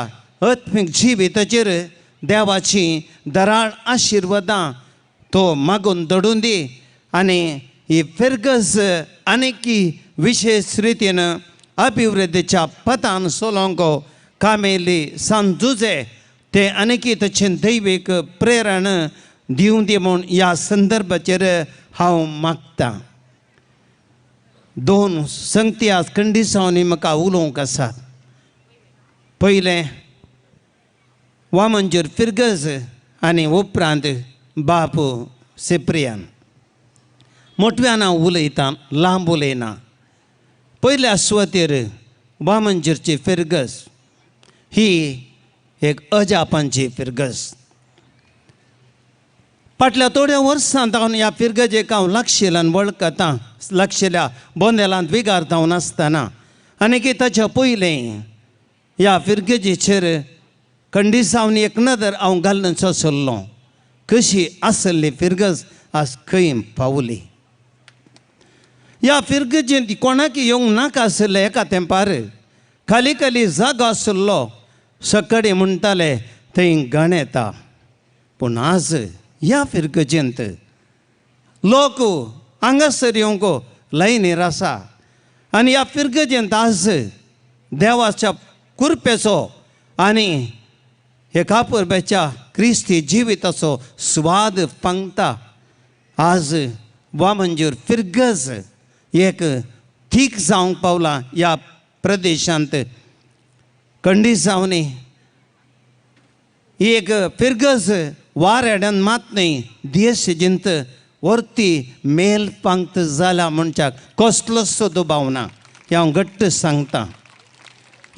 आत्मीक जिविताचेर देवाची दराळ आशिर्वादां तो मागून दडून दी आनी ही फिरगज आनीकी विशेष रितीन अभिवृद्धीच्या पथान सोलोंको कामेली सांजुजे ते आनीकी तशें दैवीक प्रेरण दिवं दी म्हूण ह्या संदर्भाचेर हांव मागतां. 2 संगती आज खंडिसांनी म्हाका उलोवंक आसात. पयलें वामनजूर फिरगज आनी उपरांत बाप सिप्रियन. मोठव्यान हांव उलयतां, लांब उलयना. पयल्या सुवातेर वामनजूरची फिरगज ही एक अजापांची फिरगज. फाटल्या थोड्या वर्सां जावन ह्या फिरगजेक हांव लागशिल्ल्यान वळखतां, लागशिल्ल्या बोंदेलांत विगार जावन आसतना आनी ताच्या पयलें ह्या फिरगजेचेर खंडिसांनी एक नदर हांव घालून आसलो. कशी आसली फिरगज आज खंय पावली. ह्या फिरगजेंत कोणाक येवंक नाका आसलें. एका तेंपार खाली खाली जागो आसलो, सकडी म्हणटाले थंय गण येता. पूण आज ह्या फिरगजेंत लोक हांगासर येवंक लायनीर आसा आनी ह्या फिरगजेंत आज देवाच्या कुरपेचो आनी एका परब्याच्या क्रिस्ती जिविताचो स्वाद पांगता आज वामंजूर फिर्गज एक ठीक जावंक पावला ह्या प्रदेशांत खंडीत जावनी एक फिर्गज वारेड्यान मात न्ही देश जिंत वर्ती मेल पांगत जाला म्हणच्याक कसलोच सुद्दां भावना हें हांव घट्ट सांगता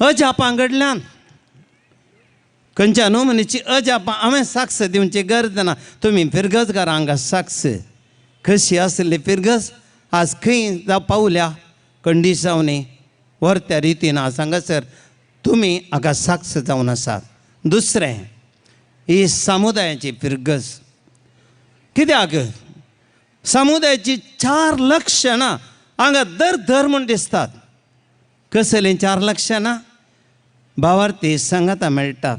अजापां कडल्यान खंयच्या न्हू मनीची अजापां हांवें साक्ष दिवची गरज ना तुमी फिर्गजकारां हांगा साक्ष कशी आसली फिर्गज आज खंय जावं पावल्या खंडीत जावनी व्हरत्या रितीन आज हांगासर तुमी हाका साक्ष जावन आसात दुसरें ही समुदायाची फिर्गज कित्याक समुदायाची 4 लक्षणां हांगा दर म्हूण दिसतात कसलीं 4 लक्षणां भावार्थी सांगाता मेळटात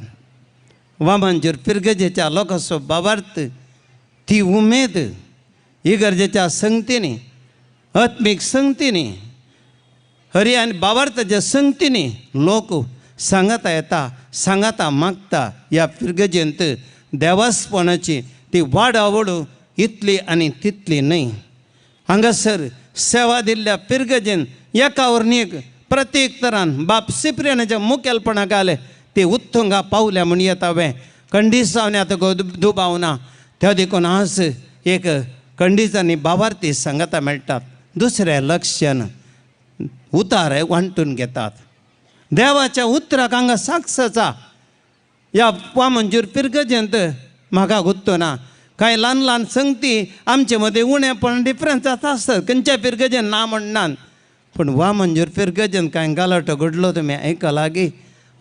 वामंजूर फिर्गजेच्या लोकांचो भावार्थ ती उमेद इगर्जेच्या संगतींनी आत्मीक संगतींनी हरी आनी भावार्थाच्या संगतींनी लोक सांगाता येता सांगाता मागता ह्या फिर्गजेंत देवासपणाची ती वाड इतली आनी तितली न्हय हांगासर सेवा दिल्ल्या फिर्गजेन एका वरनीक प्रत्येक तरान बाप सिप्रियानाच्या मुखेलपणाक आले ते उत्तुंगा पावल्या म्हूण येता हांवें खंडीत जावन आतां दुबावना त्या देखून आज एक खंडीत आनी भावार्थी सांगाता मेळटात दुसरें लक्षण उतार वांटून घेतात देवाच्या उतराक हांगा साक्ष आसा ह्या वामंजूर फिर्गजेंत म्हाका गुत्तो ना कांय ल्हान संगती आमचे मदीं उणेपण डिफरन्स आसतात खंयच्या फिर्गजेन ना म्हणनात पूण वामंजूर फिर्गजेन कांय गालटो घडलो तुमी आयका लागी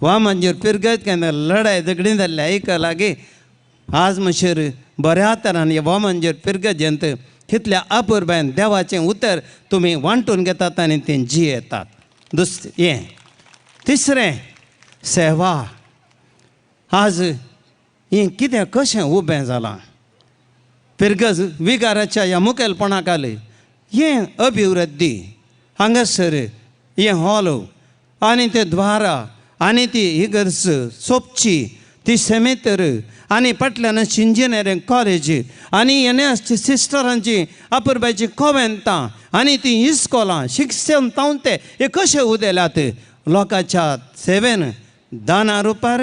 वामंजूर फिर्गज केन्ना लढाय झगडीं जाल्ली आयका लागी आज म्हणसर बऱ्या तरान ह्या वामंजूर फिर्गजेंत कितल्या अपुर्बायन देवाचें उतर तुमी वांटून घेतात आनी तें जियेतात हें तिसरें सेवा आज हें कितें कशें उबें जालां फिर्गज विगाराच्या ह्या मुखेलपणाक आले हें अभिवृद्धी हांगासर हें हॉल आनी ते द्वारा आनी ती इगर्ज सोपची ती सेमेतर आनी फाटल्यान इंजिनियरींग कॉलेज आनी एनएसची सिस्टरांची अपुरबायची कॉवेंतां आनी ती इस्कॉलां शिक्षण तावते हे कशे उदेल्यात लोकांच्या सेवेन दाना रुपार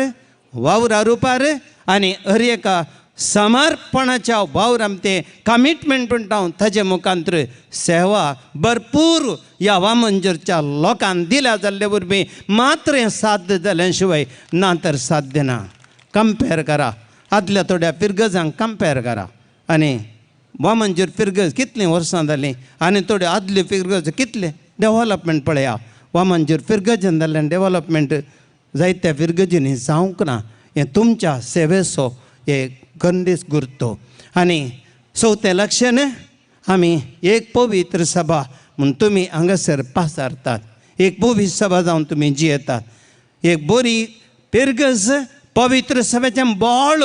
वावरा रुपार आनी हर एका समर्पणाच्या वावराम ते कमिटमेंट म्हणटा ताजे मुखांतर सेवा भरपूर ह्या वामंजूरच्या लोकांक दिल्या जाल्ले वरवीं मात्र हें साध्य जाल्या शिवाय ना तर साध्य ना कंपेर करा आदल्या थोड्या फिर्गजांक कंपेर करा आनी वामंजूर फिर्गज कितलीं वर्सां जालीं आनी थोडे आदले फिर्गज कितले डेव्हलपमेंट पळया वामंजूर फिर्गजान जाल्ल्यान डेव्हलपमेंट जायत्या फिर्गजींनी जावंक ना हें तुमच्या सेवेचो एक खंडीत गुर्तो आनी चवथें लक्षण आमी एक पवित्र सभा म्हूण तुमी हांगासर पासारतात एक पवित्र सभा जावन तुमी जियेतात एक बरी फिर्गज पवित्र सभेचें बोळ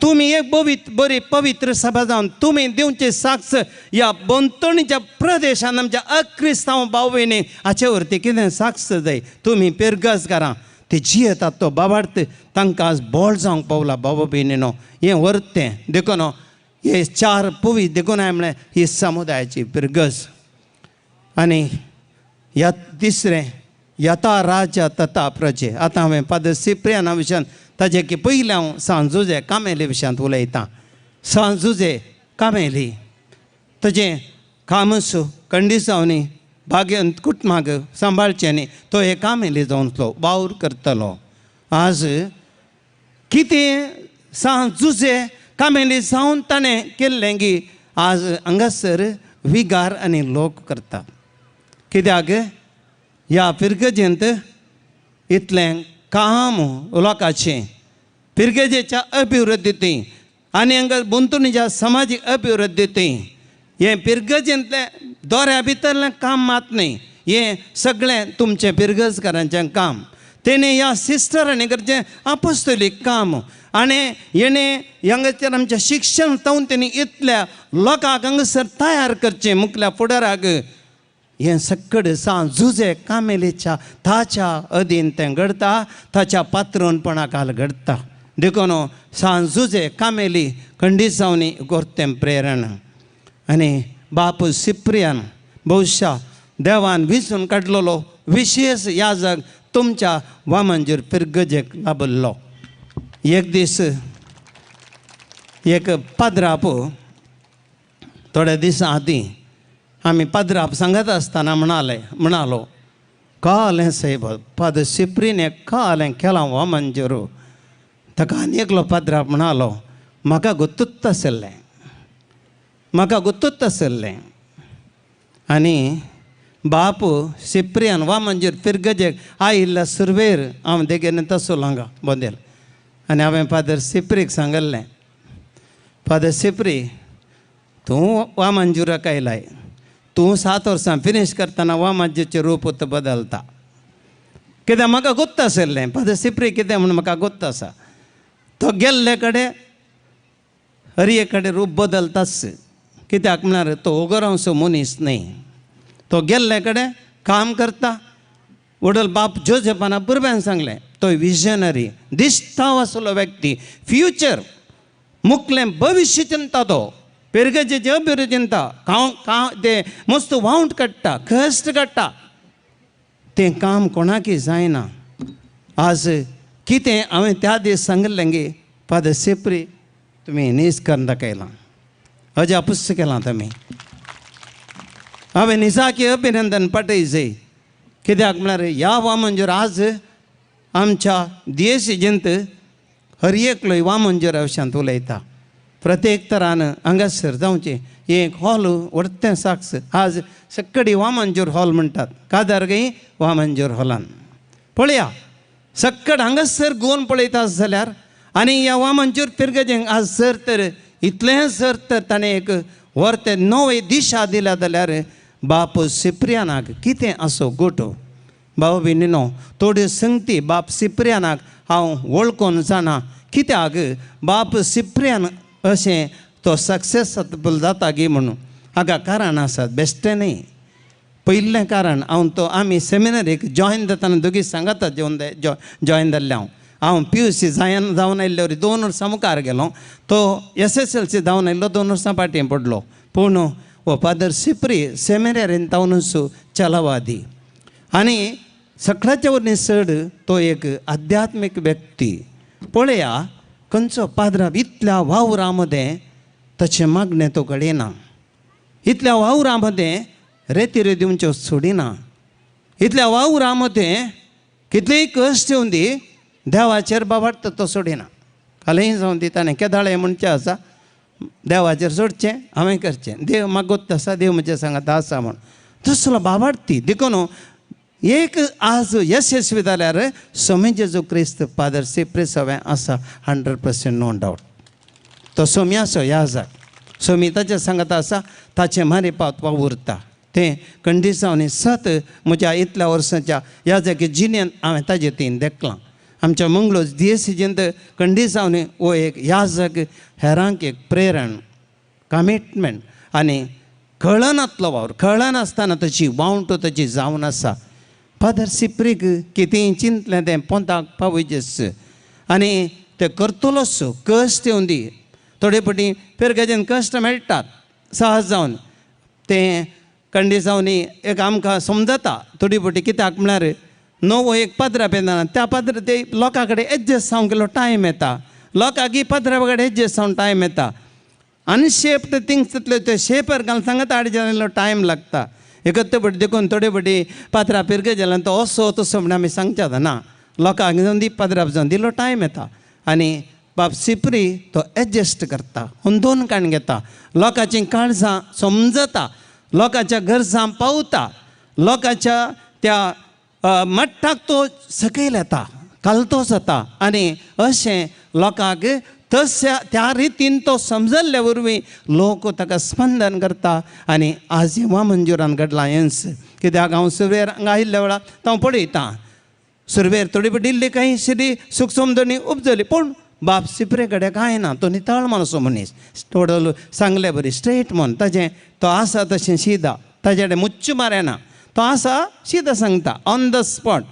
तुमी एक बरी पवित्र सभा जावन तुमी दिवचे साक्ष ह्या बोंतणीच्या प्रदेशान आमच्या अक्रिस्तांव भाव भयणी हाचे वरती कितें साक्ष जाय तुमी फिर्गजकारां ते जियेतात तो भावार्थ तांकां आज बोळ जावंक पावला भाव भयणीनो हें वर्तें देखून हे 4 पुवी देखून हांवें म्हळें ही समुदायाची फिर्गज आनी ह्या तिसरें यथा राजा तथा प्रजे आतां हांवें फादर सिप्रियाना विशयान ताजे की पयलीं हांव सांजुजे कामेली विशयांत उलयतां सांजुजे कामेली ताजें कामस खंडीत जावनी भाग्यंत कुटुंबाक सांबाळचें न्ही तो हे कामेली जावनलो वावर करतलो आज कितें सांजुजे कामेली जावन ताणें केल्लें की आज हांगासर विगार आनी लोक करतात कित्याक ह्या फिर्गजेंत इतलें काम लोकांचें फिर्गजेच्या अभिवृद्धींत आनी हांगा गुंतवणुकीच्या सामाजीक अभिवृद्धींत हें फिर्गजेंतलें दोऱ्या भितरलें काम मात न्ही हें सगळें तुमचें फिर्गजकारांचें काम तेणें ह्या सिस्टरांनी करचें आपोस्तोलीक काम आनी हेणें हांगासर आमचें शिक्षण तावन तेणी इतल्या लोकांक हांगासर तयार करचें मुखल्या फुडाराक हें सक्कड सा झुजे कामेलीच्या ताच्या अधीन तें घडता ताच्या पात्रोणपणाकाल घडता देखून सान झुजे कामेली खंडिसावनी गोरतें प्रेरण आनी बाप सिप्रियान भविष्या देवान विसून काडलेलो विशेष याजक तुमच्या वामंजूर पिरगजेक लाभल्लो. एक दीस एक पाद्राप थोड्या दिसां आदीं आमी पाद्राप सांगत आसतना म्हणालो कालें साहेब पाद सिप्रीने कालें केलां वामंजूर. ताका आनी एकलो पाद्राप म्हणालो म्हाका गुत्तूत आसलें आनी बाप सिप्रियान वामंजूर पिरगजेक आयिल्ल्या सुरवेर हांव देगेन तसो हांगा बोंदेल आनी हांवें फादर सिप्रीक सांगल्लें फादर सिप्री तूं वामंजुराक आयलाय तूं 7 वर्सां फिनिश करतना वामंजूरचें रूप बदलता कित्याक म्हाका गुत्त आसलें फादर सिप्री कितें म्हूण म्हाका गुत्त आसा तो गेल्ले कडेन हरये कडेन रूप बदलताच कित्याक म्हळ्यार तो ओगोरावचो मनीस न्ही तो गेल्ले कडेन काम करता वडल बाप जोसेफान पुरब्यान सांगलें तो विजनरी दिश्तांव आसलो व्यक्ती फ्युचर मुखलें भविश्य चिंता तो पिरगजेचें अभिवृद्धी चिंता ते मस्त वावंट काडटा कश्ट काडटा तें काम कोणाकय जायना. आज कितें हांवें त्या दीस सांगलें गे फादर सिप्री तुमी निस्करण दाखयलां अजा पुस्त केलां तुमी हांवें निजाकी अभिनंदन पाठयचें कित्याक म्हळ्यार ह्या वामंजूर आज आमच्या दियेसीजेंत हर एकलोय वामंजूरा विशयांत उलयता प्रत्येक तरान हांगासर जावचें एक हॉल व्हडतें साक्स आज सक्कडी वामंजूर हॉल म्हणटात कादरगई वामंजूर हॉलान पळया सक्कड हांगासर गोवन पळयता जाल्यार आनी ह्या वामंजूर पिरगजेक आज सर तर इतलें सर तर ताणें एक व्हरतें नवी दिशा दिल्या जाल्यार बाप सिप्रियानाक कितें आसो गोठो भाव भयणीनो थोड्यो संगती बाप सिप्रियानाक हांव वळखून जाणा कित्याक बाप सिप्रियान अशें तो सक्सेसफूल जाता गे म्हणून हाका कारण आसात बेश्टें न्ही. पयलें कारण हांव तो आमी सेमिनरीक जॉयन जाताना दोगी सांगाता जॉयन जाल्ले हांव PUC जावन आयिल्ल्यावर 2 वर्सां मुखार गेलो तो SSLC जावन आयिल्लो 2 वर्सां फाटीं पडलो पूण हो फादर सिप्री सेमिनरीन तावनूच चलवादी आनी सगळ्याच्या वरवीं चड तो एक आध्यात्मीक व्यक्ती. पळया खंयचो पाद्राप इतल्या वावरां मदें ताचें मागणें तो घडिना इतल्या वावरां मदें रेती दिवच्यो सोडिना इतल्या वावरां मदें कितलेय कश्ट येवन दी देवाचेर बाबाट तो सोडिना. कालय जावन दी ताणें केदाळे म्हणचें आसा देवाचेर सोडचें हांवें करचें देव म्हाका गोत्त आसा देव म्हज्या सांगाता आसा म्हूण तसलो बाबाट ती देखून एक आज यशस्वी जाल्यार स्वामी जेजू क्रिस्त फादर सिप्री सवें आसा 100% नो डावट. तो स्वामी आसो याजक स्वामी ताच्या सांगाता आसा ताचें मारी पावतपाक उरता तें खंडिसांनी सत म्हज्या इतल्या वर्सांच्या याजकी जिणेंत हांवें ताजे तीन देखलां. आमच्या मंगळूर दियेसीजेंत खंडिसांनी हो एक याजक हेरांक एक प्रेरण कमिटमेंट आनी कळनातलो वावर कळनासतना ताची वावंट ताची जावन आसा. फादर सिप्रीक कितेंय चिंतलें तें पोंताक पावयचेंच आनी तें करतलोच कश्ट येवन दी थोडे फावटी पिरगजेन कश्ट मेळटात सहज जावन तें खंडिसांनी एक आमकां समजता थोडी फावटी कित्याक म्हळ्यार नवो एक पाद्राप येता त्या पाद्र ते लोकां कडेन एडजस्ट जावंक गेलो टायम येता लोकांक पाद्रा कडेन एडजस्ट जावन टायम येता अनशेप्ड थिंग्स तितले ते शेपर घालून सांगत आडलो टायम लागता. एकत्र फावटी देखून थोडे फावटी पाद्रा पिरगे जाल्यार तो असो तसो म्हणून आमी सांगच्यात ना लोकांक जावन दी पाद्राप जावन दिलो टायम येता आनी बाप सिप्री तो एडजस्ट करता हुंदोन काण घेता लोकांची काळजां समजता लोकांच्या गरजां पावता लोकांच्या त्या मट्टाक तो सकयल येता कालतो जाता आनी अशें लोकांक तशा त्या रितीन तो समजल्ल्या वरवीं लोक ताका स्पंदन करता आनी आज वामंजुरान घडलां हेंच कित्याक हांव सुरवेर हांगा आयिल्ल्या वेळार हांव पळयतां सुरवेर थोडी फावटी इल्ली कांय श्री सुख समजणी उपजली पूण बाप सिप्रे कडेन कांय ना तो नितळ माणसो मनीस थोडो सांगले बरी स्ट्रेट म्हूण ताजें तो आसा तशें शिदा ताचे कडेन मुच्च मारेना, तो आसा सिदा सांगता ऑन द स्पॉट.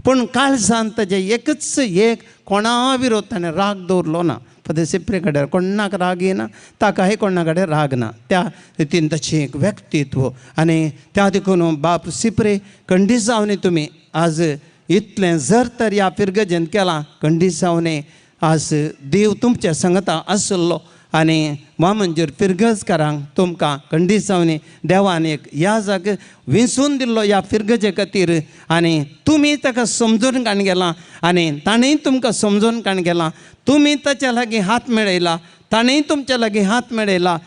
पूण काळजान ताजे एकच एक कोणा विरोध ताणें राग दवरलो ना. पद सिप्रे कडेन कोणाक राग येना, ताकाय कोणा कडेन राग ना. त्या रितीन ताचें एक व्यक्तित्व आनी त्या देखून बाप सिप्रे खंडीत जावनी तुमी आज इतलें जर तर ह्या पिरगजेन केलां खंडीत जावनी आज देव तुमच्या संगता आसलो आनी वामनजर पिरगजकारांक तुमकां खंडीत जावनी देवान एक ह्या जाग विंचून दिल्लो ह्या पिरगजे खातीर आनी तुमी ताका समजून काण गेलां आनी ताणेंय तुमकां समजून काण गेलां. तुमी ताच्या लागीं हात मेळयला, ताणेंय तुमच्या लागीं हात मेळयला.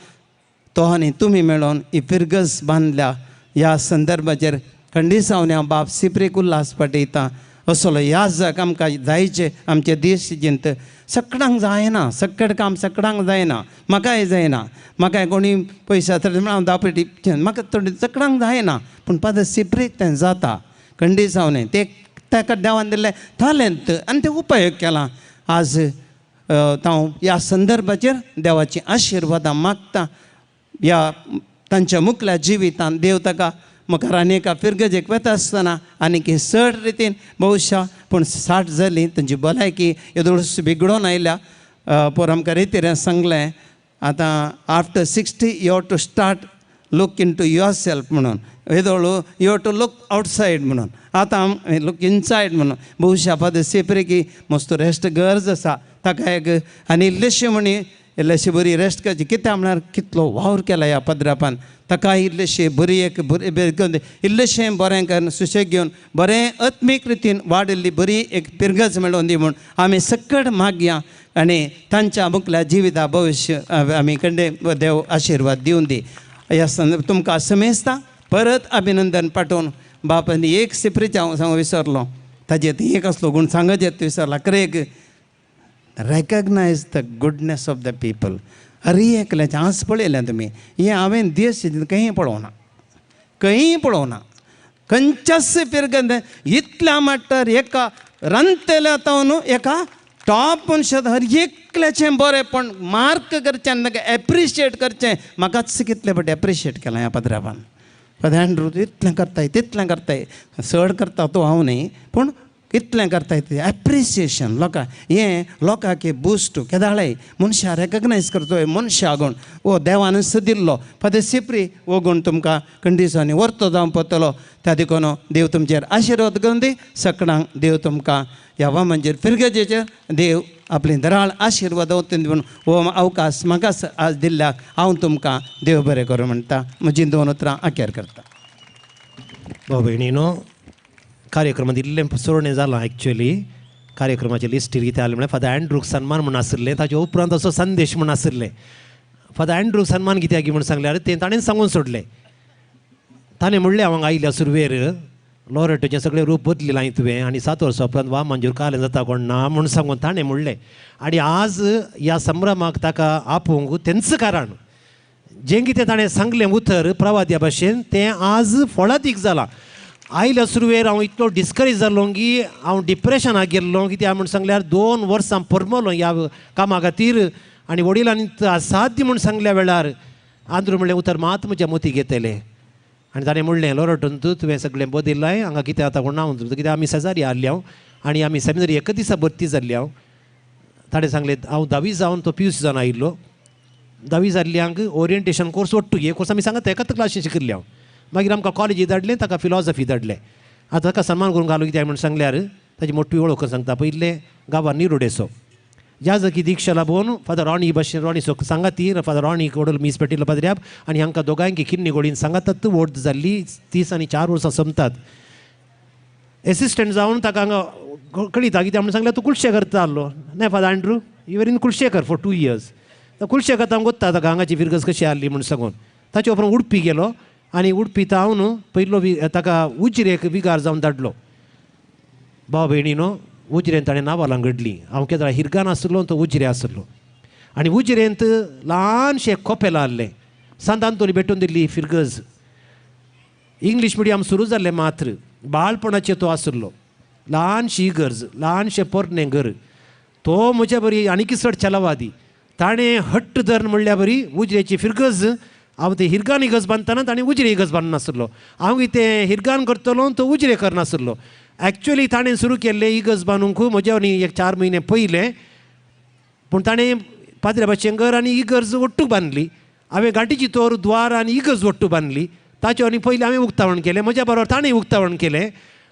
तो आनी तुमी मेळोन ही पिरगज बांदल्या. ह्या संदर्भाचेर खंडीत जावन हांव बाप सिप्रेक उल्हास पाठयता. असलो ह्या जाग आमकां जायचे आमचे देश जिंत सगळ्यांक जायना, सगळें काम सगळ्यांक जायना, म्हाकाय जायना, म्हाकाय कोणी पयशा तर हांव धा पेटी म्हाका थोडी सगळ्यांक जायना, पूण पाद सिप्रेक तें जाता. खंडीत जावनी ते ताका देवान दिल्लें टॅलंट आनी ते उपयोग केला. आज हांव ह्या संदर्भाचेर देवाची आशिर्वादां मागता. ह्या तांच्या मुखल्या जिवितांत देव ताका मुखार आनीक पिरगजेक वता आसतना आनीक चड रितीन भविश्या पूण 60 जाली तांची भलायकी येदोळस बिगडोन आयल्या. पर आमकां रितीन सांगलें आतां after 60 you have to start look into yourself म्हणून, येदोळू you have to look outside म्हणून, आतां लूक इनसायड म्हणून. भविश्या पद सेपरे की मस्त रेस्ट गरज आसा ताका एक आनी इल्लेशें म्हणी इल्लेशी बरी रेस्ट करची. कित्याक म्हळ्यार कितलो वावर केला ह्या पदरापान ताका इल्लेशें बरी एक बरी इल्लेशें बरें करून सुशेग घेवन बरें आत्मीक रितीन वाडिल्ली बरी एक पिरगज मेळोवन दी म्हूण आमी सकट मागया आनी तांच्या मुखल्या जिविता भविश्य आमी कंडे देव आशिर्वाद दिवन दी. ह्या संदर्भ तुमकां समेजता परत अभिनंदन पाठोवन बापानी एक सिप्रीचे हांव सांगूंक विसरलो. ताजेर एक असलो गूण सांगत येत विसरला खरें recognize the goodness of the people. अरे एकल्याचें आज पळयलें तुमी हें हांवें देश खंय पळोवना, खंय पळोवना. खंयच्याच पिरगंद इतल्या मट्टार एका रांदतल्या तावन एका टॉप मनशाक हर एकल्याचें बरेंपण मार्क करचें आनी ताका एप्रिशिएट करचें. म्हाकाच कितले फावटी एप्रिशिएट केलां ह्या पदरापान. एंड्रू इतलें करताय तितलें करताय, चड करता तो हांव न्ही पूण इतलें करताय तें एप्रिसिएशन लोकां हें लोकांक बुस्ट केदाळय मनशां रेकग्नायज करतोय मनशां गूण वो देवान दिल्लो. पद सिप्री वो गूण तुमकां खंडीसांनी वर्तो जावन पडटलो. त्या देखून देव तुमचेर आशिर्वाद करून दी. सगळ्यांक देव तुमकां ह्या वामनजेर पिरगजेचेर देव आपली दराळ आशिर्वाद दिवन हो अवकाश म्हाका आज दिल्ल्याक हांव तुमकां देव बरें करूं म्हणटा. म्हजी 2 उतरां आखेर करता. भाऊ भयणीनो, कार्यक्रमांत इल्लें सोडणें जालां. एक्चुअली कार्यक्रमाचे लिस्टीर कितें जालें म्हळ्यार फादर एंड्रूक सन्मान म्हूण आसलें, ताचे उपरांत असो संदेश म्हूण आसलें. फादर एंड्रूक सन्मान कित्याक म्हूण सांगल्यार तें ताणें सांगून सोडलें. ताणें म्हणलें हांगा आयिल्ल्या सुरवेर लॉरेटोचें सगळें रूप बदलिलां तुवें आनी 7 वर्सां उपरांत वा मंजूर कालें जाता कोण ना म्हूण सांगून ताणें म्हणलें. आनी आज ह्या संभ्रमाक ताका आपोवंक तेंच कारण जें कितें ताणें सांगलें उतर प्रवाद्या भाशेन तें आज फळादीक जालां. आयल्या सुरवेर हांव इतलो डिस्करेज जाल्लो की हांव डिप्रेशनाक गेल्लो. कित्याक म्हूण सांगल्यार 2 वर्सां परमलो ह्या कामा खातीर आनी वडिलांनी साध्य म्हूण सांगल्या वेळार आंध्र म्हणलें उतर मात म्हज्या मोती घेतलें. आनी ताणें म्हणलें लोरटून तुवें सगळें बदल्लाय हांगा कितें आतां कोण ना कित्याक आमी शेजारी आसली हांव आनी आमी सेमिनरी एक दिसा भरती जाल्ली हांव. ताणें सांगलें हांव 10वी जावन तो PUC जावन आयिल्लो. 10वी जाल्ल्यांक ओरिएंटेशन कोर्स ओट्टू हे कोर्स आमी सांगता एकाच क्लासीन शिकिल्ले हांव. मागीर आमकां कॉलेजी धाडलें ताका फिलॉसॉफी धाडलें. आतां ताका सन्मान करून घालूं कित्याक म्हूण सांगल्यार ताची मोठी वळख सांगता. पयलें गांवांत निरोडेसो ज्या जागी दिक्षा लाभून फादर रॉनी भाशेन रॉनी सांगाती फादर रॉनी वडल मीस पेटिल्लो पाद्र्याब आनी हांकां दोगांयकी किन्नी गोडीन सांगातात वोट जाल्ली 30 आनी 4 वर्सां संपतात. एसिस्टंट जावन ताका हांगा कळिता कित्याक म्हूण सांगल्यार तूं कुळशेकर जाल्लो न्हय father Andrew you were in Kulshekar for 2 years. Kulshekar तांकां गोत्ता ताका हांगाची फिरगज कशी आहली म्हूण सांगून. ताचे उपरांत उडपी गेलो आनी उडपी तावन पयलो ताका उजरेक विगार जावन धाडलो. भाव भयणीनो, उजरेन ताणें नांवां घडलीं. हांव केदां हिरगान आसलो तो उजरे आसलो आनी उजरेंत ल्हानशें खोपें लायल्लें सांतांतोनी भेटून दिल्ली फिरगज. इंग्लीश मिडियम सुरू जाल्लें मात्र बाळपणाचेर तो आसलो. ल्हानशी इगर्ज ल्हानशें पोरनें घर. तो म्हज्या बरी आनीक चड चलवादी. ताणें हट्ट धर म्हणल्या बरी उजरेची फिरगज हांव ते हिरगान इगज बांदतना ताणें उजरे इगज बांदनासलो हांव ते हिरगान करतलो तो उजरे करनासलो एक्चुअली ताणें सुरू केल्लें इगज बांदूंक म्हज्या एक 4 म्हयने पयले पूण ताणें पाद्रे भाशेंकर आनी इगर्ज ಒಟ್ಟು बांदली हांवें गांठीची तोर द्वार आनी इगर्ज ಒಟ್ಟು बांदली ताचे आनी पयलीं हांवें उक्तावण केलें म्हज्या बरोबर ताणें उक्तावण केलें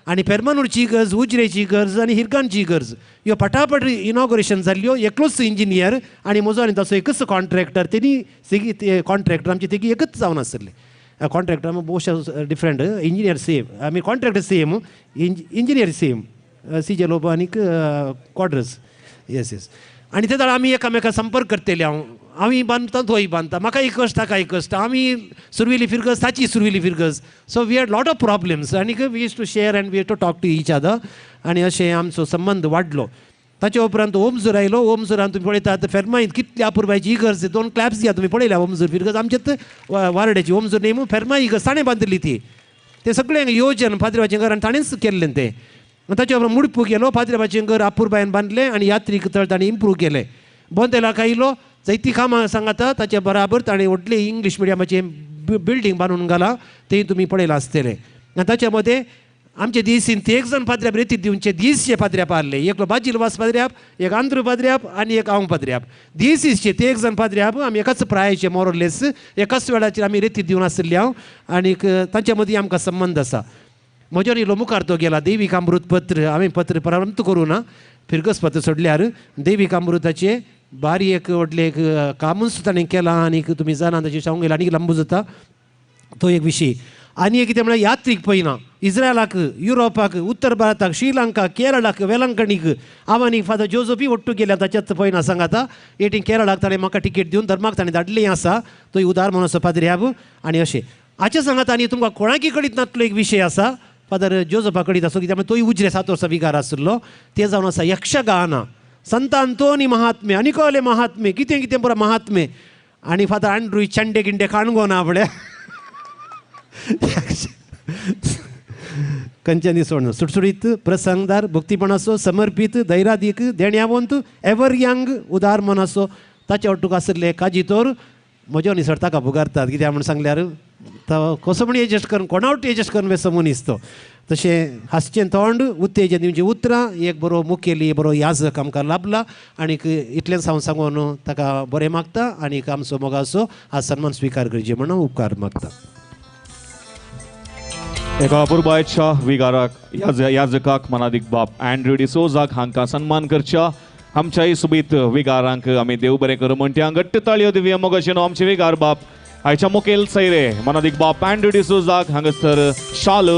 आनी पेरमानूरची इगर्ज उजरेची इगर्ज आनी हिरगांची इगर्ज ह्यो पटापट इनॉग्रेशन जाल्ल्यो एकलोच इंजिनियर आनी म्हजो आनी तसो एकच कॉन्ट्रॅक्टर तेणी कॉन्ट्रॅक्टर आमचे तेगी एकच जावन आसले contractor most different engineer same आमी कॉन्ट्रॅक्टर सेम इंजिनियर सेम सीजे लोबो आनीक क्वॉर्टर्स येस आनी ते आमी एकामेका संपर्क करतले हांव बांदता तोय बांदता म्हाका एक कश्ट ताका एक कश्ट आमी सुरवेली फिरगज ताची सुरवेली फिरगज so we had lot of problems आनीक we use to share and we had to talk to each other आनी अशें आमचो संबंद वाडलो ताचे उपरांत ओमजूर आयलो ओमजुरान तुमी पळयतात फेर्माईत कितली अपुरबायची इगर्ज 2 क्लॅप्स दिया तुमी पळयल्या ओमजूर फिरगज आमचेच वारड्याची ओमजूर न्ही फेर्माई इगर्ज ताणें बांदली ती ते सगळें येवजन पाद्री भाशेंकरान ताणेंच केल्लें तें ताचे उपरांत मुडपू केलो पाद्री भाशेंकर अपुरबायेन बांदलें आनी यात्रीक तळ ताणें इम्प्रूव केलें बोंदेलाक आयलो जायतीं कामां सांगाता ताचे बराबर ताणें व्हडली इंग्लीश मिडियमाचें बिल्डींग बांदून घाला तें तुमी पळयलां आसतलें आनी ताचे मदें आमचे दिसीन ते एक जण पाद्र्याप रेती दिवचे दिसचे पाद्र्याप आसले एकलो बाजीलवास पाद्र्याप एक आंध्र पाद्र्याप आनी एक हांव पाद्र्याप दिसचे ते एक जण पाद्र्याप आमी एकाच प्रायाचे मोरलेस एकाच वेळाचेर आमी रेती दिवन आसली हांव आनीक तांचे मदीं आमकां संबंद आसा म्हज्यान इल्लो मुखार तो गेला दैवीक अमृत पत्र हांवें पत्र प्रारंभ करूं ना फिरगस पत्र सोडल्यार दैवीक अमृताचे भारी एक व्हडलें एक कामूच ताणें केलां आनीक तुमी जाणा तशें सांगूंक गेला आनीक लांबू जाता तो एक विशय आनी एक कितें म्हळ्यार यात्रीक पळयना इस्रायलाक युरोपाक उत्तर भारताक श्रीलंका केरळाक वेलंकणीक हांव आनी फादर जोजफी ಒಟ್ಟು गेल्या ताच्याच पळयना सांगाता एटी केरळाक ताणें म्हाका टिकेट दिवन धर्माक ताणें धाडलें आसा तो उदार म्हणून असो पाद्र्याब आनी अशें हाचे सांगात आनी तुमकां कोणाकी कळीत नातलो एक विशय आसा फादर जोजफा कळीत आसो कित्याक तोय उजरे 7 वर्सां विगार आसलो ते जावन आसा यक्षगान संत अंतोनी महात्मे आनीकले महात्मे कितें कितें बरो महात्मे आनी फादर आंड्रूय चंडे गिंडे काणगो ना आपल्या कंचनी सोडणं सुटसुडीत प्रसंगदार भक्तीपणाचो समर्पित धैर्यादीक देण्यावंत एवर यंग उदार मन असो ताचे अट्टूक आसले काजीतोर म्हज्या निसर ताका भुगारतात कित्याक म्हूण सांगल्यार तो कसो म्हण एडजस्ट करून कोणावट एडजस्ट करून बेसो मनीस तो तशें हास्यें तोंड उत्तेजन दिवचें उतरां एक बरो मुखेली बरो याजक आमकां लाभला आनीक इतलेंच हांव सांगून ताका बरें मागता आनीक आमचो मोगाचो हा सन्मान स्विकार करचे म्हणून उपकार मागता एका अपुरबायच्या विगाराक याजकाक मनादीक बाप अँड्रू डिसोजाक हांकां सन्मान करच्या आमच्याय सुबीत विगारांक आमी देव बरें करूं म्हणट्या घट्ट ताळयो दिवया मोगाचें आमचे विगार बाप आयच्या मुखेल सैरे मनादीक बाप अँड्रू डिसोजाक हांगासर शाल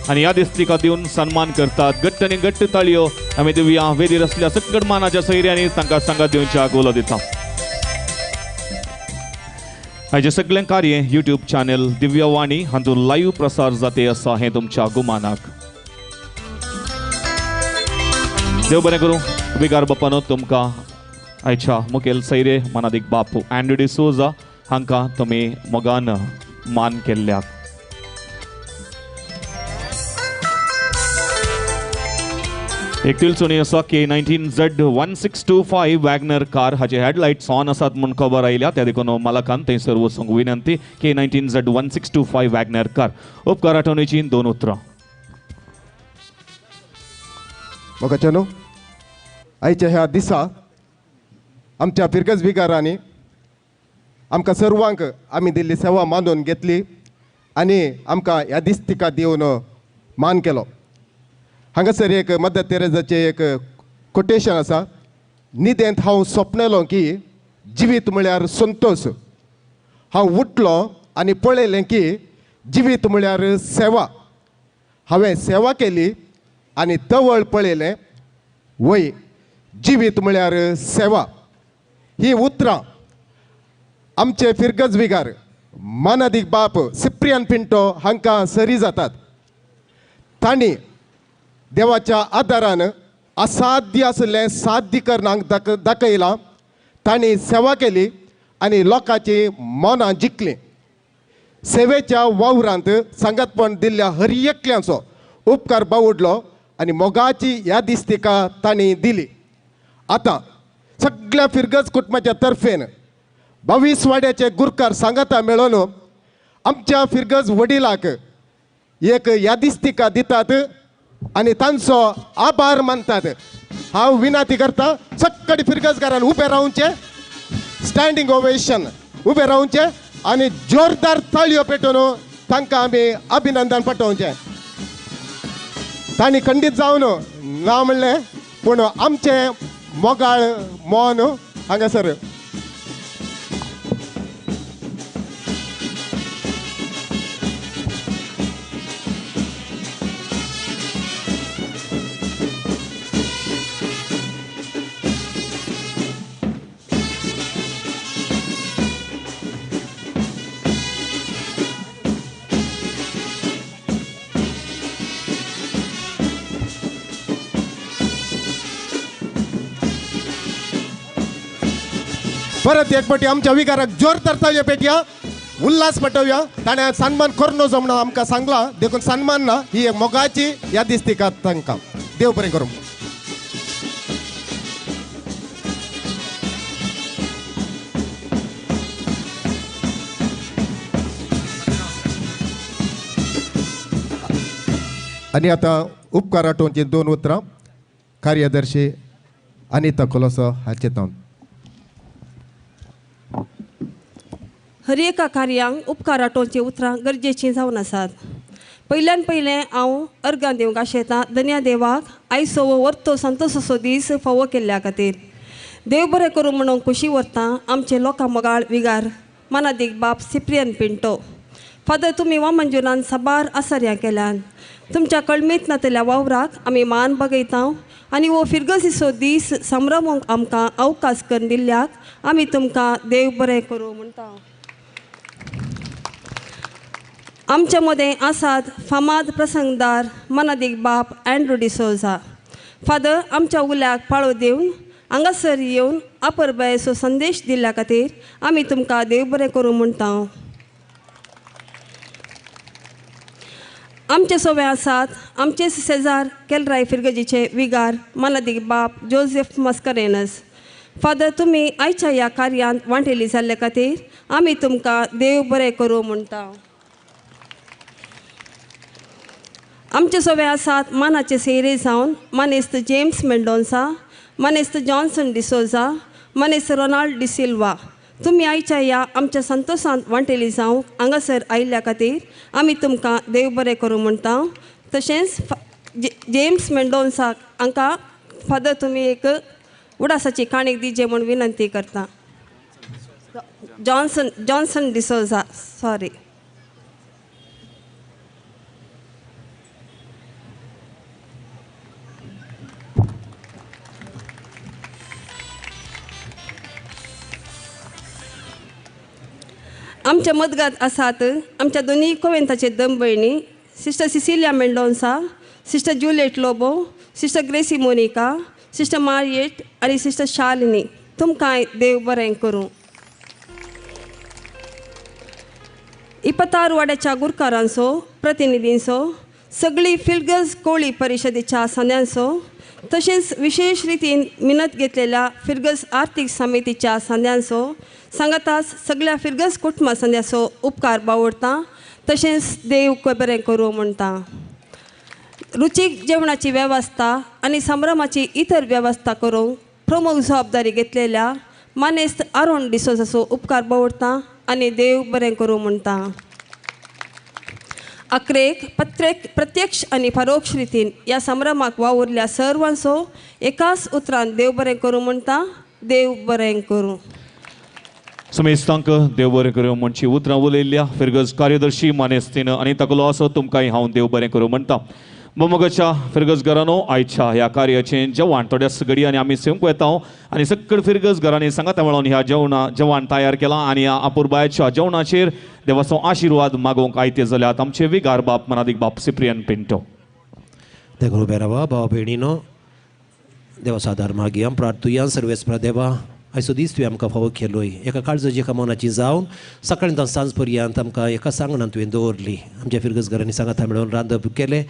आनी ह्या दिसतिका दिवन सन्मान करतात घट्ट आनी घट्ट ताळयो आमी दिवया वेदीर आसल्या सकट मानाच्या सैऱ्यांनी तांकां सांगात दिवच्या गोलो दिता हाचे सगळें कार्य यूट्यूब चॅनल दिव्य वाणी हातूंत लाईव्ह प्रसार जाते असा हें तुमच्या गुमानाक देव बरें करूं विगार बापानो तुमकां आयच्या मुखेल सैरे मनादीक बापू अँड्रू डिसोजा हांकां तुमी मोगान मान केल्ल्याक एक तिलचुणी आसा K19Z1625 वॅगनर कार हाचे हेडलायट्स ऑन आसात म्हूण खबर आयल्या त्या देखून मालकान थंयसर वचूंक विनंती K19Z1625 वॅगनर कार उपकार आठवणेची 2 उतरां मोगाचेनो आयच्या ह्या दिसा आमच्या फिरगज विगारांनी आमकां सर्वांक आमी दिल्ली सेवा मानून घेतली आनी आमकां ह्या दिसतिका दिवन मान केलो हांगासर एक मदर तेरेजाचें एक कोटेशन आसा न्हिदेंत हांव स्वप्नलो की जिवीत म्हळ्यार संतोश हांव उठलो आनी पळयलें की जिवीत म्हळ्यार सेवा हांवें सेवा केली आनी तवळ पळयलें वय जिवीत म्हळ्यार सेवा ही उतरां आमचे फिरगज विगार मानादीक बाप सिप्रियन पिंटो हांकां सरी जातात तांणी देवाच्या आदारान असाध्य आसलें साध्य करनाक दाखयलां तांणी सेवा केली आनी लोकांची मनां जिखलीं सेवेच्या वावरांत सांगतपण दिल्ल्या हर एकल्याचो उपकार बावडलो आनी मोगाची ह्या दिसतिका तांणी दिली आतां सगळ्या फिरगज कुटुंबाच्या तर्फेन 22 वाड्याचे गुरकार सांगाता मेळोन आमच्या फिरगज वडिलाक एक यादिस्तिका दितात आणि तांचो आभार मानतात. हांव विनंती करता सक्कडी फिरगजकारान उबे रावचे, स्टँडिंग ओवेशन उबे रावचे आणि जोरदार ताळयो पेटोवन तांकां आमी अभिनंदन पाठोवचें. तांणी खंडीत जावन ना म्हणलें पूण आमचे मोगाळ मोहन हांगासर परत एक फावटी आमच्या विकाराक जोरदार ताळयो पेटया, उल्हास पटवया. ताणें सन्मान करूं नजो म्हणून आमकां सांगला, देखून सन्मान ना ही एक मोगाची यादिस्तिका तांकां. देव बरें करूं. आणि आता उपकार आठोवची 2 उतरां कार्यदर्शी अनिता कोलोसो हाचे तावन. हर एका कार्यांक उपकार आठोवची उतरां गरजेचीं जावन आसात. पयल्यान पयलें हांव अर्गां दिवंक आशेतां धन्या देवाक आयचो हो वर्तो संतोषाचो दीस फावो केल्ल्या खातीर. देव बरें करूं म्हणून खुशी व्हरतां आमचे लोकां मोगाळ विगार मानादीक बाब सिप्रियन पिंटो. फादर, तुमी वामंजुरान साबार आसऱ्यां केल्यान. तुमच्या कळमीत नातल्या वावराक आमी मान बगयता आनी हो फिरगसीचो दीस संभ्रमूंक आमकां अवकाश करून दिल्ल्याक आमी तुमकां देव बरें करूं म्हणटा. आमचे मदें आसात फामाद प्रसंगदार मनादीक बाब अँड्रू डिसोजा. फादर, आमच्या उल्याक पाळो दिवन हांगासर येवन आपुरबायेचो संदेश दिल्ल्या खातीर आमी तुमकां देव बरें करूं म्हणटा. आमचे सोबे आसात आमचे सेजार केलराय फिरगजीचे विगार मनादीक बाब जोसेफ मस्करेनस. फादर, तुमी आयच्या ह्या कार्यांत वांटेली जाल्ले खातीर आमी तुमकां देव बरें करूं म्हणटा. आमचे सोबे आसात मानाचे सेरे जावन मानेस्त जेम्स मेंडोन्सा, मानेस्त जॉन्सन डिसोजा, मानेस्त रोनाल्ड डिसिल्वा. तुमी आयच्या ह्या आमच्या संतोशांत वांटेली जावंक हांगासर आयिल्ल्या खातीर आमी तुमकां देव बरें करूं म्हणटा. तशेंच जेम्स मेंडोन्साक हांकां फादर तुमी एक उडासाची काणीक दिजे म्हूण विनंती करता. Johnson D'Souza, sorry. आमच्या मदगात आसात आमच्या दोनी कोवेंताचे दंभयणी sister Cecilia Mendonsa, sister Juliet Lobo, sister Gracy Monica, sister Mariet आनी सिस्टर शालिनी. तुमकांय देव बरें करूं. इपतार वाड्याच्या गुरकारांचो प्रतिनिधींचो, सगळी फिरगज कोळी परिशदेच्या संद्यांचो, तशेंच विशेष रितीन मिनत घेतलेल्या फिरगज आर्थीक समितीच्या संद्यांचो, सांगाताच सगळ्या फिरगज कुटुंबा संद्याचो उपकार बावडटा. तशेंच देव बरें करूं म्हणटा. रुचीक जेवणाची वेवस्था आनी संभ्रमाची इतर वेवस्था करूंक प्रमुख जबाबदारी घेतलेल्या मानेस्त आरोन डिसोजाचो उपकार बावडटा आनी देव बरें करूं म्हणटा. अकरेक प्रत्यक्ष आनी परोक्ष रितीन ह्या संभ्रमाक वावुरल्या सर्वांचो एकाच उतरान देव बरें करूं म्हणटा. देव बरें करूं. समेस्तांक देव बरें करूं म्हणची उतरां उलयल्ल्या फिरगज कार्यदर्शी मानेस्तीन आनी ताकलो असो तुमकांय हांव देव बरें करूं म्हणटा. मोमोगाच्या फिरगज घरानो आयच्या ह्या कार्याचें जेवण थोड्याच घडयांनी आमी सेवंक येता आनी सकयल फिरगज घरांनी सांगाता मेळोन ह्या जेवण तयार केलां आनी ह्या आपुरबायच्या जेवणाचेर देवाचो आशिर्वाद मागोवंक आयते जाल्यात आमचे विगार बाप मनादीक बाप सिप्रियन पिंटो. ते घरोबे रावा भाव भयणीनो, देवाचो आदार मागया प्रार्थुया. सर्वेस्परा देवा, आयचो दीस तुवें आमकां फावो केलोय. एका काळजाची कामोनाची जावन सकाळीं सांज पर्यंत आमकां एका सांगणान तुवें दवरली. आमच्या फिरगज घरांनी सांगाता मेळोन रांदप केलें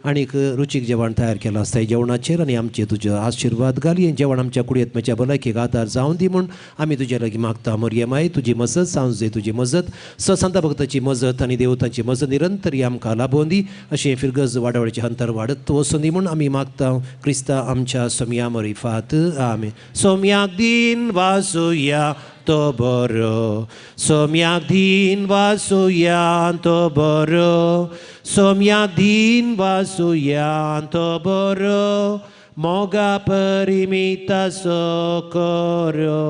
आणीक रुचीक जेवण तयार केलं असता जेवणाचेर आनी आमचे तुजे आशिर्वाद घाल हें जेवण आमच्या कुडीयेत्म्याच्या भलायकेक आदार जावन दी म्हूण आमी तुजे लागीं मागता मरियमाय तुजी मजत सांज दे तुजी मजत संत भक्ताची मजत आनी देवतांची मजत निरंतर ही आमकां लाबोवन दी अशें फिरगज वाडवळेचें अंतर वाडत वचून दी म्हूण आमी मागता क्रिस्ता आमच्या सोम्या मरिफात आमी सोम्याक दिन वासुया तो बरो सोम्याक दिन वासुया तो बरो सोम्याक दिन वासुया तो बरो मोगा परिमिता सोकरो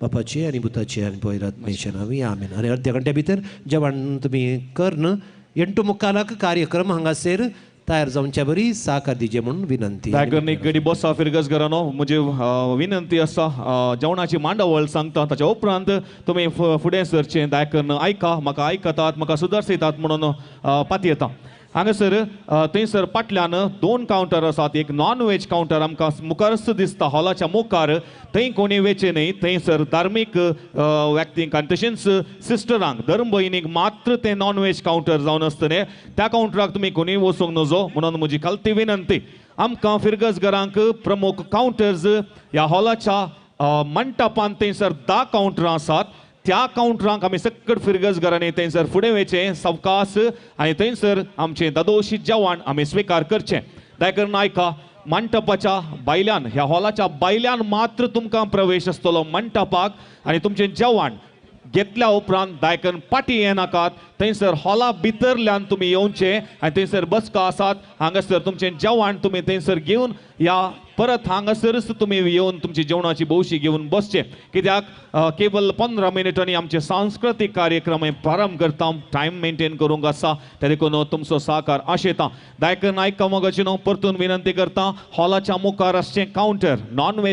बापाचे आनी भुताचे आनी पयरात्मेचे नांवी आमेन आनी अर्ध्या घंट्या भितर जेवण तुमी कर न्हू 8 मुक्कालाक कार्यक्रम हांगासर तयार जावच्या बरी साकार दिजे म्हणून विनंती दायकरनी गडी बसा फिरगस घरानो म्हणजे विनंती आसा जेवणाची मांडावळ सांगता ताच्या उपरांत तुम्ही फुडें सरचे दायकरन आयका म्हाका आयकतात म्हाका सुदारसितात म्हणून पाती येता हांगासर थंयसर फाटल्यान 2 कावंटर आसात एक नॉन वेज कावंटर आमकां मुखारच दिसता हॉलाच्या मुखार थंय कोणी वेचे न्ही थंयसर धार्मीक व्यक्तींक आनी तशेंच सिस्टरांक धर्म भयणीक मात्र तें नॉन वेज कावंटर जावन आसतलें त्या कावंटराक तुमी कोणी वचूंक नजो म्हणून म्हजी खालती विनंती आमकां फिरगस घरांक प्रमुख कावंटर्स ह्या हॉलाच्या मंडपान थंयसर 10 कावंटरां आसात त्या कावंटरांक आमी सकट फिरगस घरांनी थंयसर फुडें वयचें सावकास आनी थंयसर आमचें दादोशी जेवण आमी स्विकार करचें दायकरन आयका मंडपाच्या भायल्यान ह्या हॉलाच्या भायल्यान मात्र तुमकां प्रवेश आसतलो मंडपाक आनी तुमचें जेवण घेतल्या उपरांत दायकन पाटी येनाकात थंयसर हॉला भितरल्यान तुमी येवचें आनी थंयसर बसका आसात हांगासर तुमचें जेवण तुमी थंयसर घेवन या परत हांगासरच तुमी येवन तुमची जेवणाची भोवशी घेवन बसचें कित्याक केवल 15 मिनिटांनी आमचे सांस्कृतीक कार्यक्रम प्रारंभ करता टायम मेंटेन करूंक आसा त्या देखून तुमचो सहकार आशेता दायकन आयका मोगाची न्हू परतून विनंती करता हॉलाच्या मुखार आसचें कावंटर नॉन वेज